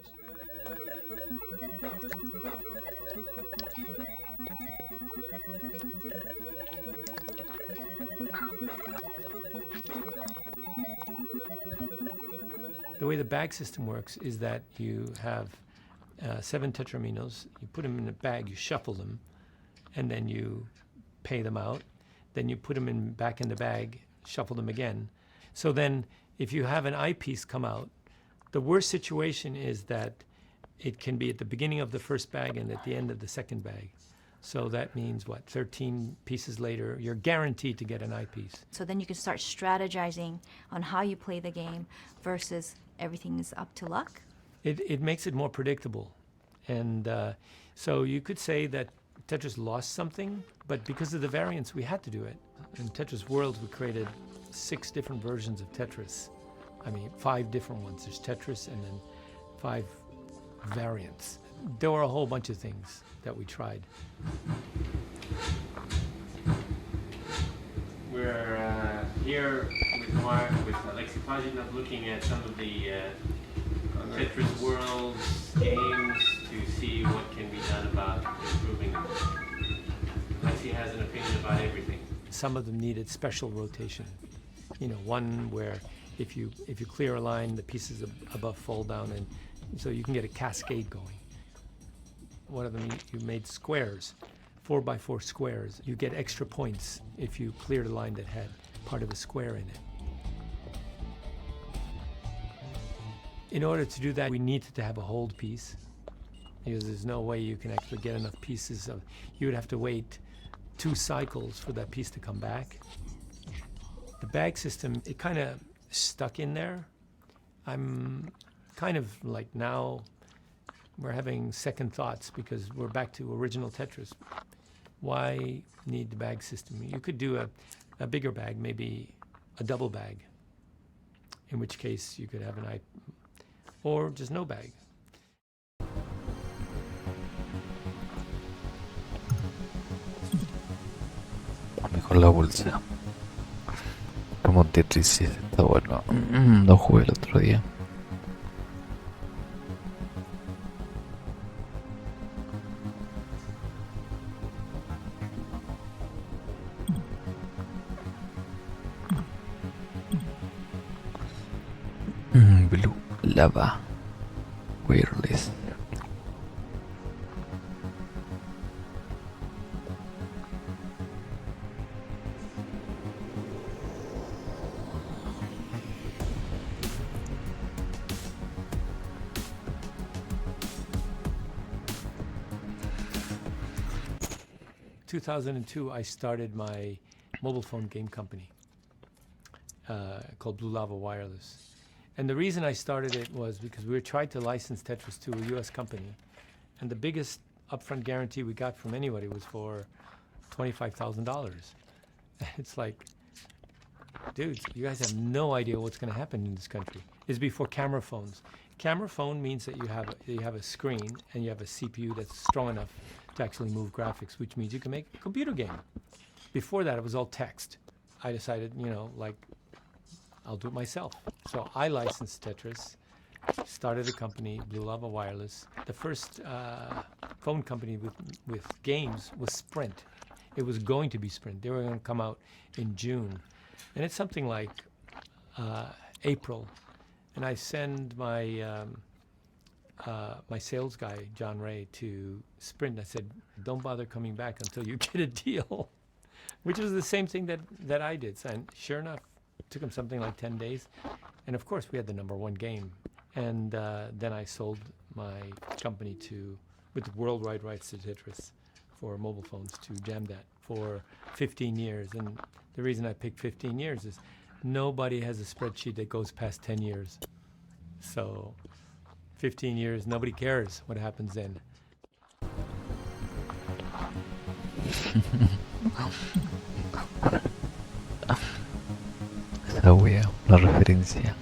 The way the bag system works is that you have 7 tetraminos. You put them in a bag, you shuffle them, and then you pay them out. Then you put them back in the bag, shuffle them again. So then if you have an eyepiece come out, the worst situation is that it can be at the beginning of the first bag and at the end of the second bag. So that means, 13 pieces later, you're guaranteed to get an eyepiece. So then you can start strategizing on how you play the game versus everything is up to luck. It makes it more predictable. And so you could say that Tetris lost something, but because of the variants, we had to do it. In Tetris Worlds, we created 6 different versions of Tetris. 5 different ones. There's Tetris and then 5 variants. There were a whole bunch of things that we tried. We're here with Alexei Pajitnov looking at some of the Tetris Worlds games to see what can be done about improving them. Alexei has an opinion about everything. Some of them needed special rotation. One where if you clear a line, the pieces above fall down, and so you can get a cascade going. One of them, you made squares, 4x4 squares. You get extra points if you cleared a line that had part of a square in it. In order to do that, we needed to have a hold piece, because there's no way you can actually get enough pieces. You would have to wait 2 cycles for that piece to come back. The bag system, it kind of stuck in there. I'm kind of like now, we're having second thoughts because we're back to original Tetris. Why need the bag system? You could do a bigger bag, maybe a double bag, in which case you could have an eye, or just no bag. Con la bolsa. Como Tetris está bueno. Lo jugué el otro día. Blue lava wireless. In 2002, I started my mobile phone game company called Blue Lava Wireless. And the reason I started it was because we were trying to license Tetris to a US company. And the biggest upfront guarantee we got from anybody was for $25,000. It's like, dudes, you guys have no idea what's going to happen in this country. It's before camera phones. Camera phone means that you have a screen and you have a CPU that's strong enough to actually move graphics, which means you can make a computer game. Before that, it was all text. I decided, I'll do it myself. So I licensed Tetris, started a company, Blue Lava Wireless. The first phone company with games was Sprint. It was going to be Sprint. They were going to come out in June. And it's something like April. And I send my my sales guy, John Ray, to Sprint. I said, don't bother coming back until you get a deal, which was the same thing that I did. And sure enough, it took him something like 10 days. And of course, we had the #1 game. And then I sold my company with the worldwide rights to Tetris for mobile phones to Jamdat for 15 years. And the reason I picked 15 years is nobody has a spreadsheet that goes past 10 years. So 15 years, nobody cares what happens then. Esa wea, una referencia.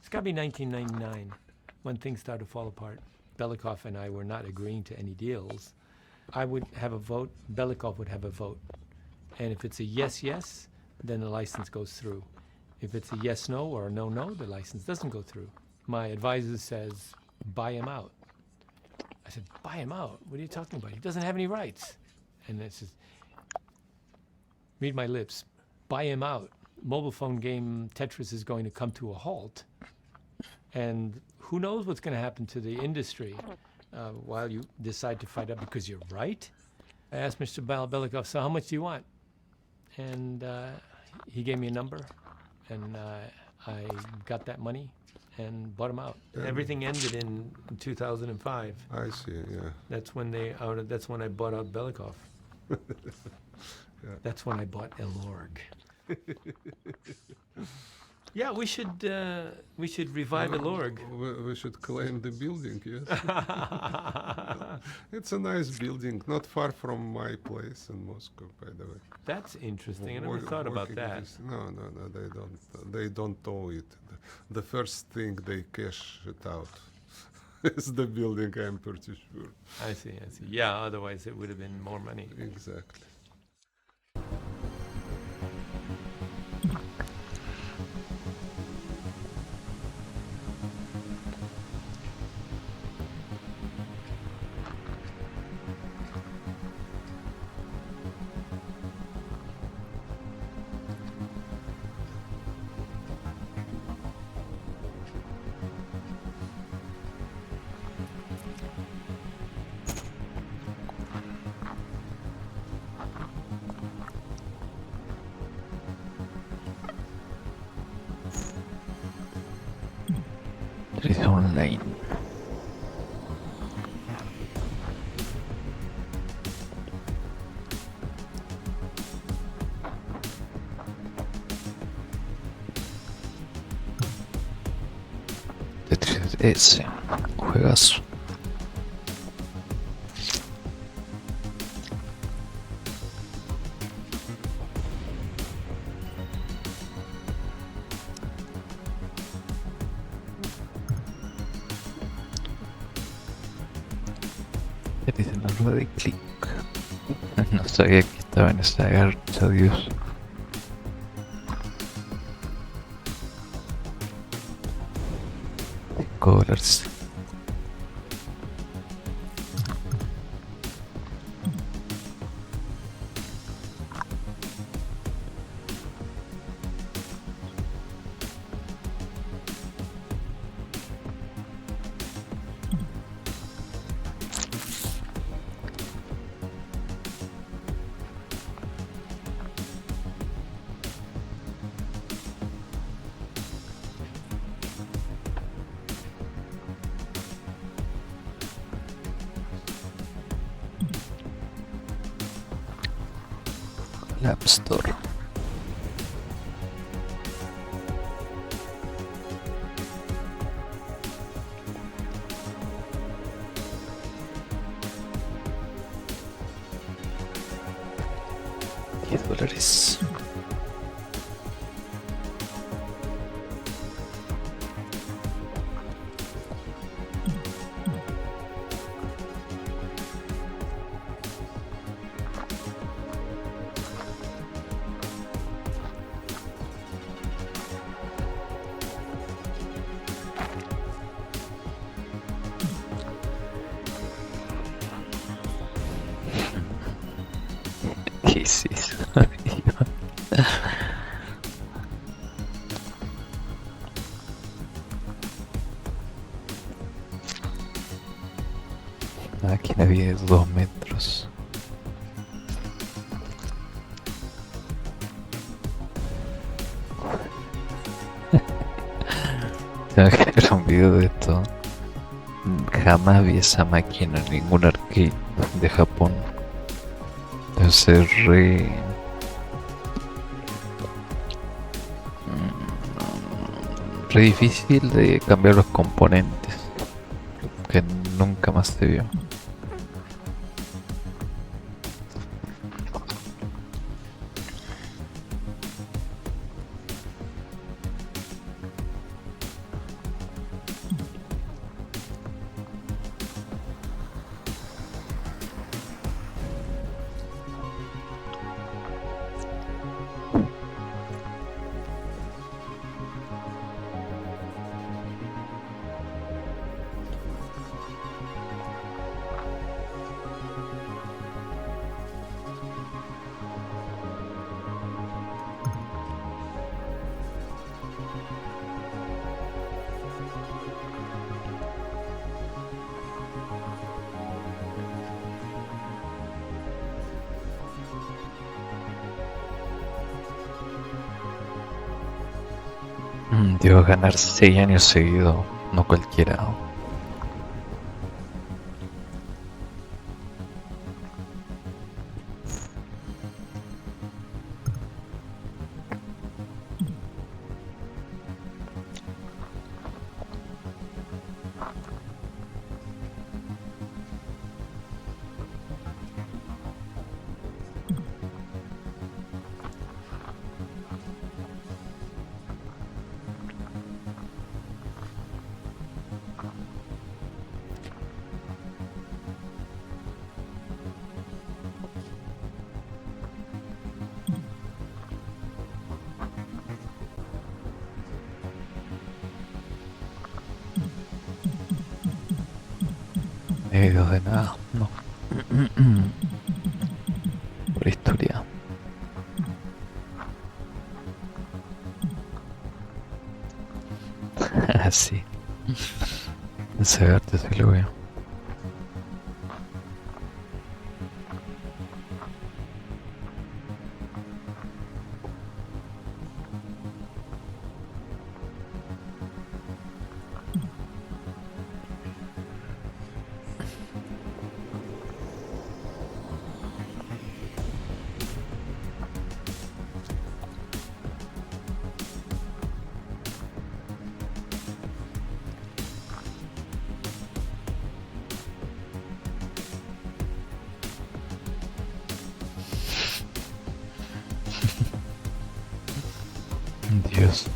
It's got to be 1999 when things started to fall apart. Belikov and I were not agreeing to any deals. I would have a vote, Belikov would have a vote. And if it's a yes, yes, then the license goes through. If it's a yes, no, or a no, no, the license doesn't go through. My advisor says, buy him out. I said, buy him out? What are you talking about? He doesn't have any rights. And it says, read my lips, buy him out. Mobile phone game Tetris is going to come to a halt. And who knows what's going to happen to the industry while you decide to fight up because you're right. I asked Mr. Belikov, so how much do you want? And he gave me a number, and I got that money and bought him out. Everything ended in 2005. I see, yeah. That's when that's when I bought out Belikov. Yeah. That's when I bought Elorg. Yeah, we should revive Elorg. We should claim the building, yes. It's a nice building, not far from my place in Moscow, by the way. That's interesting. I never thought about that. No, they don't owe it. The first thing they cash it out is the building, I'm pretty sure. I see. Yeah, otherwise it would have been more money. Exactly. Tetris Online. Tetris S. Juegazo. Dice la rueda de clic. No sabía que estaba en esa garcha, Dios. $5. App Store. $10. ¿Qué es eso? Tengo que ver un video de esto. Jamás vi esa máquina en ningún arcade de Japón. Debe ser re difícil de cambiar los componentes, que nunca más se vio. Dios, ganar 6 años seguidos, no cualquiera. Videos de nada, no. Por historia. Sí. Ese arte sí lo veo. Dios.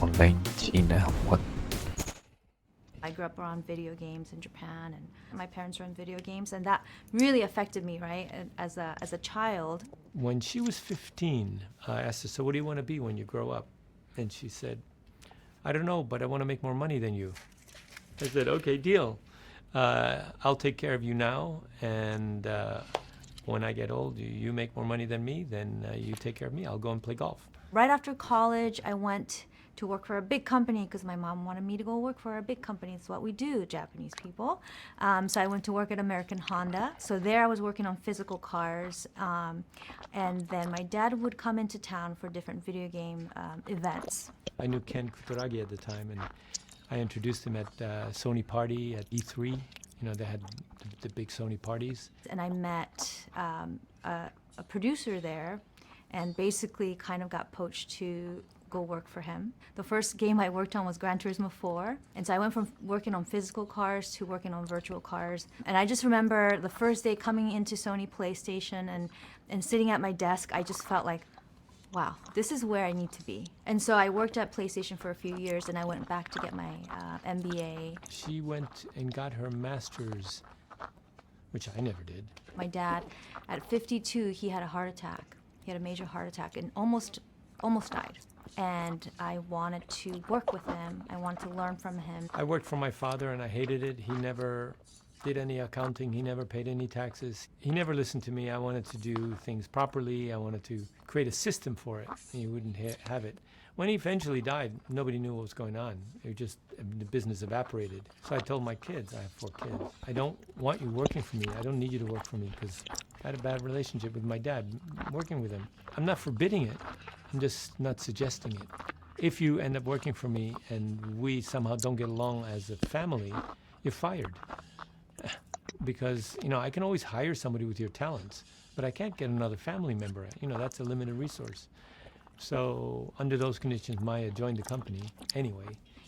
Online China, what? I grew up around video games in Japan, and my parents were in video games, and that really affected me, right, as a child. When she was 15, I asked her, so what do you want to be when you grow up? And she said, I don't know, but I want to make more money than you. I said, okay, deal. I'll take care of you now, and when I get old, you make more money than me, then you take care of me. I'll go and play golf. Right after college, I went to work for a big company because my mom wanted me to go work for a big company. It's what we do, Japanese people. So I went to work at American Honda. So there I was working on physical cars. And then my dad would come into town for different video game events. I knew Ken Kutaragi at the time, and I introduced him at Sony Party at E3. You know, they had the big Sony parties. And I met a producer there and basically kind of got poached to go work for him. The first game I worked on was Gran Turismo 4. And so I went from working on physical cars to working on virtual cars. And I just remember the first day coming into Sony PlayStation and sitting at my desk, I just felt like, wow, this is where I need to be. And so I worked at PlayStation for a few years, and I went back to get my MBA. She went and got her master's, which I never did. My dad, at 52, he had a heart attack. He had a major heart attack and almost died. And I wanted to work with him. I wanted to learn from him. I worked for my father, and I hated it. He never did any accounting. He never paid any taxes. He never listened to me. I wanted to do things properly. I wanted to create a system for it. He wouldn't have it. When he eventually died, nobody knew what was going on. The business evaporated. So I told my kids, I have 4 kids, I don't want you working for me. I don't need you to work for me because I had a bad relationship with my dad working with him. I'm not forbidding it. I'm just not suggesting it. If you end up working for me and we somehow don't get along as a family, you're fired. Because, I can always hire somebody with your talents, but I can't get another family member. That's a limited resource. So under those conditions, Maya joined the company anyway.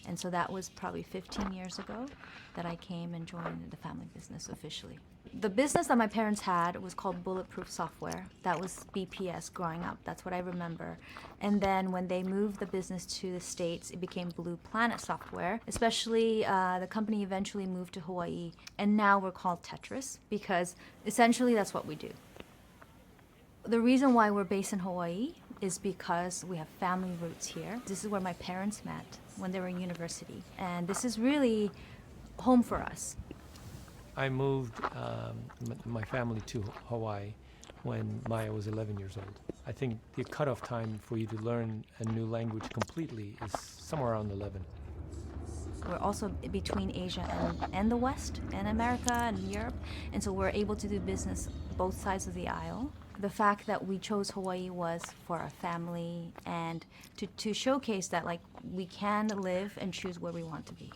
And so that was probably 15 years ago that I came and joined the family business officially. The business that my parents had was called Bulletproof Software. That was BPS growing up. That's what I remember. And then when they moved the business to the States, it became Blue Planet Software. Especially the company eventually moved to Hawaii. And now we're called Tetris because essentially that's what we do. The reason why we're based in Hawaii is because we have family roots here. This is where my parents met when they were in university. And this is really home for us. I moved my family to Hawaii when Maya was 11 years old. I think the cutoff time for you to learn a new language completely is somewhere around 11. We're also between Asia and the West, and America and Europe. And so we're able to do business both sides of the aisle. The fact that we chose Hawaii was for our family and to showcase that we can live and choose where we want to be.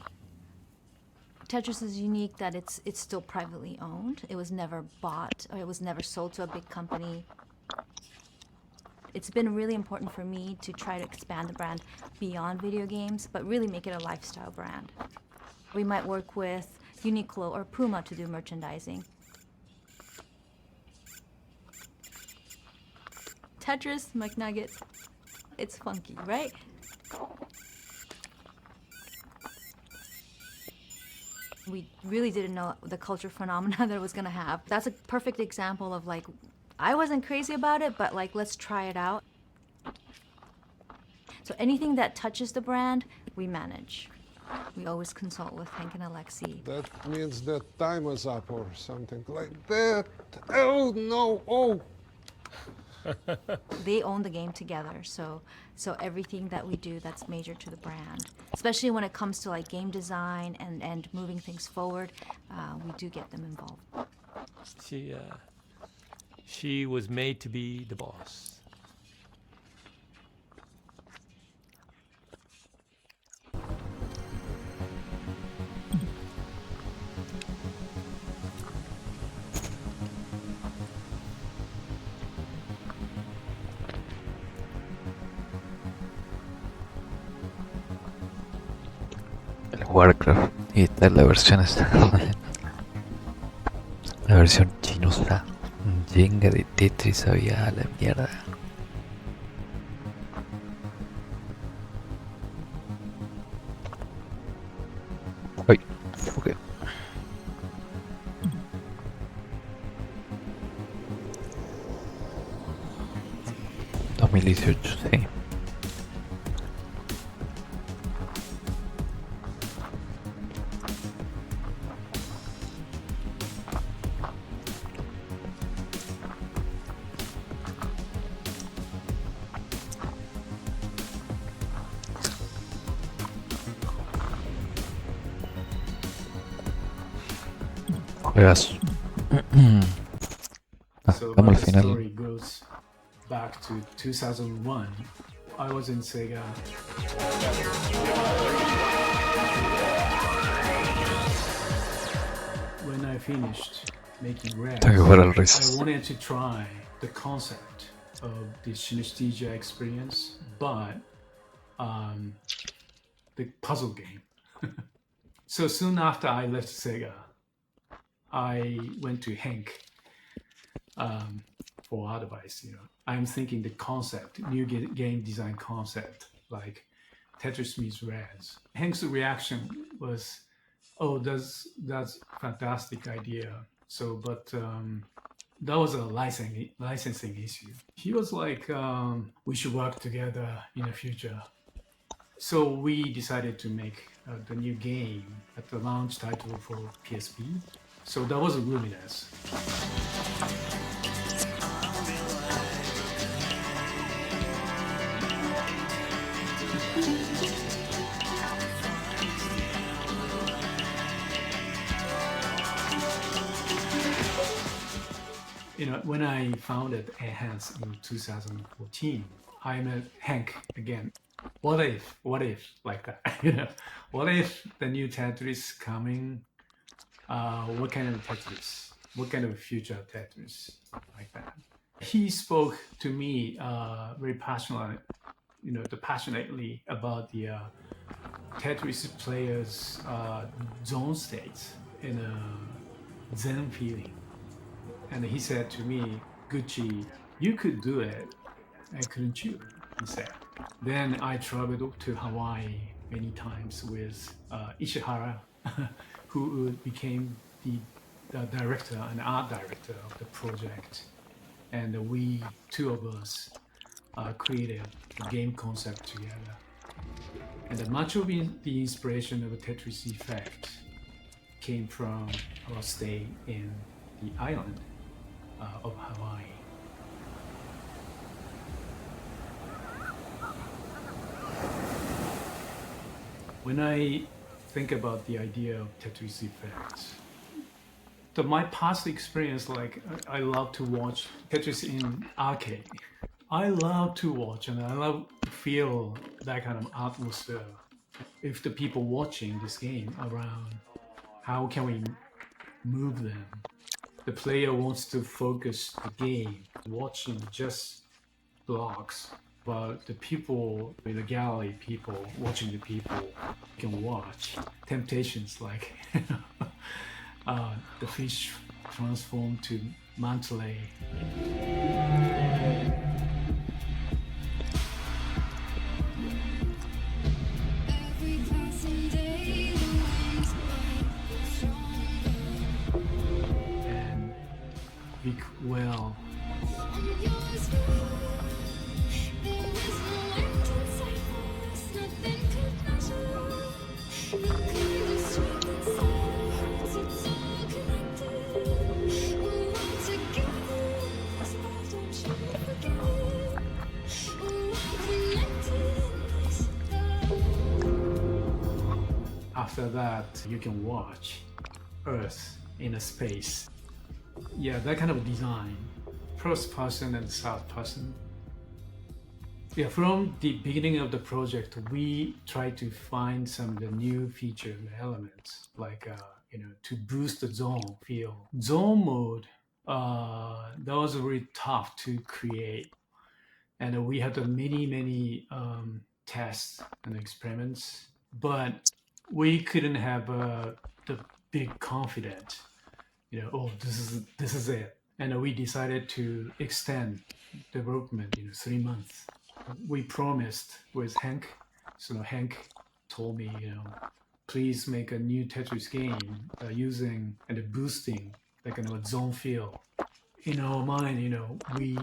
Tetris is unique that it's still privately owned. It was never bought or it was never sold to a big company. It's been really important for me to try to expand the brand beyond video games, but really make it a lifestyle brand. We might work with Uniqlo or Puma to do merchandising. Tetris, McNuggets, it's funky, right? We really didn't know the culture phenomena that it was gonna have. That's a perfect example of I wasn't crazy about it, but let's try it out. So anything that touches the brand, we manage. We always consult with Hank and Alexi. That means that time is up or something like that. Oh no, oh! They own the game together, so everything that we do that's major to the brand, especially when it comes to game design and moving things forward, we do get them involved. She was made to be the boss. Warcraft y esta es la versión la versión chinosa. Jenga de Tetris había a la mierda. Ay, ok. 2018, sí. Juegas. So Vamos al my final. story goes back to 2001. I was in Sega. When I finished making Red, I wanted to try the concept of the synesthesia experience, but the puzzle game. So soon after I left Sega, I went to Hank for advice. I'm thinking the concept, new game design concept, like Tetris meets Res. Hank's reaction was, "Oh, that's fantastic idea." So, but that was a licensing issue. He was like, "We should work together in the future." So we decided to make the new game at the launch title for PSP. So that was really nice. When I founded Enhance in 2014, I met Hank again. What if, like that, What if the new Tetris coming? What kind of Tetris? What kind of future Tetris? Like that. He spoke to me very passionately about the Tetris players' zone states in a Zen feeling. And he said to me, Gucci, you could do it. Couldn't you? He said. Then I traveled to Hawaii many times with Ishihara, who became the director and art director of the project. And we, two of us, created the game concept together. And much of the inspiration of the Tetris effect came from our stay in the island of Hawaii. When I think about the idea of Tetris effects, my past experience, like I love to watch Tetris in arcade. I love to watch and I love to feel that kind of atmosphere. If the people watching this game around, how can we move them? The player wants to focus the game, watching just blocks, but the people in the gallery, people watching the people can watch temptations like the fish transformed to Mantley. And well. After that, you can watch Earth in a space. Yeah, that kind of design, first person and third person. Yeah, from the beginning of the project, we try to find some of the new features and elements, like to boost the zone feel. Zone mode, that was really tough to create, and we had many tests and experiments, but we couldn't have the big confidence. This is it, and we decided to extend development 3 months. We promised with Hank, so Hank told me, please make a new Tetris game using and boosting like a zone feel. In our mind, we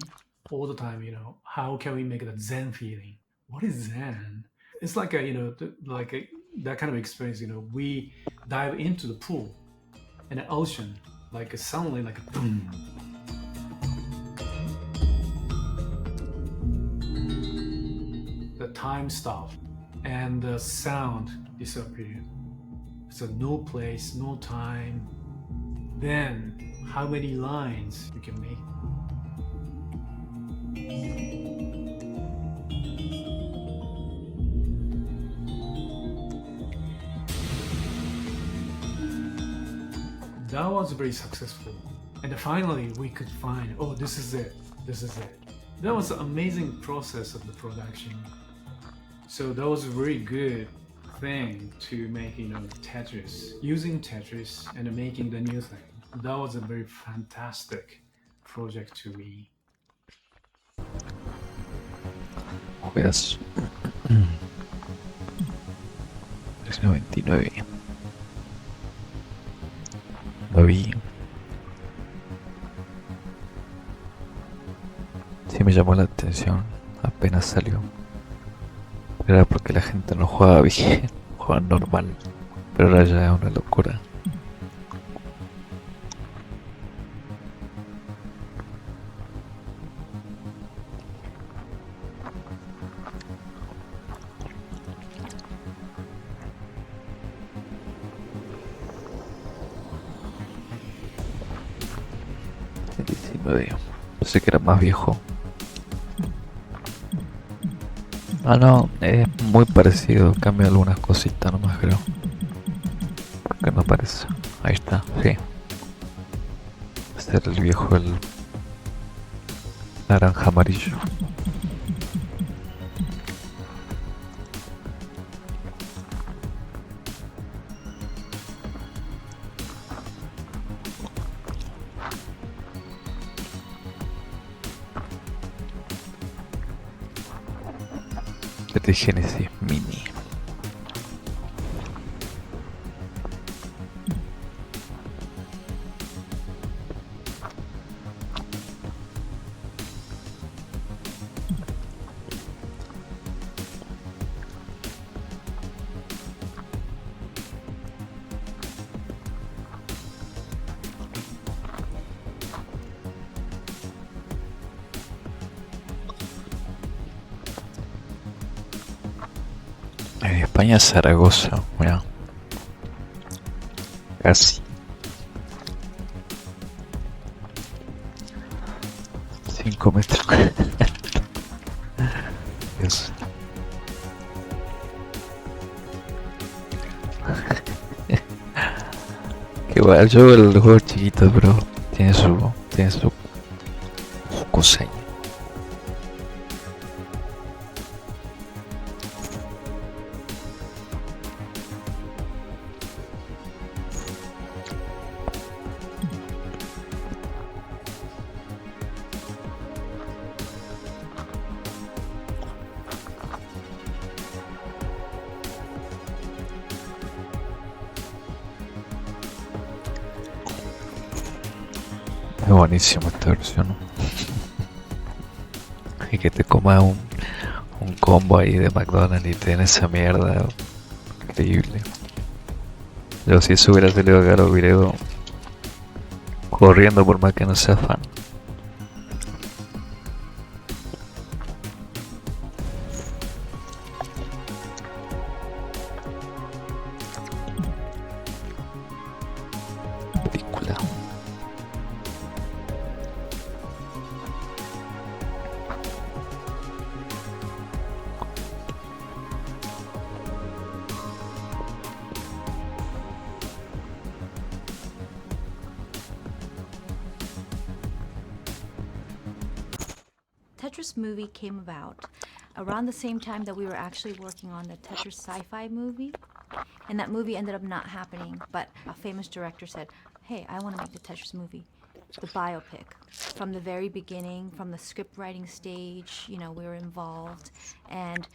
all the time, how can we make a Zen feeling? What is Zen? It's like that kind of experience. We dive into the pool and the ocean, like suddenly like a boom. The time stopped and the sound disappeared. So no place, no time. Then how many lines you can make? That was very successful. And finally we could find, this is it. That was an amazing process of the production. So that was a very good thing to make, Tetris, using Tetris and making the new thing. That was a very fantastic project to me. Juegas 99. Lo vi. Sí me llamó la atención apenas salió. Era porque la gente no jugaba bien, jugaban normal, pero ahora ya es una locura. medio. Pensé que era más viejo. Ah, no, es muy parecido. Cambia algunas cositas nomás, creo. ¿Qué me parece? Ahí está, sí. Este era el viejo, el naranja amarillo. De Genesis Mini. En España, Zaragoza, mira. Casi. 5 metros. Dios. Que igual yo el juego es chiquito, pero tiene su coseña. Es buenísimo esta versión, ¿no? Y que te comas un combo ahí de McDonald's y tenés esa mierda. Increíble. Yo si eso hubiera salido acá lo hubiera ido corriendo por más que no sea fan. Película. Tetris movie came about around the same time that we were actually working on the Tetris sci-fi movie. And that movie ended up not happening, but a famous director said, hey, I want to make the Tetris movie, the biopic. From the very beginning, from the script writing stage, we were involved. And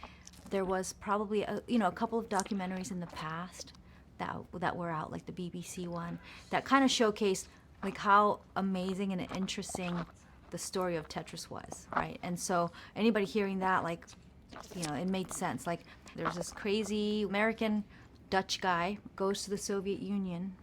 there was probably, a couple of documentaries in the past that were out, like the BBC one, that kind of showcased like how amazing and interesting the story of Tetris was, right? And so anybody hearing that, like, it made sense. Like, there's this crazy American Dutch guy goes to the Soviet Union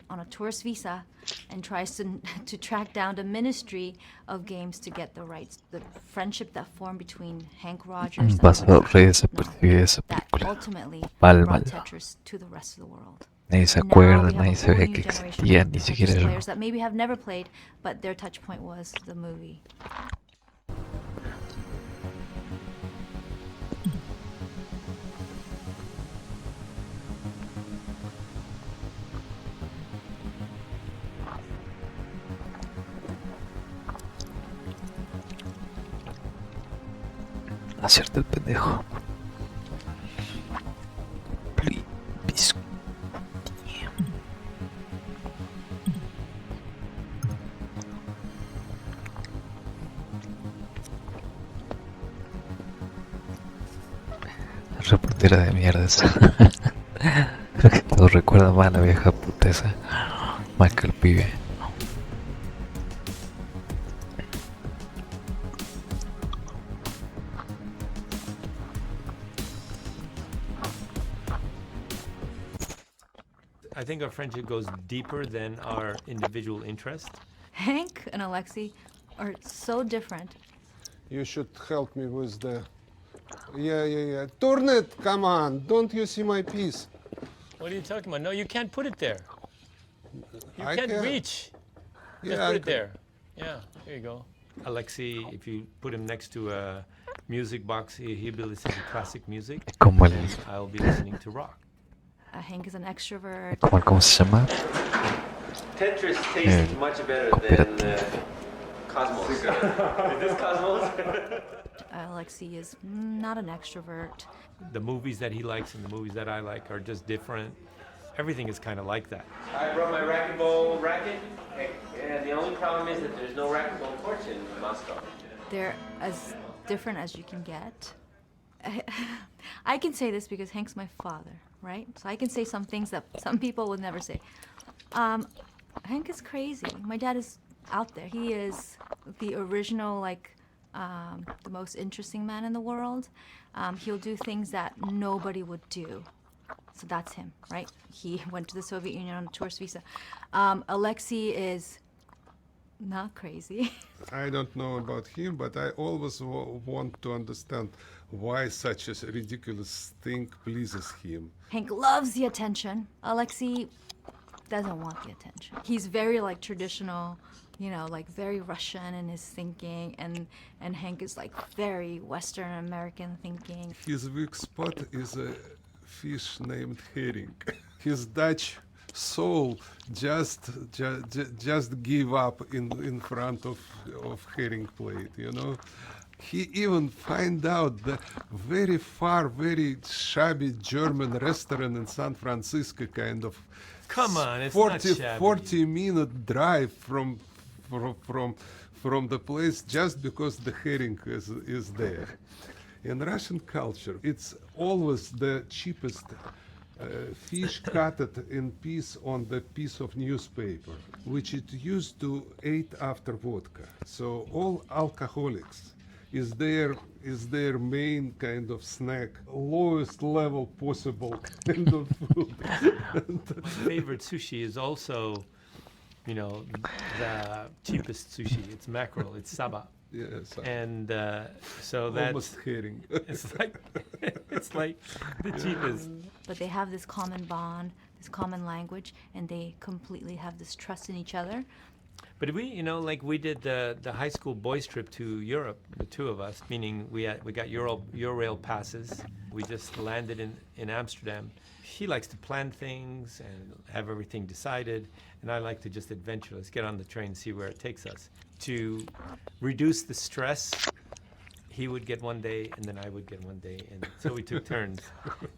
on a tourist visa and tries to track down the Ministry of Games to get the rights. The friendship that formed between Hank Rogers and Pasó re desapercibida esa that película. ultimately Mal, brought mal. Tetris to the rest of the world. Nadie se And now acuerda, we have nadie a se whole ve new que generation existía, of ni Tetris siquiera yo. players that maybe have never played, but their touch point was the movie. Acierta el pendejo. Reportera de mierdas. Creo que todo recuerda más a la vieja puta esa, más que el pibe. I think our friendship goes deeper than our individual interest. Hank and Alexei are so different. You should help me with the... Yeah. Turn it! Come on! Don't you see my piece? What are you talking about? No, you can't put it there. You I can't can. reach. Just Yeah, put I it can. there. Yeah, there you go. Alexei, if you put him next to a music box, he'll be listening to classic music, Como el, and I'll be listening to rock. Hank is an extrovert. ¿Cómo se llama? Tetris tastes much better than Cosmos. Is this Cosmos? Alexei is not an extrovert. The movies that he likes and the movies that I like are just different. Everything is kind of like that. I brought my racquetball racket, and the only problem is that there's no racquetball courts in Moscow. They're as different as you can get. I can say this because Hank's my father, right? So I can say some things that some people would never say. Hank is crazy. My dad is out there. He is the original, the most interesting man in the world. He'll do things that nobody would do. So that's him, right? He went to the Soviet Union on a tourist visa. Alexei is not crazy. I don't know about him, but I always want to understand why such a ridiculous thing pleases him. Hank loves the attention. Alexei doesn't want the attention. He's very traditional, very Russian in his thinking, and Hank is very Western American thinking. His weak spot is a fish named herring. His Dutch soul just give up in front of herring plate, He even find out the very far, very shabby German restaurant in San Francisco, kind of. Come on, it's not shabby. 40-minute drive from the place just because the herring is there. In Russian culture, it's always the cheapest fish cut in piece on the piece of newspaper, which it used to eat after vodka. So all alcoholics is their main kind of snack, lowest level possible kind of food. My favorite sushi is also, the cheapest sushi. It's mackerel. It's saba. Yes. And so that's almost herring. It's like the cheapest. But they have this common bond, this common language, and they completely have this trust in each other. But we did the high school boys trip to Europe, the two of us, meaning we got Eurail passes. We just landed in Amsterdam. He likes to plan things and have everything decided, and I like to just adventure. Let's get on the train, see where it takes us. To reduce the stress, he would get one day, and then I would get one day, and so we took turns.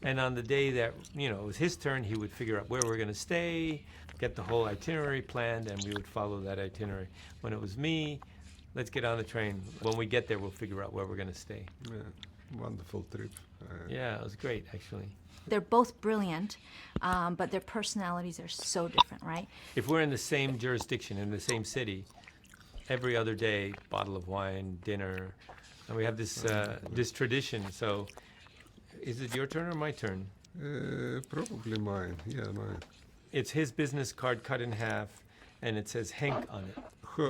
And on the day that it was his turn, he would figure out where we're going to stay, get the whole itinerary planned, and we would follow that itinerary. When it was me, let's get on the train. When we get there, we'll figure out where we're going to stay. Yeah, wonderful trip. Yeah, it was great, actually. They're both brilliant, but their personalities are so different, right? If we're in the same jurisdiction, in the same city, every other day, bottle of wine, dinner, and we have this tradition. So, is it your turn or my turn? Probably mine. Yeah, mine. It's his business card cut in half, and it says Henk on it.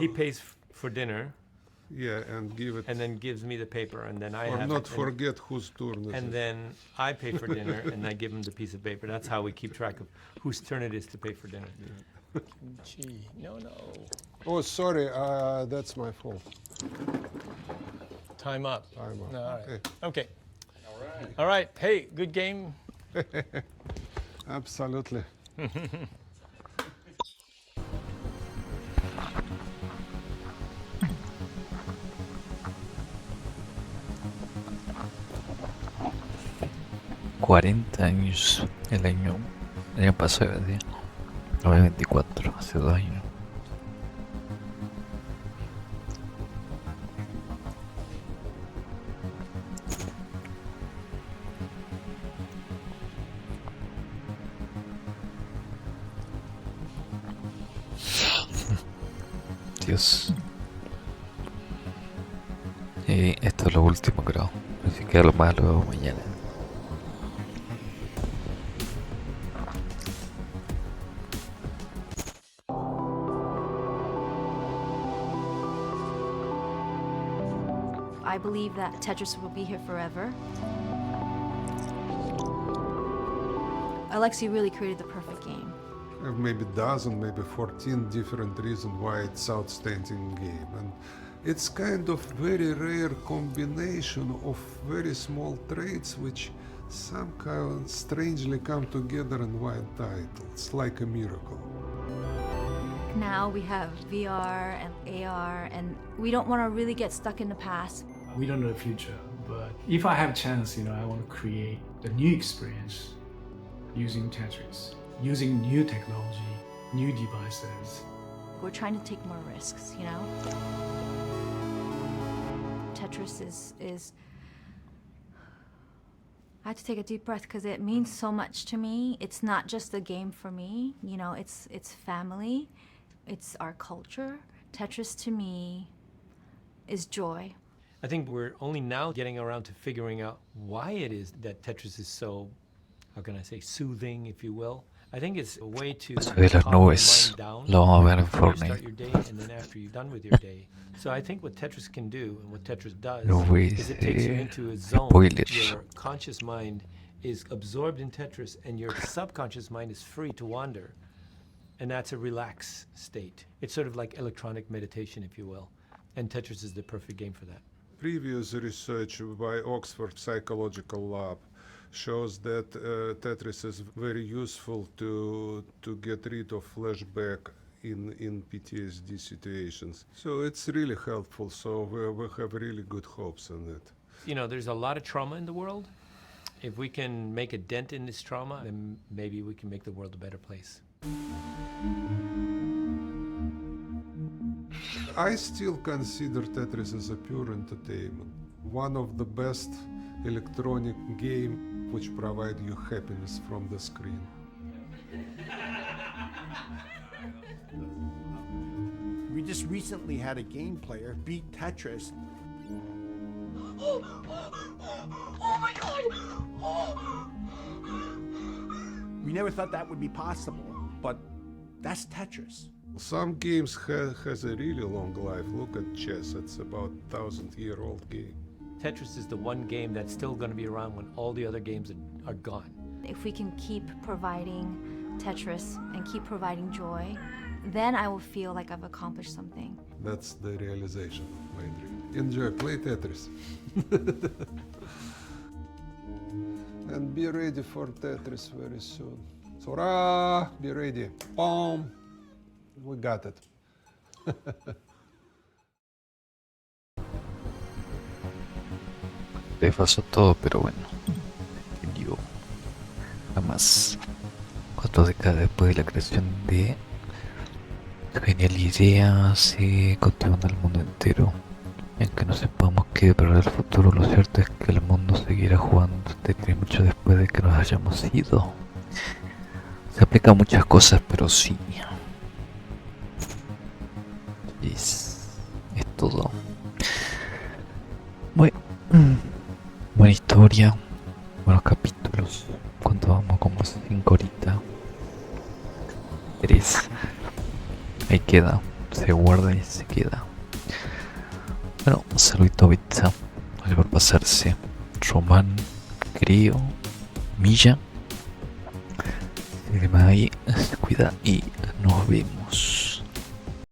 He pays for dinner. Yeah, and give it. And then gives me the paper, and then I or have not it, forget whose turn is and it. then I pay for dinner, and I give him the piece of paper. That's how we keep track of whose turn it is to pay for dinner. Yeah. Gee, no. Oh, sorry, that's my fault. Time up. Time up. No, all right. Okay. Okay. All right. Hey, good game. Absolutely. $40 el año pasado, ¿sí? 2024, hace 2 años. Dios. Y esto es lo último, creo. Así que lo más lo veo mañana. I believe that Tetris will be here forever. Alexei really created the perfect game. have maybe dozen, maybe 14 different reasons why it's outstanding game. And it's kind of very rare combination of very small traits which somehow strangely come together in one title. It's like a miracle. Now we have VR and AR, and we don't want to really get stuck in the past. We don't know the future, but if I have a chance, I want to create a new experience using Tetris, using new technology, new devices. We're trying to take more risks, Tetris is I had to take a deep breath because it means so much to me. It's not just a game for me, it's family, it's our culture. Tetris to me is joy. I think we're only now getting around to figuring out why it is that Tetris is so, how can I say, soothing, if you will. I think it's a way to Subir las calm your nubes. mind down Lo vamos a ver en before you start Fortnite. your day and then after you're done with your day. So I think what Tetris can do and what Tetris does No voy a is it takes you decir into a zone. spoilers. Your conscious mind is absorbed in Tetris and your subconscious mind is free to wander. And that's a relaxed state. It's sort of like electronic meditation, if you will. And Tetris is the perfect game for that. Previous research by Oxford Psychological Lab shows that Tetris is very useful to get rid of flashback in PTSD situations. So it's really helpful. So we have really good hopes on it. There's a lot of trauma in the world. If we can make a dent in this trauma, then maybe we can make the world a better place. I still consider Tetris as a pure entertainment. One of the best electronic game which provide you happiness from the screen. We just recently had a game player beat Tetris. Oh my god! We never thought that would be possible, but that's Tetris. Some games has a really long life. Look at chess, it's about 1,000-year-old game. Tetris is the one game that's still going to be around when all the other games are gone. If we can keep providing Tetris and keep providing joy, then I will feel like I've accomplished something. That's the realization of my dream. Enjoy, play Tetris. And be ready for Tetris very soon. Sora, be ready. Boom. We got it. Le pasó todo, pero bueno. Yo jamás. 4 décadas después de la creación de genial idea, se continúa en el mundo entero. Y aunque no sepamos qué deparará el futuro, lo cierto es que el mundo seguirá jugando Tetris mucho después de que nos hayamos ido. Se aplica a muchas cosas, pero sí. Es todo. Buena historia, buenos capítulos. ¿Cuánto vamos? Como 5 horitas. 3. Ahí queda. Se guarda y se queda. Bueno, un saludito a Bitsa. Gracias por pasarse. Román, Creo, Milla. Y demás ahí. Se cuida y nos vemos.